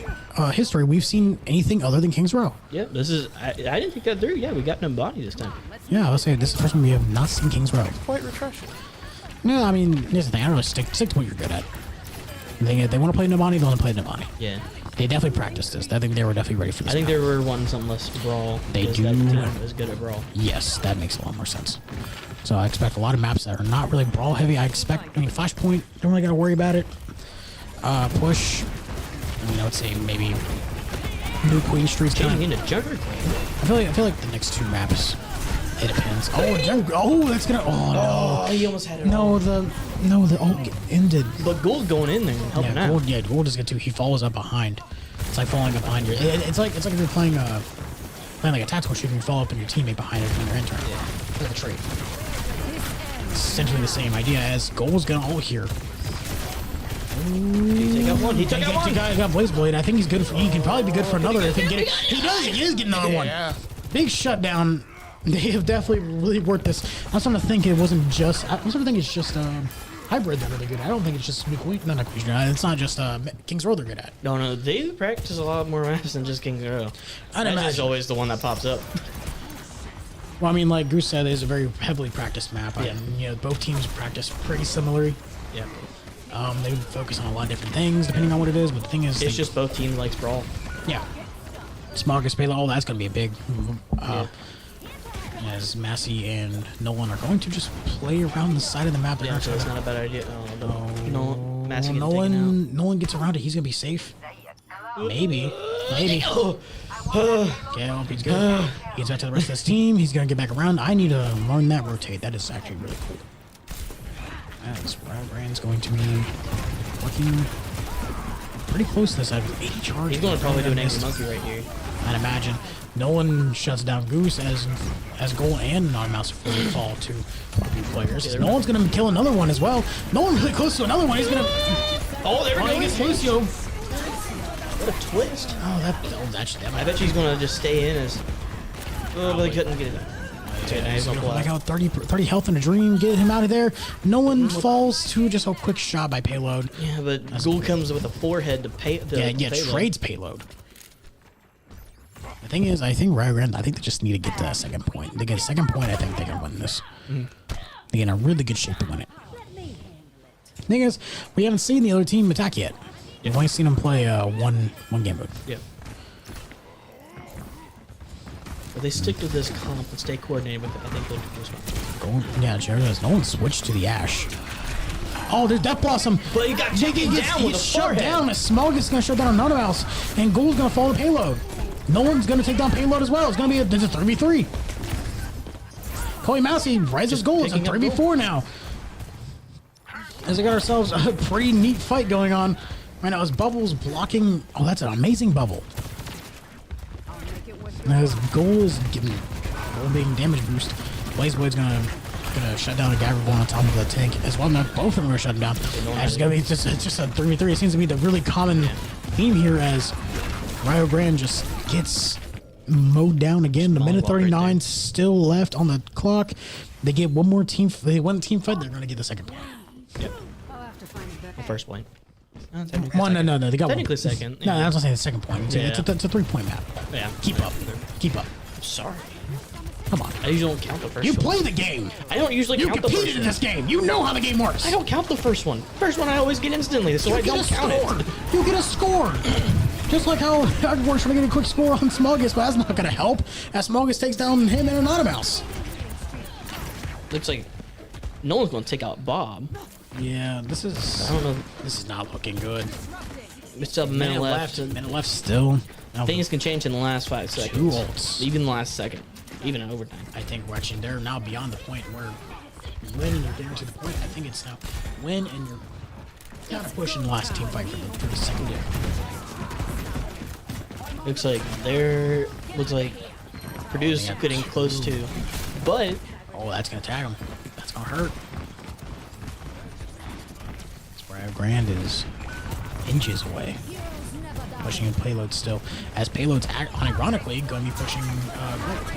history we've seen anything other than Kings Row. Yep, this is. I didn't think that through. Yeah, we got an body this time. Yeah, let's say this is the first time we have not seen Kings Row. Quite refreshing. No, I mean, here's the thing. I don't really stick to what you're good at. They want to play Nabani, they want to play Nabani. Yeah. They definitely practiced this. I think they were definitely ready for this. I think now. they were wanting something less brawl. They because do. That team is good at brawl. Yes, that makes a lot more sense. So I expect a lot of maps that are not really brawl heavy. I mean, Flashpoint, don't really got to worry about it. Push, I mean, I would say maybe New Queen Street's kind Changing of. into Junker Queen. I feel like the next 2 maps, it depends. That's gonna. Oh no. He almost had it. The ended. But Gold's going in there and helping out. Gold is good too. He follows up behind. It's like following up behind your. It's like if you're playing like a tactical shooter, you follow up on your teammate behind it when you're entering. Yeah. Like a trade. It's essentially the same idea as Gold's gonna ult here. He took out one. He took out one. He got Blaze Blade. I think he's good for. He can probably be good for another if he can get it. He does. He is getting another one. Big shutdown. They have definitely really worked this. I'm starting to think it wasn't just. I'm starting to think it's just hybrid they're really good at. I don't think it's just New Queen. Not Queen. It's not just Kings Row they're good at. No, they practice a lot more maps than just Kings Row. I'd That's imagine. always the one that pops up. Well, I mean, like Goose said, it's a very heavily practiced map. Yeah. And, both teams practice pretty similarly. Yeah. They focus on a lot of different things depending on what it is. But the thing is, It's just both teams like brawl. yeah. Smogus, Payload, all that's going to be a big. Yeah. As Massey and Nolan are going to just play around the side of the map. They're Yeah, not so trying that's to. not a bad idea. No, Massey getting taken Nolan gets around it. He's going to be safe. Maybe. Okay, I hope he's good. He gets back to the rest of his team. He's going to get back around. I need to learn that rotate. That is actually really cool. As Rio Grande's going to be working pretty close to this. I have 80 charge. He's going to probably do an angry monkey right here. I'd imagine. Nolan shuts down Goose as Goal and Non-Mouse fully fall to Purdue players. Nolan's going to kill another one as well. Nolan really close to another one. He's going to. Oh, there we go. Against Lucio. What a twist. That I bet she's going to just stay in as... Oh, but they couldn't get it. Okay, now he's going to pull Like out. out 30 health in a dream, get him out of there. Nolan falls to just a quick shot by Payload. Yeah, but Ghoul comes with a forehead to pay. Trades Payload. The thing is, I think Rio Grande, I think they just need to get to that second point. They get a second point, I think they can win this. They're in a really good shape to win it. Thing is, we haven't seen the other team attack yet. We've only seen them play one game mode. Yeah. If they stick to this comp and stay coordinated with it, I think they'll do this one. Jared does. No one switched to the Ash. Oh, there's Death Blossom. But he got taken down with a shut forehead. down. Smog is going to shut down another mouse. And Ghoul's going to follow the Payload. No one's going to take down Payload as well. It's going to be a 3v3. Chloe Massey rises Ghoul. It's a picking up 3v4 now. As we got ourselves a pretty neat fight going on right now. As Bubble's blocking. Oh, that's an amazing Bubble. As Goal is giving Goal being damage boost. Blaze Blade's gonna shut down a Gagger on top of the tank as well. Now both of them are shutting down. It's gonna be just a 3v3. It seems to be the really common theme here as Rio Grande just gets mowed down again. The minute 39 still left on the clock. They get one more team. They win the team fight. They're gonna get the second point. Yep. The first point. No. They got Technically one. second. No, I was gonna say the second point. It's a 3-point map. Yeah. Keep up. I'm sorry. Come on. I usually don't count the first You one. play the game. I don't usually You count the first competed in one. this game. You know how the game works. I don't count the first one. First one I always get instantly, so I don't count it. You get a score. Just like how we're trying to get a quick score on Smogus, but that's not going to help. As Smogus takes down him and Anonymous. Looks like no one's going to take out Bob. Yeah, this is. I don't know. This is not looking good. It's still a minute left. Minute left still. Now, Things can change in the last 5 seconds. Two ults. Even the last second. Even in overtime. I think we're actually there now beyond the point where You win and you're getting to the point. I think it's now win and you're gotta push in the last team fight for the second game. Looks like Purdue's getting close to, but Oh, that's gonna tag him. That's gonna hurt. Rio Grande is inches away. Pushing in payload still. As payload's unironically going to be pushing gold.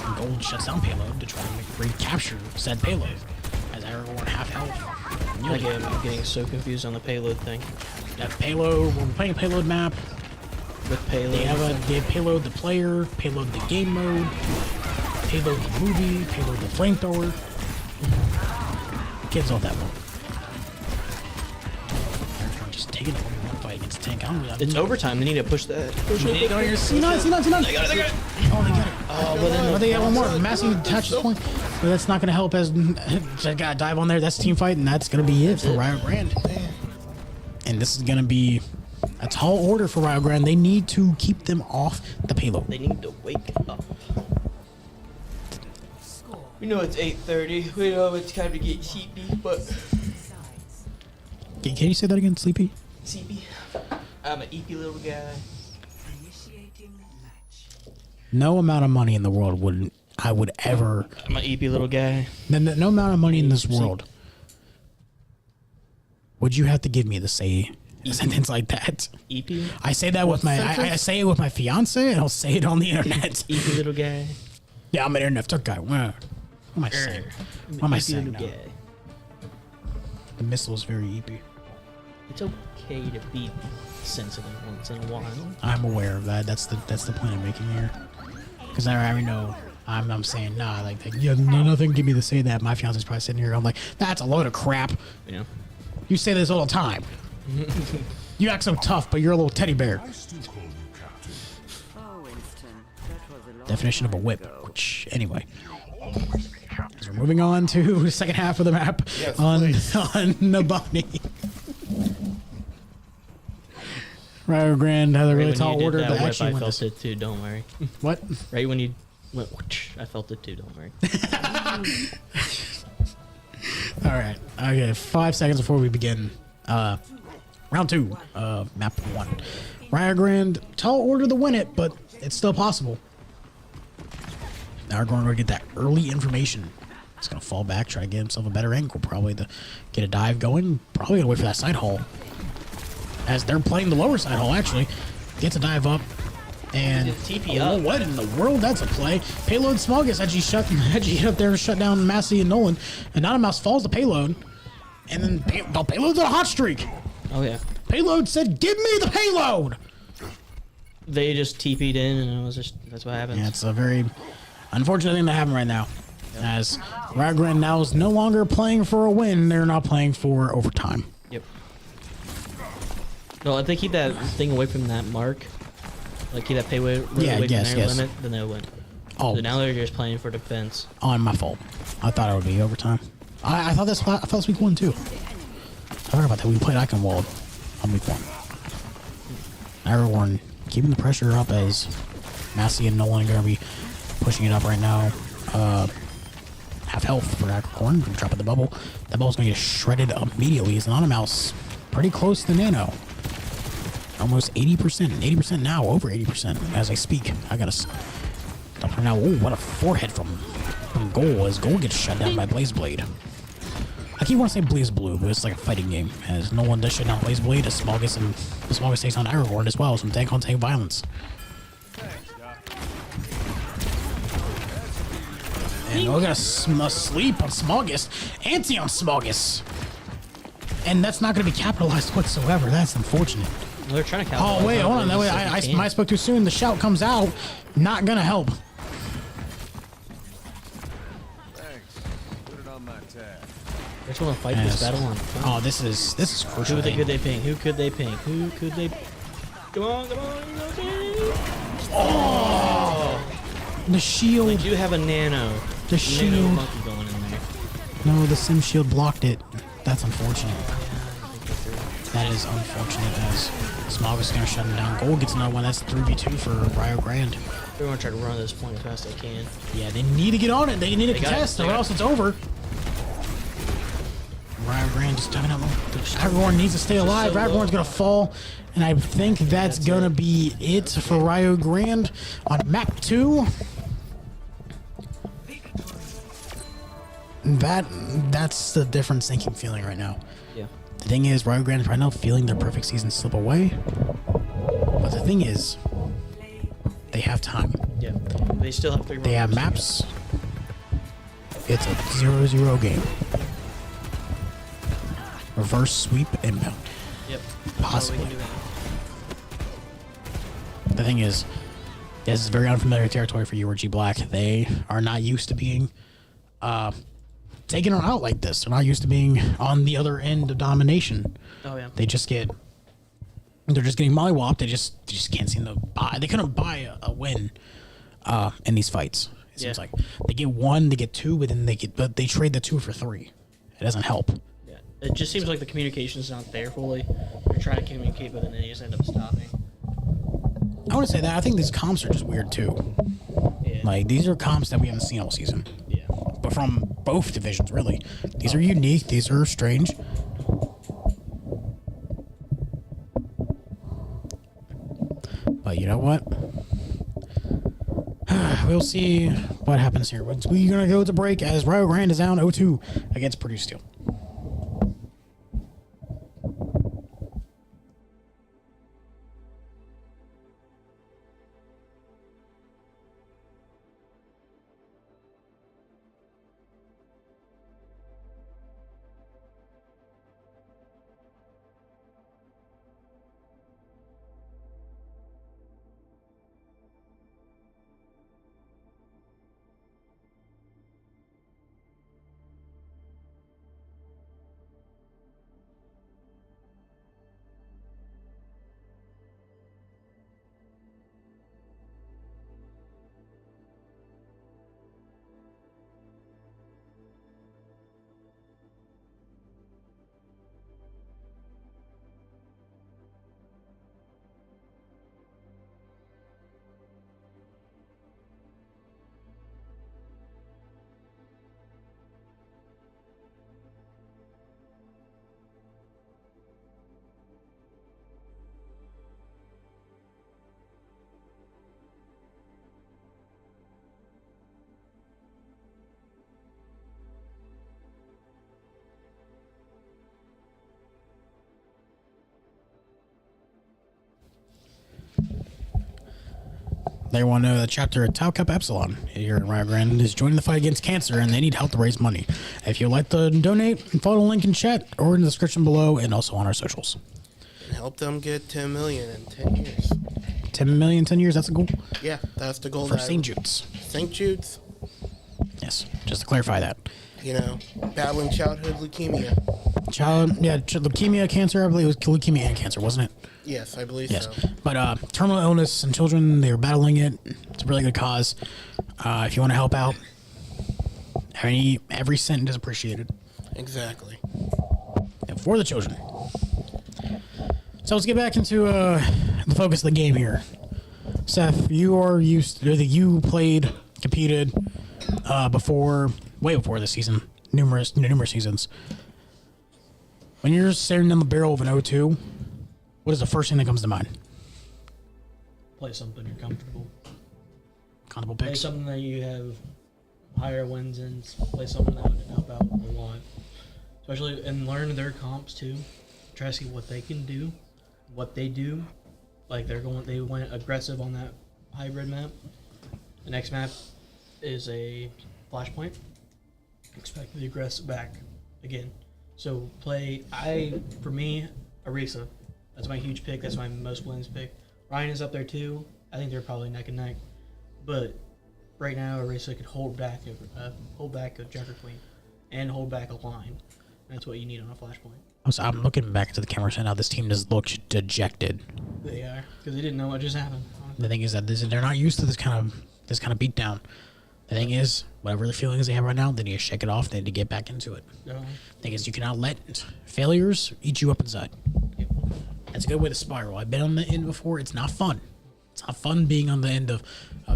And gold shuts down payload to try to recapture said payload. As Aragorn half health. I'm getting so confused on the payload thing. That payload, we're playing a payload map. With payload. They have payload the player, payload the game mode, payload the movie, payload the flamethrower. Kids all that one. Just taking it one fight against tank. It's overtime. They need to push that. C9. They got it. Oh, they got it. But they got one more. Massey attaches point. But that's not going to help as just got to dive on there. That's team fight, and that's going to be it for Rio Grande. And this is going to be a tall order for Rio Grande. They need to keep them off the payload. They need to wake up. We know it's 8:30. We know it's time to get sleepy, but Can you say that again, Sleepy? sleepy. I'm an eepy little guy. No amount of money in the world I would ever. I'm an eepy little guy. No amount of money in this world would you have to give me to say a sentence like that. Eepy? I say that with I say it with my fiance, and I'll say it on the internet. Eepy little guy. Yeah, I'm an internet tech guy. What am I saying? What am I saying now? The missile is very eepy. It's okay to be sensitive once in a while. I'm aware of that. That's the point I'm making here. Because I already know I'm saying nah, like yeah, nothing give me to say that. My fiance's probably sitting here. I'm like, that's a load of crap. Yeah. You say this all the time. You act so tough, but you're a little teddy bear. Definition of a whip. Which, anyway. As we're moving on to the second half of the map on Nabani. Rio Grande had a really tall order, but actually I felt it too, don't worry. What? Right when you went, I felt it too, don't worry. All right. Okay, 5 seconds before we begin. Round 2, map 1. Rio Grande, tall order to win it, but it's still possible. Now we're going to get that early information. He's going to fall back, try to get himself a better angle, probably to get a dive going. Probably going to wait for that side haul. As they're playing the lower side haul, actually. Gets a dive up. And TP up. What in the world? That's a play. Payload Smogus actually hit up there and shut down Massey and Nolan. Anonymous falls to payload. And then the payload's on a hot streak. Oh, yeah. Payload said, give me the payload! They just TP'd in, and it was just, that's what happened. Yeah, it's a very unfortunate thing to happen right now. Yep. As Rio Grande now is no longer playing for a win, they're not playing for overtime. Yep. No, if they keep that thing away from that mark, like keep that pay away from their limit, then they'll win. Oh. So now they're just playing for defense. On my fault. I thought it would be overtime. I thought this was week 1 too. I forgot about that. We played Eichenwald on week 1. Aragorn keeping the pressure up as Massey and Nolan are going to be pushing it up right now. Half health for Aragorn. Dropping the bubble. That bubble's going to get shredded immediately. It's not a mouse. Pretty close to Nano. Almost 80%. 80% now. Over 80% as I speak. I got to stop her now. Oh, what a forehead from Goal as Goal gets shut down by Blaze Blade. I keep wanting to say Blaze Blue, but it's like a fighting game. As no one does shut down Blaze Blade, as Smogus takes on Aragorn as well. Some tank on tank violence. And we're gonna sleep on Smogus. Anti on Smogus. And that's not gonna be capitalized whatsoever. That's unfortunate. Well, they're trying to capitalize. Oh wait, hold on. That way I spoke too soon. The shout comes out. Not gonna help. I just want to fight this battle on. Oh, this is crucial. Who could they ping? Who could they ping? Who could they? Come on! Oh! The shield. They do have a nano. The shield. Nano monkey going in there. No, the sim shield blocked it. That's unfortunate. That is unfortunate as Smogus is going to shut him down. Gold gets another one. That's 3v2 for Rio Grande. They're going to try to run this point as fast as they can. Yeah, they need to get on it. They need to contest, or else it's over. Rio Grande just tugging up. Ragorn needs to stay alive. Ragorn's going to fall. And I think that's going to be it for Rio Grande on map 2. That's the difference they keep feeling right now. Yeah. The thing is, Rio Grande is right now feeling their perfect season slip away. But the thing is, they have time. Yeah. They still have 3 more. They have maps. It's a 0-0 game. Reverse sweep inbound. Yep. Possibly. The thing is, this is very unfamiliar territory for URG Black. They are not used to being taken out like this. They're not used to being on the other end of domination. Oh yeah. They're just getting mollywopped. They just can't seem to buy. They couldn't buy a win in these fights. It seems like they get 1, they get 2, but then they trade the 2 for 3. It doesn't help. Yeah. It just seems like the communication's not there fully. They're trying to communicate, but then they just end up stopping. I want to say that I think these comps are just weird too. Yeah. Like, these are comps that we haven't seen all season. Yeah. But from both divisions, really. These are unique. These are strange. But you know what? We'll see what happens here. We're going to go to break as Rio Grande is down 0-2 against Purdue Steel. They want to know the chapter at Tau Cup Epsilon here in Rio Grande is joining the fight against cancer, and they need help to raise money. If you'd like to donate, follow the link in chat or in the description below, and also on our socials. And help them get 10 million in 10 years. 10 million in 10 years, that's a goal? Yeah, that's the goal. For St. Jude's. St. Jude's. Yes, just to clarify that. You know, battling childhood leukemia. Leukemia, cancer, I believe it was leukemia and cancer, wasn't it? Yes, I believe Yes. so. But terminal illness in children, they are battling it. It's a really good cause. If you want to help out, every cent is appreciated. Exactly. And for the children. So let's get back into the focus of the game here. Seth, you played, competed way before this season, numerous seasons. When you're staring down the barrel of an 0-2, what is the first thing that comes to mind? Play something you're comfortable. Comfortable Play picks. something that you have higher wins in. Play something that would help out a lot. Especially, and learn their comps too. Try to see what they can do, what they do. Like they went aggressive on that hybrid map. The next map is a flashpoint. Expect the aggressive back again. So for me, Arisa. That's my huge pick. That's my most wins pick. Ryan is up there too. I think they're probably neck and neck. But right now, Arisa could hold back a Junker Queen and hold back a line. That's what you need on a flashpoint. I'm looking back into the camera right now. This team just looks dejected. They are, because they didn't know what just happened. The thing is that they're not used to this kind of beatdown. The thing is, whatever the feelings they have right now, they need to shake it off. They need to get back into it. The thing is, you cannot let failures eat you up inside. Yep. That's a good way to spiral. I've been on the end before. It's not fun. It's not fun being on the end of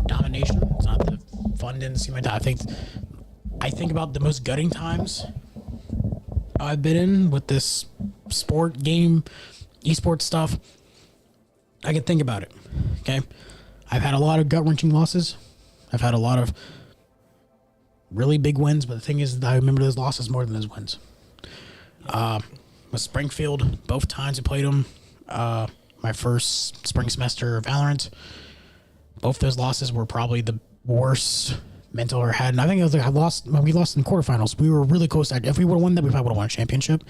domination. It's not the fun didn't seem like that. I think about the most gutting times I've been in with this sport game, esports stuff. I can think about it. Okay, I've had a lot of gut wrenching losses. I've had a lot of really big wins, but the thing is, I remember those losses more than those wins. With Springfield, both times I played them. My first spring semester of Valorant, both those losses were probably the worst mental I had. And I think it was like we lost in quarterfinals. We were really close. If we would have won that, we probably would have won a championship.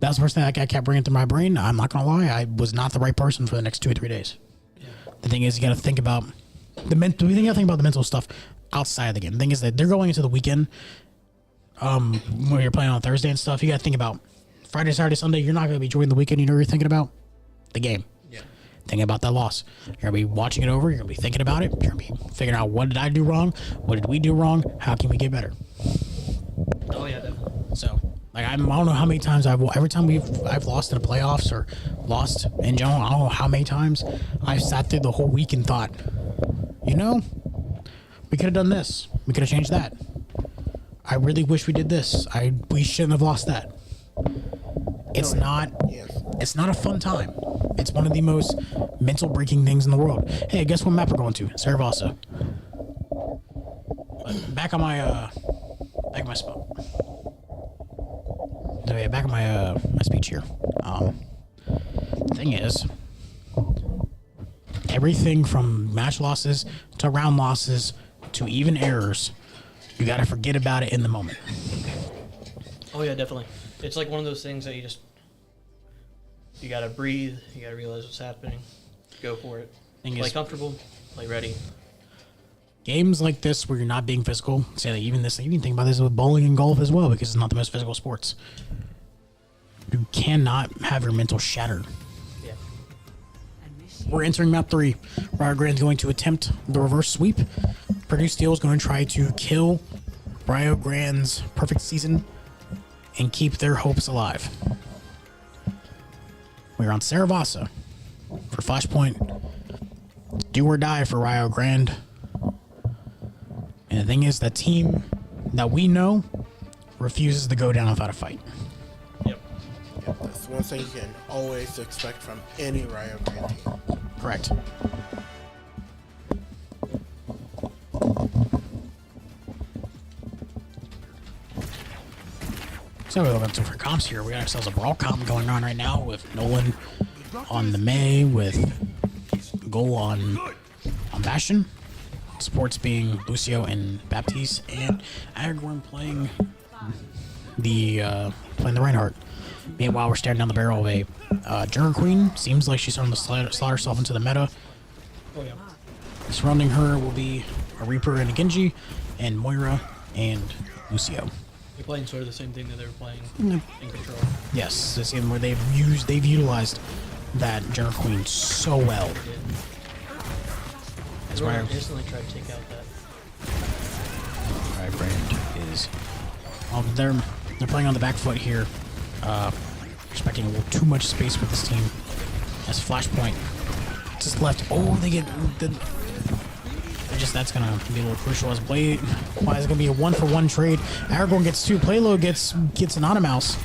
That's the first thing I kept bringing to my brain. I'm not going to lie. I was not the right person for the next 2 or 3 days. Yeah. The thing is, you got to think about the mental. You got to think about the mental stuff outside of the game. The thing is that they're going into the weekend. When you're playing on Thursday and stuff, you got to think about Friday, Saturday, Sunday. You're not going to be enjoying the weekend. You know what you're thinking about? The game. Yeah. Thinking about that loss. You're going to be watching it over. You're going to be thinking about it. You're going to be figuring out, what did I do wrong? What did we do wrong? How can we get better? Oh, yeah, definitely. So, like, I don't know how many times every time I've lost in the playoffs or lost in general, I don't know how many times I've sat through the whole week and thought, we could have done this. We could have changed that. I really wish we did this. We shouldn't have lost that. It's not a fun time. It's one of the most mental breaking things in the world. Hey, guess what map we're going to? Saravasa. Back on my spot. So yeah, back on my speech here. The thing is, everything from match losses to round losses to even errors, you gotta forget about it in the moment. Oh yeah, definitely. It's like one of those things that you gotta breathe, you gotta realize what's happening, go for it. Play comfortable, play ready. Games like this where you're not being physical, say that even think about this with bowling and golf as well, because it's not the most physical sports. You cannot have your mental shattered. Yeah. We're entering map 3. Rio Grande's going to attempt the reverse sweep. Purdue Steel is going to try to kill Rio Grande's perfect season and keep their hopes alive. We're on Saravasa for Flashpoint. Do or die for Rio Grande. And the thing is, the team that we know refuses to go down without a fight. Yep. That's one thing you can always expect from any Rio Grande team. Correct. So we're looking for comps here. We got ourselves a brawl comp going on right now with Nolan on the May, with Goal on Bastion. Sports being Lucio and Baptiste, and Aragorn playing the Reinhardt. Meanwhile, we're staring down the barrel of a Juror Queen. Seems like she's starting to slot herself into the meta. Oh yeah. Surrounding her will be a Reaper and a Genji, and Moira and Lucio. They're playing sort of the same thing that they were playing in Control. Yes, this game where they've utilized that Juror Queen so well. That's why I instantly tried to take out that. Right, Brand is. They're playing on the back foot here, expecting a little too much space for this team. As Flashpoint just left. Oh, they get the. That's gonna be a little crucial as Blade. Why is it gonna be a 1-for-1 trade? Aragorn gets 2. Playload gets an Automouse.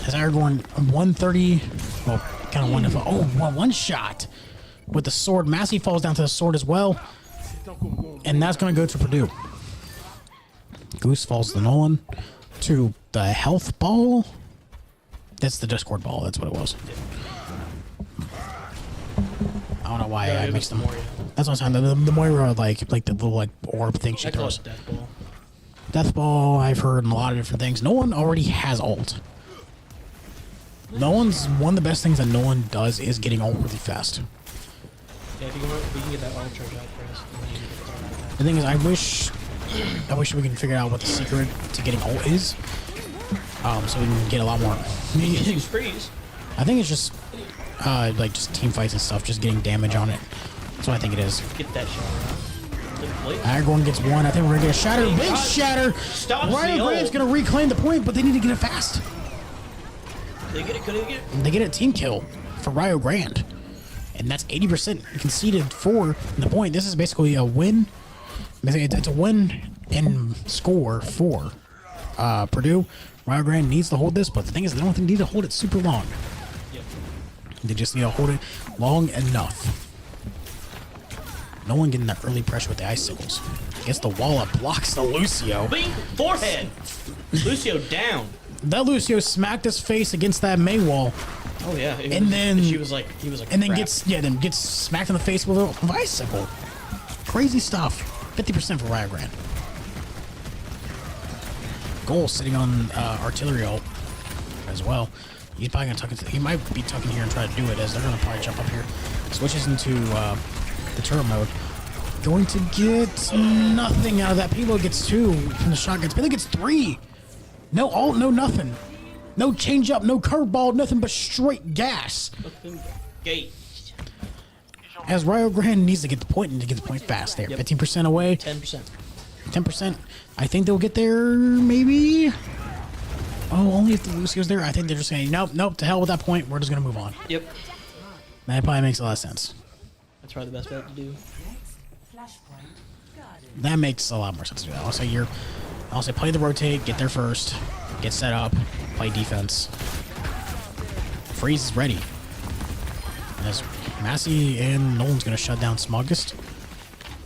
As Aragorn 130. Well, kind of wonderful. Oh, one shot with the sword. Massey falls down to the sword as well. And that's going to go to Purdue. Goose falls to Nolan. To the health ball. That's the Discord ball. That's what it was. I don't know why I mixed them. That's what I'm saying. The Moira, like the little orb thing she throws. Death ball. Death ball, I've heard a lot of different things. Nolan already has ult. One of the best things that Nolan does is getting ult really fast. Yeah, if we can get that ult charge out first. The thing is, I wish we can figure out what the secret to getting ult is, so we can get a lot more. Freeze. I think it's just just team fights and stuff, just getting damage on it. That's what I think it is. Get that shot out. Aragorn gets 1. I think we're gonna get a shatter. Big shatter. Rio Grande's gonna reclaim the point, but they need to get it fast. They get it. Could they get it? They get a team kill for Rio Grande. and that's 80% conceded for the point. This is basically a win. It's a win in score for Purdue. Rio Grande needs to hold this, but the thing is, they don't need to hold it super long. Yep. They just need to hold it long enough. No one getting that early pressure with the icicles. Gets the wall up, blocks the Lucio. Bing! Forehead! Lucio down. That Lucio smacked his face against that May wall. Oh yeah. And then he was like and then crap. gets smacked in the face with a bicycle. Crazy stuff. 50% for Rio Grande. Goal sitting on artillery ult as well. He's probably gonna tuck it. He might be tucking here and try to do it as they're gonna probably jump up here. Switches into the turret mode. Going to get nothing out of that. Payload gets 2 from the shotguns. Payload gets 3. No ult, no nothing. No change up, no curveball, nothing but straight gas. Gate. As Rio Grande needs to get the point and to get the point fast there. Yep. 15% away. 10%. 10%. I think they'll get there, maybe. Oh, only if the Lucio's there. I think they're just saying, nope, to hell with that point. We're just going to move on. Yep. That probably makes a lot of sense. That's probably the best bet to do. That makes a lot more sense to do that. I'll say play the rotate, get there first, get set up, play defense. Freeze is ready. As Massey and Nolan's going to shut down Smuggest.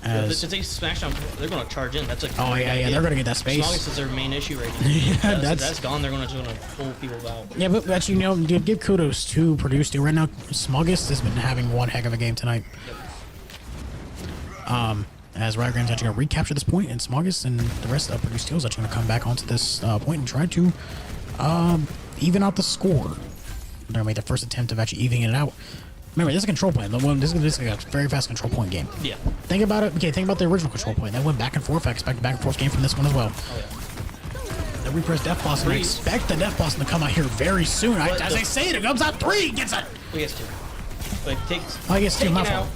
If they smash down, they're going to charge in. That's a Oh, yeah, they're going to get that space. Smuggest is their main issue right now. Yeah, that's gone. They're going to pull people out. Yeah, but actually, give kudos to Purdue still. Right now, Smuggest has been having one heck of a game tonight. Yep. As Rio Grande's actually going to recapture this point, and Smuggest and the rest of Purdue Steel is actually going to come back onto this point and try to even out the score. They're going to make the first attempt of actually evening it out. Remember, this is a control point. This is a very fast control point game. Yeah. Think about it. Okay, think about the original control point. That went back and forth. I expect a back and forth game from this one as well. Oh, yeah. The Reaper's Death Blossom. I expect the Death Blossom to come out here very soon. As I say it comes out 3. Gets it. He gets 2. But I guess 2. My fault.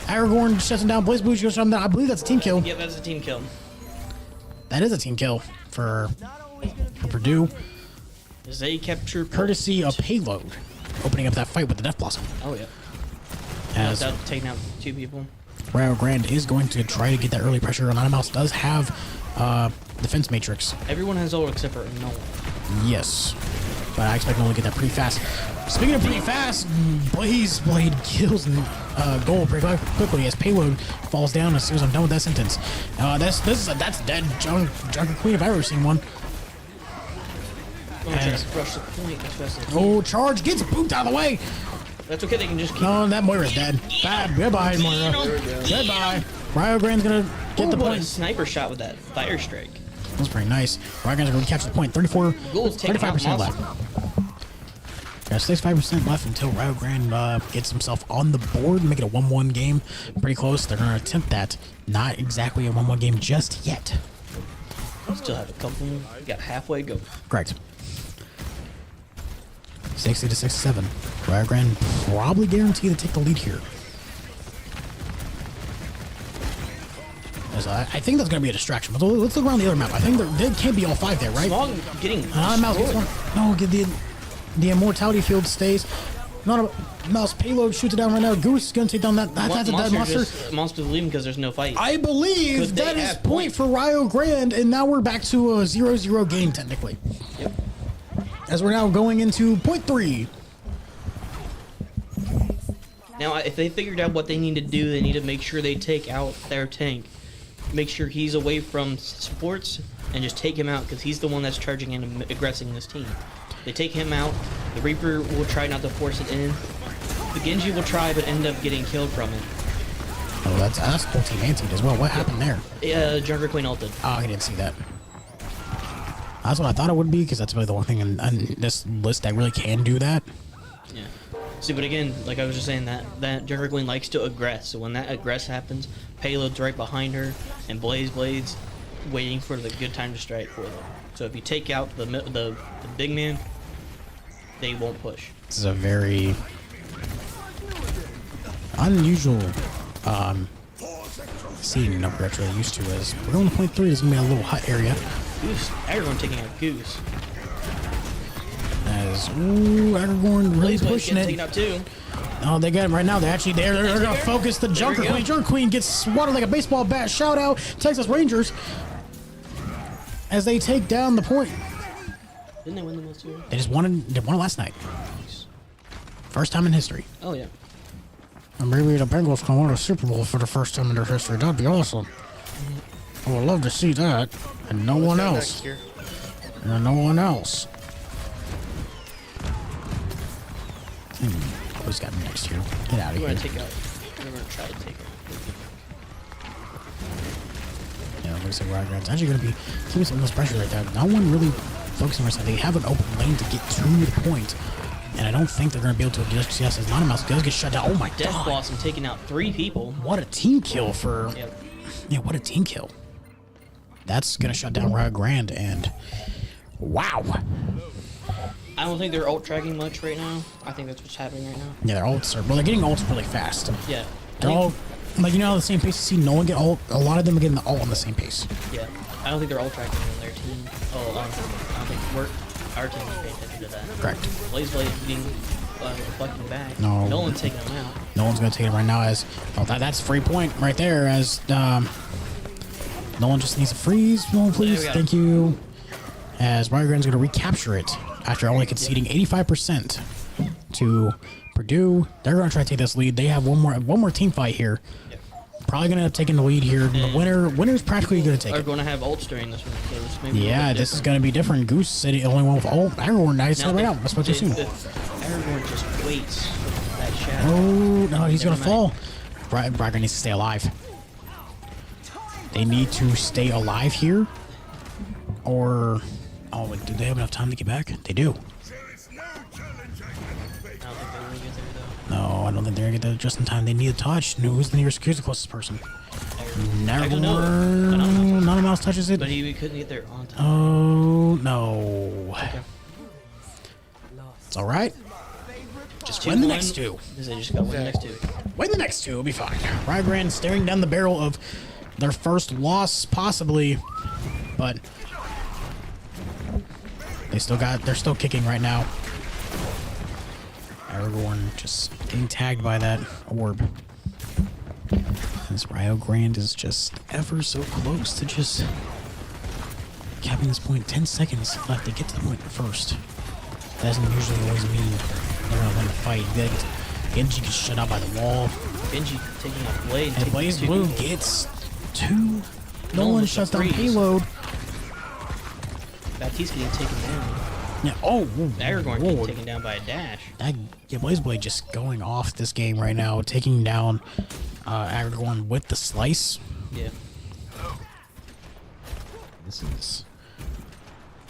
Aragorn shuts him down. Blaze Blue goes down. I believe that's a team kill. Yeah, that's a team kill. That is a team kill for Purdue. They capture Courtesy of Payload. Opening up that fight with the Death Blossom. Oh, yeah. As Without taking out 2 people. Rio Grande is going to try to get that early pressure. Anonymous does have defense matrix. Everyone has ult except for Nolan. Yes. But I expect Nolan to get that pretty fast. Speaking of pretty fast, Blaze Blade kills Gold pretty quickly as Payload falls down as soon as I'm done with that sentence. That's dead Junker Queen if I've ever seen one. Just rush the point as fast as Oh, charge gets booped out of the way. That's okay, they can just keep... No, that Moira's dead. Bad. Goodbye, Moira. Goodbye. Rio Grande's gonna get the point. A sniper shot with that fire strike. That's pretty nice. Rio Grande's gonna capture the point. 35% left. Got 65% left until Rio Grande gets himself on the board, make it a 1-1 game. Pretty close. They're gonna attempt that. Not exactly a 1-1 game just yet. Still have a couple. Got halfway go. Correct. 60 to 67. Rio Grande probably guaranteed to take the lead here. I think that's going to be a distraction. But let's look around the other map. I think there can't be all 5 there, right? Smog getting Mouse gets one. No, the immortality field stays. Not a Mouse Payload shoots it down right now. Goose is going to take down that. That's a dead monster. Monster's leaving because there's no fight. I believe that is point for Rio Grande, and now we're back to a 0-0 game technically. Yep. As we're now going into point 3. Now, if they figured out what they need to do, they need to make sure they take out their tank. Make sure he's away from supports and just take him out because he's the one that's charging and aggressing this team. They take him out. The Reaper will try not to force it in. The Genji will try but end up getting killed from it. Oh, that's full team anti as well. What happened there? Junker Queen ulted. Oh, I didn't see that. That's what I thought it would be because that's really the one thing in this list that really can do that. Yeah. See, but again, like I was just saying, that Junker Queen likes to aggress. So when that aggress happens, Payload's right behind her, and Blade's waiting for the good time to strike for them. So if you take out the big man, they won't push. This is a very unusual scene that we're actually used to. As we're going to point 3, this is going to be a little hot area. Goose, everyone taking out Goose. As Aragorn really pushing it. Taken out too. Oh, they got him right now. They're actually there. They're going to focus the Junker Queen. Junker Queen gets swatted like a baseball bat. Shout out Texas Rangers as they take down the point. Didn't they win the most year? They just won it. They won it last night. First time in history. Oh, yeah. And maybe the Bengals can win a Super Bowl for the first time in their history. That'd be awesome. I would love to see that. And no one else. And no one else. Who's got next year? Get out of We're here. going to take out. We're going to try to take it. Yeah, looks like Rodgers actually going to be keeping some of this pressure right there. No one really focusing on this. They have an open lane to get to the point, and I don't think they're going to be able to adjust. Yes, as Mouse does get shut down. Oh my Death god! Blossom taking out 3 people. What a team kill for. Yep. Yeah, what a team kill. That's going to shut down Rio Grande, and wow. I don't think they're ult tracking much right now. I think that's what's happening right now. Yeah, their ults are. Well, they're getting ults really fast. Yeah. They're all like how the same pace. You see no one get ult. A lot of them are getting the ult on the same pace. Yeah. I don't think they're ult tracking in their team. Oh, I don't think our team is paying attention to that. Correct. Blaze getting deflecting back. No. No one's taking them out. No one's going to take it right now. As that's free point right there. As no one just needs to freeze. No, please. Thank you. As Rio Grande's going to recapture it after only conceding 85% to Purdue. They're going to try to take this lead. They have one more team fight here. Yep. Probably going to end up taking the lead here. The winner's practically going to take Are it. going to have ults during this one. So this may be Yeah, this is going to be different. Goose said the only one with ult. Aragorn, I said right now. That's what you assume. Aragorn just waits for that shadow. Oh, no, he's going to fall. Braga needs to stay alive. They need to stay alive here. Or... Oh, wait, do they have enough time to get back? They do. No, I don't think they're gonna get there just in time. They need a touch. No, who's the closest person? Never. None of Mouse touches it. But he couldn't get there on time. Oh no. Okay. It's all right. Just win the next two. They just got win the next two. Win the next two. It'll be fine. Rio Grande staring down the barrel of their first loss, possibly, but. They're still kicking right now. Aragorn just getting tagged by that orb. This Rio Grande is just ever so close to just capping this point. 10 seconds left to get to the point first. That doesn't usually always mean they're gonna win the fight. Genji gets shut out by the wall. Genji taking a blade. And Blaze Blue gets 2. Nolan shuts down payload. Baptiste getting taken down. Yeah. Oh, Aragorn getting taken down by a dash. Blaze Blade just going off this game right now, taking down Aragorn with the slice. Yeah.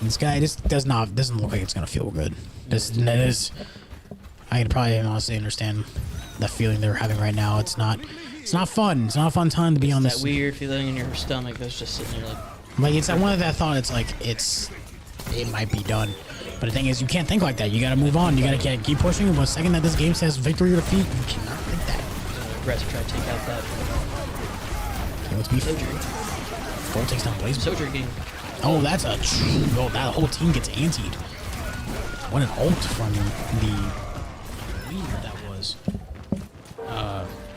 This guy doesn't look like it's gonna feel good. I can probably honestly understand the feeling they're having right now. It's not fun. It's not a fun time to be on this. That weird feeling in your stomach that's just sitting there like it's that one of that thought. It's like it might be done, but the thing is, you can't think like that. You gotta move on. You gotta keep pushing. But the second that this game says victory or defeat, you cannot think that. Regrets to try to take out that. Okay, let's be Gold takes down Blaze. Soldier game. Oh, that's a true. Oh, that whole team gets antied. What an ult from the. I believe that was.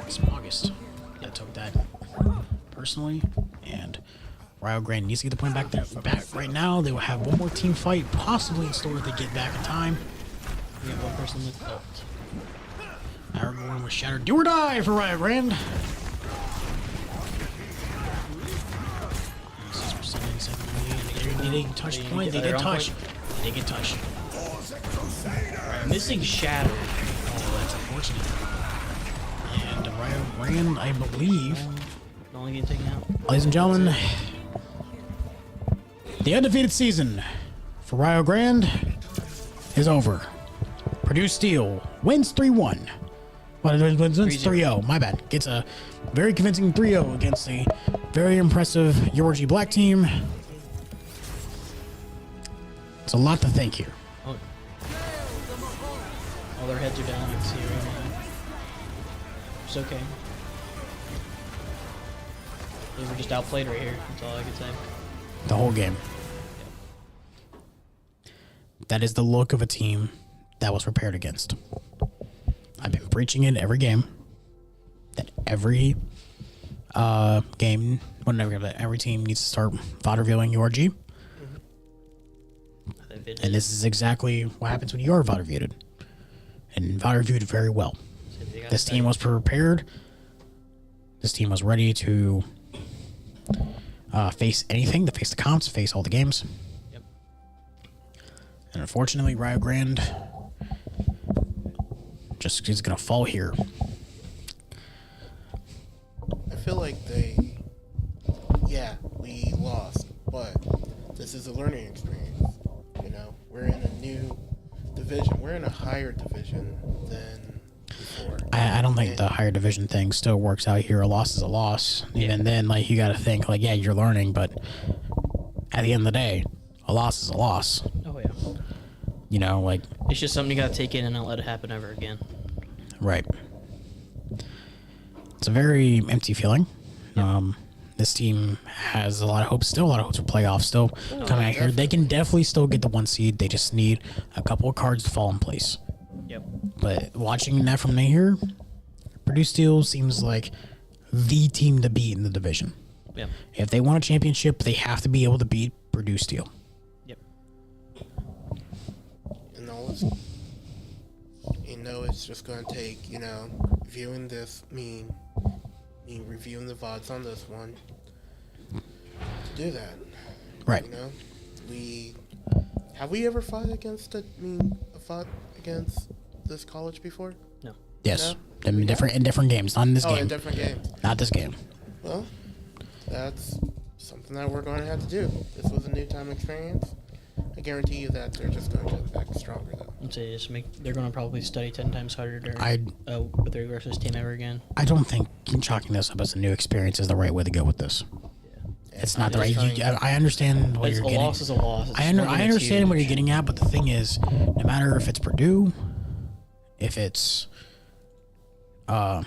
Some August that took that personally, and Rio Grande needs to get the point back right now. They will have one more team fight possibly in store if they get back in time. We have one person with ult. Aragorn was shattered. Do or die for Rio Grande. 6%, they touched the point. They did touch. They did get touched. Missing shadow. Oh, that's unfortunate. And Rio Grande, I believe. Only getting taken out. Ladies and gentlemen, the undefeated season for Rio Grande is over. Purdue Steel wins 3-1. Well, it wins 3-0. My bad. Gets a very convincing 3-0 against a very impressive URG Black team. It's a lot to thank here. Oh. All their heads are down. You can see it right now. It's okay. They were just outplayed right here. That's all I can say. The whole game. That is the look of a team that was prepared against. I've been preaching it every game. That every game, every team needs to start VOD reviewing URG. And this is exactly what happens when you are VOD reviewed. And VOD reviewed very well. This team was prepared. This team was ready to face anything, to face the comps, face all the games. Yep. And unfortunately, Rio Grande just is going to fall here. I feel like we lost, but this is a learning experience. You know, we're in a new division. We're in a higher division than before. I don't think the higher division thing still works out here. A loss is a loss. Even then, like, you got to think, like, yeah, you're learning, but at the end of the day, a loss is a loss. Oh, yeah. You know, like... It's just something you got to take in and not let it happen ever again. Right. It's a very empty feeling. This team has a lot of hopes for playoffs still coming out here. They can definitely still get the 1 seed. They just need a couple of cards to fall in place. Yep. But watching that from here, Purdue Steel seems like the team to beat in the division. Yep. If they want a championship, they have to be able to beat Purdue Steel. Yep. And all it's, it's just going to take, viewing this, reviewing the VODs on this one to do that. Right. Have we ever fought against a VOD against this college before? No. Yes. No? In different games, not in this game. In different games. Not this game. Well, that's something that we're going to have to do. This was a new time experience. I guarantee you that they're just going to come back stronger, though. I'd say they're going to probably study 10 times harder with their versus team ever again. I don't think chalking this up as a new experience is the right way to go with this. Yeah. It's not the right. I understand what you're getting. A loss is a loss. I understand what you're getting at, but the thing is, no matter if it's Purdue, if it's the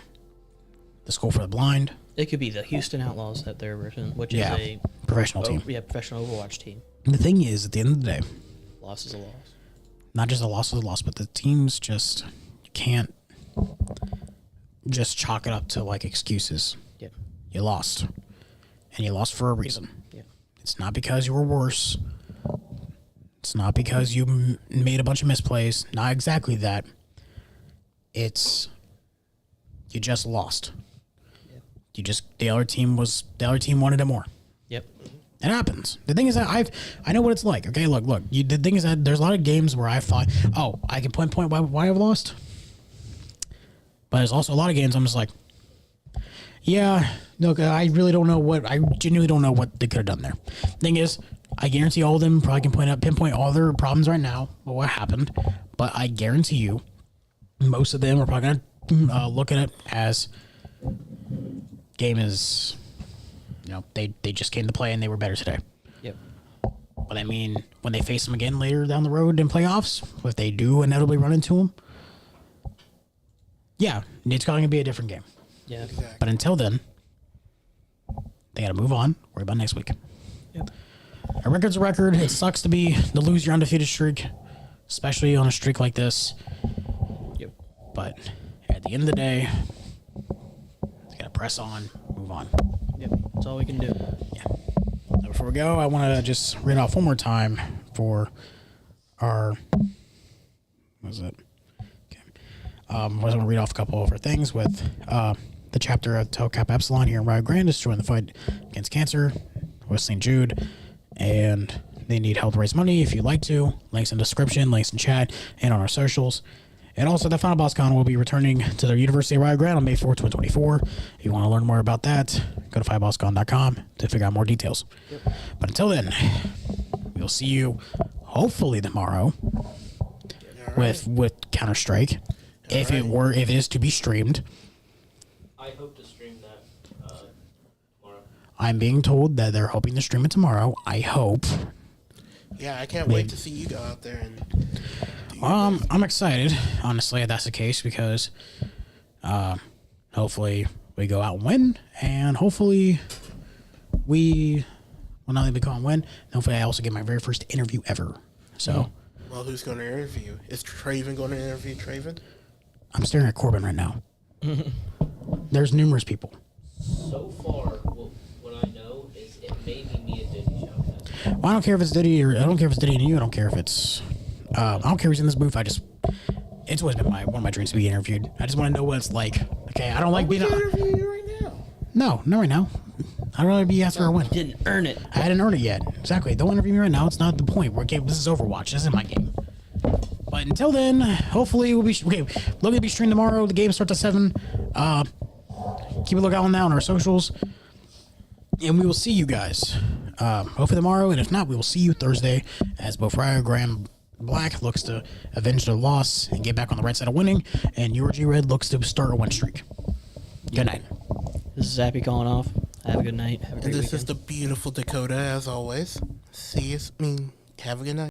School for the Blind, it could be the Houston Outlaws that they're versus, which is a professional team. Yeah, professional Overwatch team. And the thing is, at the end of the day, Loss is a loss. Not just a loss is a loss, but the teams just can't just chalk it up to like excuses. Yeah. You lost. And you lost for a reason. Yeah. It's not because you were worse. It's not because you made a bunch of misplays. Not exactly that. It's you just lost. Yeah. The other team wanted it more. Yep. It happens. The thing is that I know what it's like. Okay, look. The thing is that there's a lot of games where I thought, oh, I can point why I've lost. But there's also a lot of games I'm just like, yeah, look, I genuinely don't know what they could have done there. Thing is, I guarantee all of them probably can pinpoint all their problems right now, or what happened. But I guarantee you, most of them are probably gonna look at it as game is. They just came to play and they were better today. Yep. But I mean, when they face them again later down the road in playoffs, if they do inevitably run into them, yeah, it's going to be a different game. Yeah. Exactly. But until then, they got to move on. Worry about next week. Yep. A record's a record. It sucks to lose your undefeated streak, especially on a streak like this. Yep. But at the end of the day, they got to press on, move on. Yep. That's all we can do. Yeah. Now before we go, I want to just read off one more time for our. What was it? Okay. I was going to read off a couple of our things with the chapter of Tau Kappa Epsilon here in Rio Grande is joining the fight against cancer with St. Jude, and they need help to raise money. If you'd like to, links in the description, links in chat, and on our socials. And also, the Final Boss Con will be returning to the University of Rio Grande on May 4th, 2024. If you want to learn more about that, go to finalbosscon.com to figure out more details. Yep. But until then, we'll see you hopefully tomorrow with Counter-Strike. If it is to be streamed. I hope to stream that tomorrow. I'm being told that they're hoping to stream it tomorrow. I hope. Yeah, I can't wait to see you go out there and I'm excited, honestly, if that's the case, because hopefully we go out and win, and hopefully we will not only go out and win, hopefully I also get my very first interview ever. So, well, who's going to interview you? Is Traven going to interview Traven? I'm staring at Corbin right now. There's numerous people. So far, what I know is it may be me and Diddy shouting. Well, I don't care if it's Diddy or I don't care if it's Diddy and you. I don't care if it's. I don't care who's in this booth. It's always been one of my dreams to be interviewed. I just want to know what it's like. Okay, I don't like being. Interview you right now. No, not right now. I don't want to be asked for a win. Didn't earn it. I hadn't earned it yet. Exactly. Don't interview me right now. It's not the point. This is Overwatch. This isn't my game. But until then, hopefully we'll be okay. Looking to be streamed tomorrow. The game starts at 7. Keep a lookout on that on our socials, and we will see you guys. Hopefully tomorrow, and if not, we will see you Thursday as both Rio Grande Black looks to avenge their loss and get back on the right side of winning, and URG Red looks to start a win streak. Good night. This is Zappy calling off. Have a good night. Have a great And this weekend. is the beautiful Dakota, as always. See you. Have a good night.